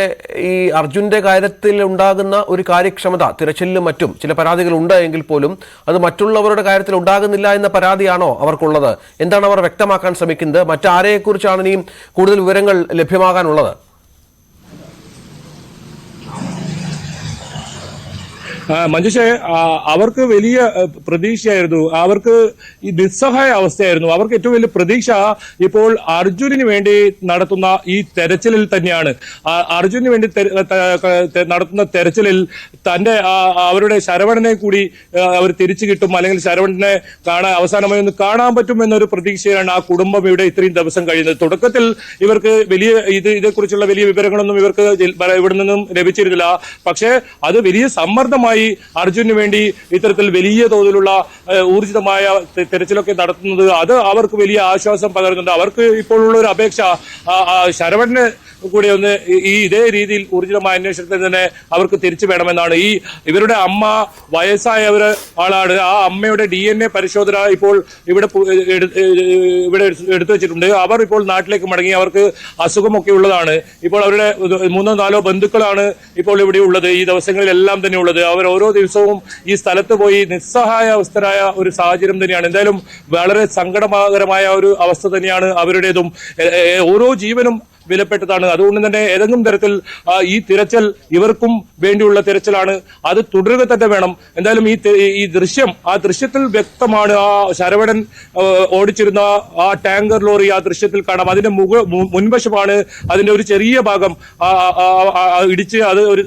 ഈ അർജുന്റെ കാര്യത്തിൽ ഉണ്ടാകുന്ന ഒരു കാര്യക്ഷമത, തിരച്ചിലിലും മറ്റും ചില പരാതികൾ ഉണ്ട് എങ്കിൽ പോലും അത് മറ്റുള്ളവരുടെ കാര്യത്തിൽ ഉണ്ടാകുന്നില്ല എന്ന പരാതിയാണോ അവർക്കുള്ളത്? എന്താണ് അവർ വ്യക്തമാക്കാൻ ശ്രമിക്കുന്നത്? മറ്റാരെക്കുറിച്ചാണ് ഇനിയും കൂടുതൽ വിവരങ്ങൾ ലഭ്യമാകാനുള്ളത്? മഞ്ജുഷേ, അവർക്ക് വലിയ പ്രതീക്ഷയായിരുന്നു, അവർക്ക് ഈ നിസ്സഹായ അവസ്ഥയായിരുന്നു. അവർക്ക് ഏറ്റവും വലിയ പ്രതീക്ഷ ഇപ്പോൾ അർജുനന് വേണ്ടി നടത്തുന്ന ഈ തെരച്ചിലിൽ തന്നെയാണ്. അർജുനന് വേണ്ടി നടത്തുന്ന തെരച്ചിലിൽ തന്റെ അവരുടെ ശരവണനെ കൂടി അവർ തിരിച്ചു കിട്ടും, അല്ലെങ്കിൽ ശരവണനെ അവസാനമായി ഒന്ന് കാണാൻ പറ്റും എന്നൊരു പ്രതീക്ഷയാണ് ആ കുടുംബം ഇവിടെ ഇത്രയും ദിവസം കഴിയുന്നത്. തുടക്കത്തിൽ ഇവർക്ക് ഇതേക്കുറിച്ചുള്ള വലിയ വിവരങ്ങളൊന്നും ഇവർക്ക് ഇവിടെ നിന്നും ലഭിച്ചിരുന്നില്ല. പക്ഷേ അത് വലിയ സമ്മർദ്ദമായി വേണ്ടി അർജുനു വേണ്ടി ഇത്തരത്തിൽ വലിയ തോതിലുള്ള ഊർജിതമായ തെരച്ചിലൊക്കെ നടത്തുന്നത് അത് അവർക്ക് വലിയ ആശ്വാസം പകരുന്നുണ്ട്. അവർക്ക് ഇപ്പോഴുള്ള ഒരു അപേക്ഷ ശരവണന് കൂടി ഒന്ന് ഇതേ രീതിയിൽ ഊർജിതമായ അന്വേഷണത്തിൽ തന്നെ അവർക്ക് തിരിച്ചു വേണമെന്നാണ്. ഇവരുടെ അമ്മ വയസ്സായ ഒരു ആളാണ്. ആ അമ്മയുടെ DNA പരിശോധന ഇപ്പോൾ ഇവിടെ എടുത്തു വെച്ചിട്ടുണ്ട്. അവർ ഇപ്പോൾ നാട്ടിലേക്ക് മടങ്ങി. അവർക്ക് അസുഖമൊക്കെ ഉള്ളതാണ്. ഇപ്പോൾ അവരുടെ 3-4 ബന്ധുക്കളാണ് ഇപ്പോൾ ഇവിടെ ഉള്ളത്, ഈ ദിവസങ്ങളിലെല്ലാം തന്നെ ഉള്ളത്. അവർ ഓരോ ദിവസവും ഈ സ്ഥലത്ത് പോയി നിസ്സഹായ അവസ്ഥരായ ഒരു സാഹചര്യം തന്നെയാണ്. എന്തായാലും വളരെ സങ്കടകരമായ ഒരു അവസ്ഥ തന്നെയാണ് അവരുടേതും. ഓരോ ജീവനും വിലപ്പെട്ടതാണ്. അതുകൊണ്ട് തന്നെ ഏതെങ്കിലും തരത്തിൽ ഈ തിരച്ചിൽ ഇവർക്കും വേണ്ടിയുള്ള തിരച്ചിലാണ്, അത് തുടരുക തന്നെ വേണം. എന്തായാലും ഈ ദൃശ്യത്തിൽ വ്യക്തമാണ് ആ ശരവണൻ ഓടിച്ചിരുന്ന ആ ടാങ്കർ ലോറി ആ ദൃശ്യത്തിൽ കാണാം. അതിന്റെ മുൻവശമാണ് അതിന്റെ ഒരു ചെറിയ ഭാഗം ഇടിച്ച് അത് ഒരു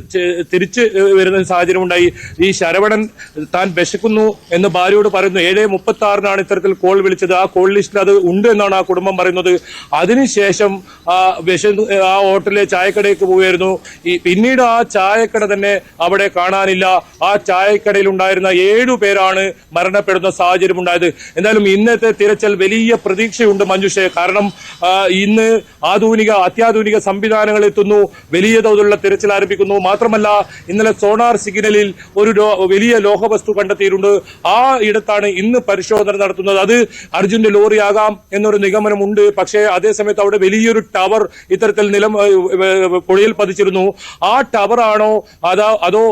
തിരിച്ച് വരുന്ന സാഹചര്യം ഉണ്ടായി. ഈ ശരവണൻ താൻ വിശക്കുന്നു എന്ന് ഭാര്യയോട് പറയുന്നു. 7:36 ഇത്തരത്തിൽ കോൾ വിളിച്ചത്. ആ കോൾ ലിസ്റ്റിൽ അത് ഉണ്ട് എന്നാണ് ആ കുടുംബം പറയുന്നത്. അതിനുശേഷം ആ ഹോട്ടലിലെ ചായക്കടയ്ക്ക് പോവുകയായിരുന്നു. പിന്നീട് ആ ചായക്കട തന്നെ അവിടെ കാണാനില്ല. ആ ചായക്കടയിൽ ഉണ്ടായിരുന്ന 7 പേരാണ് മരണപ്പെടുന്ന സാഹചര്യം ഉണ്ടായത്. എന്തായാലും ഇന്നത്തെ തിരച്ചിൽ വലിയ പ്രതീക്ഷയുണ്ട് മഞ്ജുഷേ. കാരണം ഇന്ന് അത്യാധുനിക സംവിധാനങ്ങൾ എത്തുന്നു, വലിയ തോതിലുള്ള തിരച്ചിൽ ആരംഭിക്കുന്നു. മാത്രമല്ല ഇന്നലെ സോണാർ സിഗ്നലിൽ ഒരു വലിയ ലോഹവസ്തു കണ്ടെത്തിയിട്ടുണ്ട്. ആ ഇടത്താണ് ഇന്ന് പരിശോധന നടത്തുന്നത്. അത് അർജുന്റെ ലോറിയാകാം എന്നൊരു നിഗമനമുണ്ട്. പക്ഷേ അതേസമയത്ത് അവിടെ വലിയൊരു ടവർ ഇത്തരത്തിൽ പുഴയിൽ പതിച്ചിരുന്നു. ആ ടവറാണോ അതോ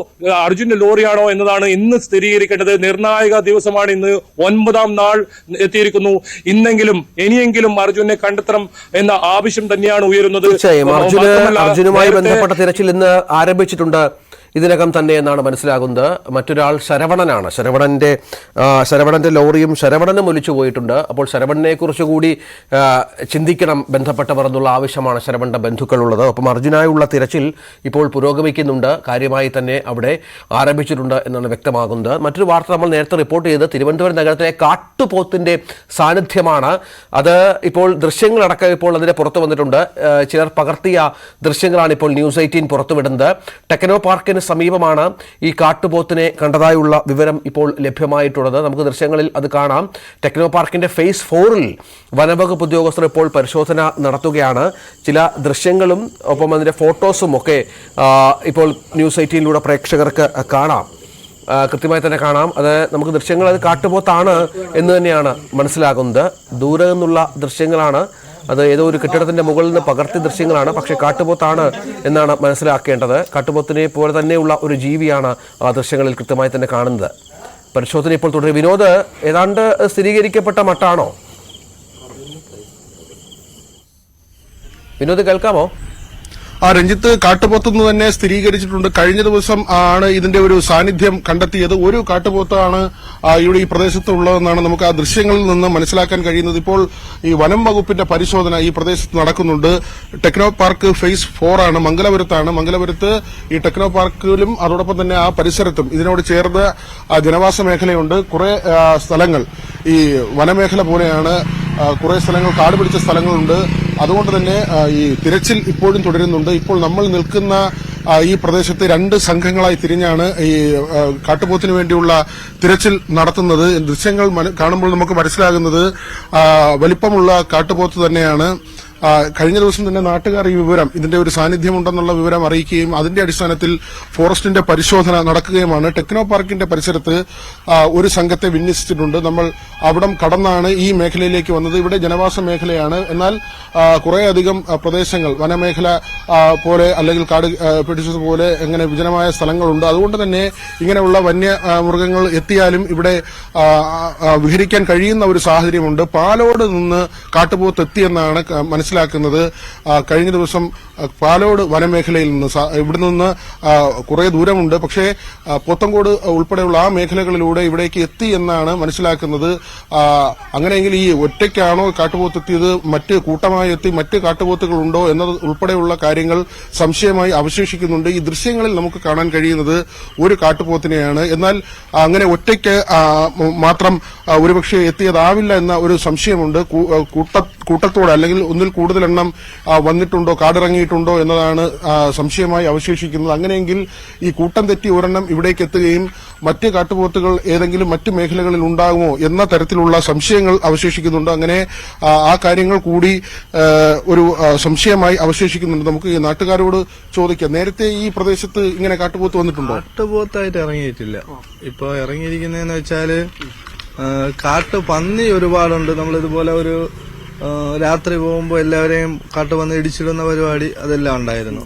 അർജുന്റെ ലോറിയാണോ എന്നതാണ് ഇന്ന് സ്ഥിരീകരിക്കേണ്ടത്. നിർണായക ദിവസമാണ് ഇന്ന്. 9ാം നാൾ എത്തിയിരിക്കുന്നു. ഇനിയെങ്കിലും അർജുനെ കണ്ടെത്തണം എന്ന ആവശ്യം തന്നെയാണ് ഉയരുന്നത്. അർജുനുമായി ബന്ധപ്പെട്ട തിരച്ചിൽ ഇന്ന് ആരംഭിച്ചിട്ടുണ്ട് ഇതിനകം തന്നെ എന്നാണ് മനസ്സിലാകുന്നത്. മറ്റൊരാൾ ശരവണനാണ്. ശരവണന്റെ ലോറിയും ശരവണനും ഒലിച്ചു പോയിട്ടുണ്ട്. അപ്പോൾ ശരവണനെ കുറിച്ച് കൂടി ചിന്തിക്കണം ബന്ധപ്പെട്ടവർ എന്നുള്ള ആവശ്യമാണ് ശരവണന്റെ ബന്ധുക്കളുള്ളത്. ഒപ്പം അർജുനായുള്ള തിരച്ചിൽ ഇപ്പോൾ പുരോഗമിക്കുന്നുണ്ട്, കാര്യമായി തന്നെ അവിടെ ആരംഭിച്ചിട്ടുണ്ട് എന്നാണ് വ്യക്തമാകുന്നത്. മറ്റൊരു വാർത്ത നമ്മൾ നേരത്തെ റിപ്പോർട്ട് ചെയ്ത് തിരുവനന്തപുരം നഗരത്തിലെ കാട്ടുപോത്തിന്റെ സാന്നിധ്യമാണ്. അത് ഇപ്പോൾ ദൃശ്യങ്ങളടക്കം ഇപ്പോൾ അതിന്റെ പുറത്തു വന്നിട്ടുണ്ട്. ചിലർ പകർത്തിയ ദൃശ്യങ്ങളാണ് ഇപ്പോൾ ന്യൂസ് 18 പുറത്തുവിടുന്നത്. ടെക്നോ പാർക്കിന് സമീപമാണ് ഈ കാട്ടുപോത്തിനെ കണ്ടതായുള്ള വിവരം ഇപ്പോൾ ലഭ്യമായിട്ടുള്ളത്. നമുക്ക് ദൃശ്യങ്ങളിൽ അത് കാണാം. ടെക്നോ പാർക്കിന്റെ ഫേസ് 4-ൽ വനവകുപ്പ് ഉദ്യോഗസ്ഥർ ഇപ്പോൾ പരിശോധന നടത്തുകയാണ്. ചില ദൃശ്യങ്ങളും ഒപ്പം അതിന്റെ ഫോട്ടോസും ഒക്കെ ഇപ്പോൾ ന്യൂസ് 18-ലൂടെ പ്രേക്ഷകർക്ക് കാണാം, കൃത്യമായി തന്നെ കാണാം. അത് നമുക്ക് ദൃശ്യങ്ങൾ അത് കാട്ടുപോത്താണ് എന്ന് തന്നെയാണ് മനസ്സിലാകുന്നത്. ദൂരെ നിന്നുള്ള ദൃശ്യങ്ങളാണ്. അത് ഏതോ ഒരു കെട്ടിടത്തിന്റെ മുകളിൽ നിന്ന് പകർത്തിയ ദൃശ്യങ്ങളാണ്. പക്ഷേ കാട്ടുപോത്താണ് എന്നാണ് മനസ്സിലാക്കേണ്ടത്. കാട്ടുപോത്തിനെ പോലെ തന്നെയുള്ള ഒരു ജീവിയാണ് ആ ദൃശ്യങ്ങളിൽ കൃത്യമായി തന്നെ കാണുന്നത്. പരിശോധന ഇപ്പോൾ തുടരും. വിനോദ്, ഏതാണ്ട് സ്ഥിരീകരിക്കപ്പെട്ട മട്ടാണോ? വിനോദ് കേൾക്കാമോ? രഞ്ജിത്ത്, കാട്ടുപോത്തെന്ന് തന്നെ സ്ഥിരീകരിച്ചിട്ടുണ്ട്. കഴിഞ്ഞ ദിവസം ആണ് ഇതിന്റെ ഒരു സാന്നിധ്യം കണ്ടെത്തിയത്. ഒരു കാട്ടുപോത്താണ് ഇവിടെ ഈ പ്രദേശത്ത് ഉള്ളതെന്നാണ് നമുക്ക് ആ ദൃശ്യങ്ങളിൽ നിന്ന് മനസ്സിലാക്കാൻ കഴിയുന്നത്. ഇപ്പോൾ ഈ വനം വകുപ്പിന്റെ പരിശോധന ഈ പ്രദേശത്ത് നടക്കുന്നുണ്ട്. ടെക്നോ പാർക്ക് ഫേസ് 4 ആണ്, മംഗലപുരത്ത് ഈ ടെക്നോ പാർക്കിലും അതോടൊപ്പം തന്നെ ആ പരിസരത്തും ഇതിനോട് ചേർന്ന് ജനവാസ മേഖലയുണ്ട്. കുറെ സ്ഥലങ്ങൾ ഈ വനമേഖല പോലെയാണ്. കുറെ സ്ഥലങ്ങൾ കാട് പിടിച്ച സ്ഥലങ്ങളുണ്ട്. അതുകൊണ്ട് തന്നെ ഈ തിരച്ചിൽ ഇപ്പോഴും തുടരുന്നുണ്ട്. ഇപ്പോൾ നമ്മൾ നിൽക്കുന്ന ഈ പ്രദേശത്ത് 2 സംഘങ്ങളായി തിരിഞ്ഞാണ് ഈ കാട്ടുപോത്തിന് വേണ്ടിയുള്ള തിരച്ചിൽ നടത്തുന്നത്. ദൃശ്യങ്ങൾ കാണുമ്പോൾ നമുക്ക് മനസ്സിലാകുന്നത് വലിപ്പമുള്ള കാട്ടുപോത്ത് തന്നെയാണ്. കഴിഞ്ഞ ദിവസം തന്നെ നാട്ടുകാർ ഈ വിവരം, ഇതിന്റെ ഒരു സാന്നിധ്യമുണ്ടെന്നുള്ള വിവരം അറിയിക്കുകയും അതിന്റെ അടിസ്ഥാനത്തിൽ ഫോറസ്റ്റിന്റെ പരിശോധന നടക്കുകയുമാണ്. ടെക്നോ പാർക്കിന്റെ പരിസരത്ത് ഒരു സംഘത്തെ വിന്യസിച്ചിട്ടുണ്ട്. നമ്മൾ അവിടം കടന്നാണ് ഈ മേഖലയിലേക്ക് വന്നത്. ഇവിടെ ജനവാസ മേഖലയാണ്. എന്നാൽ കുറേയധികം പ്രദേശങ്ങൾ വനമേഖല പോലെ അല്ലെങ്കിൽ കാട് പിടിച്ചതുപോലെ എങ്ങനെ വിജനമായ സ്ഥലങ്ങളുണ്ട്. അതുകൊണ്ട് തന്നെ ഇങ്ങനെയുള്ള വന്യമൃഗങ്ങൾ എത്തിയാലും ഇവിടെ വിഹരിക്കാൻ കഴിയുന്ന ഒരു സാഹചര്യമുണ്ട്. പാലോട് നിന്ന് കാട്ടുപോത്ത് എത്തിയെന്നാണ് മനസ്സിലാക്കുന്നത്. കഴിഞ്ഞ ദിവസം പാലോട് വനമേഖലയിൽ നിന്ന് ഇവിടെ നിന്ന് കുറെ ദൂരമുണ്ട്. പക്ഷേ പോത്തങ്കോട് ഉൾപ്പെടെയുള്ള ആ മേഖലകളിലൂടെ ഇവിടേക്ക് എത്തി എന്നാണ് മനസ്സിലാക്കുന്നത്. അങ്ങനെയെങ്കിൽ ഈ ഒറ്റയ്ക്കാണോ കാട്ടുപോത്തെത്തിയത്, മറ്റ് കൂട്ടമായി എത്തി മറ്റ് കാട്ടുപോത്തുകളുണ്ടോ എന്നത് ഉൾപ്പെടെയുള്ള കാര്യങ്ങൾ സംശയമായി അവശേഷിക്കുന്നുണ്ട്. ഈ ദൃശ്യങ്ങളിൽ നമുക്ക് കാണാൻ കഴിയുന്നത് ഒരു കാട്ടുപോത്തിനെയാണ്. എന്നാൽ അങ്ങനെ ഒറ്റയ്ക്ക് മാത്രം ഒരുപക്ഷെ എത്തിയതാവില്ല എന്ന ഒരു സംശയമുണ്ട്. കൂട്ടത്തോടെ അല്ലെങ്കിൽ ഒന്നിൽ കൂടുതൽ എണ്ണം വന്നിട്ടുണ്ടോ, കാടിറങ്ങിയിട്ടുണ്ടോ എന്നതാണ് സംശയമായി അവശേഷിക്കുന്നത്. അങ്ങനെയെങ്കിൽ ഈ കൂട്ടം തെറ്റി ഒരെണ്ണം ഇവിടേക്ക് എത്തുകയും മറ്റ് കാട്ടുപോത്തുകൾ ഏതെങ്കിലും മറ്റ് മേഖലകളിൽ ഉണ്ടാകുമോ എന്ന തരത്തിലുള്ള സംശയങ്ങൾ അവശേഷിക്കുന്നുണ്ട്. അങ്ങനെ ആ കാര്യങ്ങൾ കൂടി ഒരു സംശയമായി അവശേഷിക്കുന്നുണ്ട്. നമുക്ക് ഈ നാട്ടുകാരോട് ചോദിക്കാം, നേരത്തെ ഈ പ്രദേശത്ത് ഇങ്ങനെ കാട്ടുപോത്ത് വന്നിട്ടുണ്ടോ? കാട്ടുപോത്തായിട്ട് ഇറങ്ങിയിട്ടില്ല. ഇപ്പൊ ഇറങ്ങിയിരിക്കുന്നതെന്ന് വെച്ചാല് കാട്ടുപന്നി ഒരുപാടുണ്ട്. നമ്മളിതുപോലെ ഒരു രാത്രി പോകുമ്പോൾ എല്ലാവരെയും കാട്ടുപന്നി ഇടിച്ചിടുന്ന പരിപാടി അതെല്ലാം ഉണ്ടായിരുന്നു.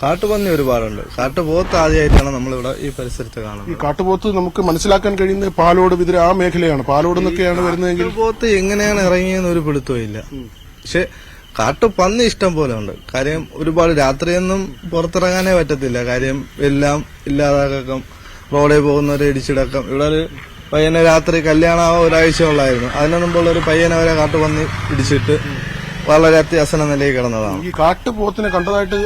കാട്ടുപന്നി ഒരുപാടുണ്ട്. കാട്ടുപോത്ത് ആദ്യമായിട്ടാണ് നമ്മളിവിടെ ഈ പരിസരത്ത് കാണുന്നത്. ഈ കാട്ടുപോത്ത് നമുക്ക് മനസ്സിലാക്കാൻ കഴിയുന്ന പാലോട് വിതിര ആ മേഖലയാണ്. പാലോട് നിന്നൊക്കെയാണ് വരുന്നതെങ്കിൽ കാട്ടുപോത്ത് എങ്ങനെയാണ് ഇറങ്ങിയെന്ന് ഒരു പിടുത്തവും ഇല്ല. പക്ഷെ കാട്ടുപന്നി ഇഷ്ടം പോലെ ഉണ്ട്. കാര്യം ഒരുപാട് രാത്രിയൊന്നും പുറത്തിറങ്ങാനേ പറ്റത്തില്ല. കാര്യം എല്ലാം ഇല്ലാതാക്കാം, റോഡിൽ പോകുന്നവരെ ഇടിച്ചിടക്കം. ഇവിടെ ഒരു പയ്യനെ രാത്രി കല്യാണം ഒരാഴ്ച ഉള്ളായിരുന്നു. അതിനു മുമ്പുള്ള ഒരു പയ്യനെ അവരെ കാട്ടുപന്നി ഇടിച്ചിട്ട് വളരെ അത്യാസന നിലയിൽ കിടന്നതാണ്. ഈ കാട്ടുപോത്തിനെ കണ്ടതായിട്ട്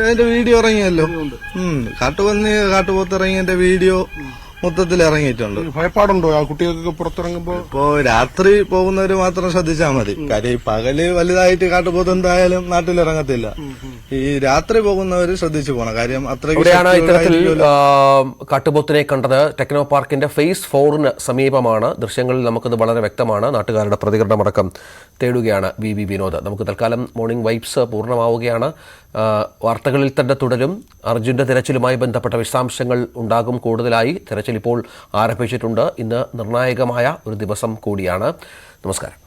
അതിന്റെ വീഡിയോ ഇറങ്ങിയല്ലോ. കാട്ടുപോത്ത് ഇറങ്ങിയതിന്റെ വീഡിയോ മൊത്തത്തിൽ ഇറങ്ങിയിട്ടുണ്ട്. ഭയപ്പാടുണ്ടോ ആ കുട്ടികൾക്ക് പുറത്തിറങ്ങുമ്പോ? ഇപ്പോ രാത്രി പോകുന്നവര് മാത്രം ശ്രദ്ധിച്ചാൽ മതി. കാര്യം ഈ പകല് വലുതായിട്ട് കാട്ടുപോത്ത് എന്തായാലും നാട്ടിലിറങ്ങത്തില്ല. ഈ രാത്രി പോകുന്നവര് ശ്രദ്ധിച്ചു പോകണം. കാര്യം അത്രയാണ് ഇത്തരത്തിൽ കാട്ടുപോത്തിനെ കണ്ടത്. ടെക്നോ പാർക്കിന്റെ ഫേസ് 4 സമീപമാണ്. ദൃശ്യങ്ങളിൽ നമുക്കത് വളരെ വ്യക്തമാണ്. നാട്ടുകാരുടെ പ്രതികരണമടക്കം തേടുകയാണ് വി വിനോദ്. നമുക്ക് തൽക്കാലം മോർണിംഗ് വൈബ്സ് പൂർണ്ണമാവുകയാണ്. വാർത്തകളിൽ തന്നെ തുടരും. അർജുന്റെ തിരച്ചിലുമായി ബന്ധപ്പെട്ട വിശദാംശങ്ങൾ ഉണ്ടാകും. കൂടുതലായി തിരച്ചിൽ ഇപ്പോൾ ആരംഭിച്ചിട്ടുണ്ട്. ഇന്ന് നിർണായകമായ ഒരു ദിവസം കൂടിയാണ്. നമസ്കാരം.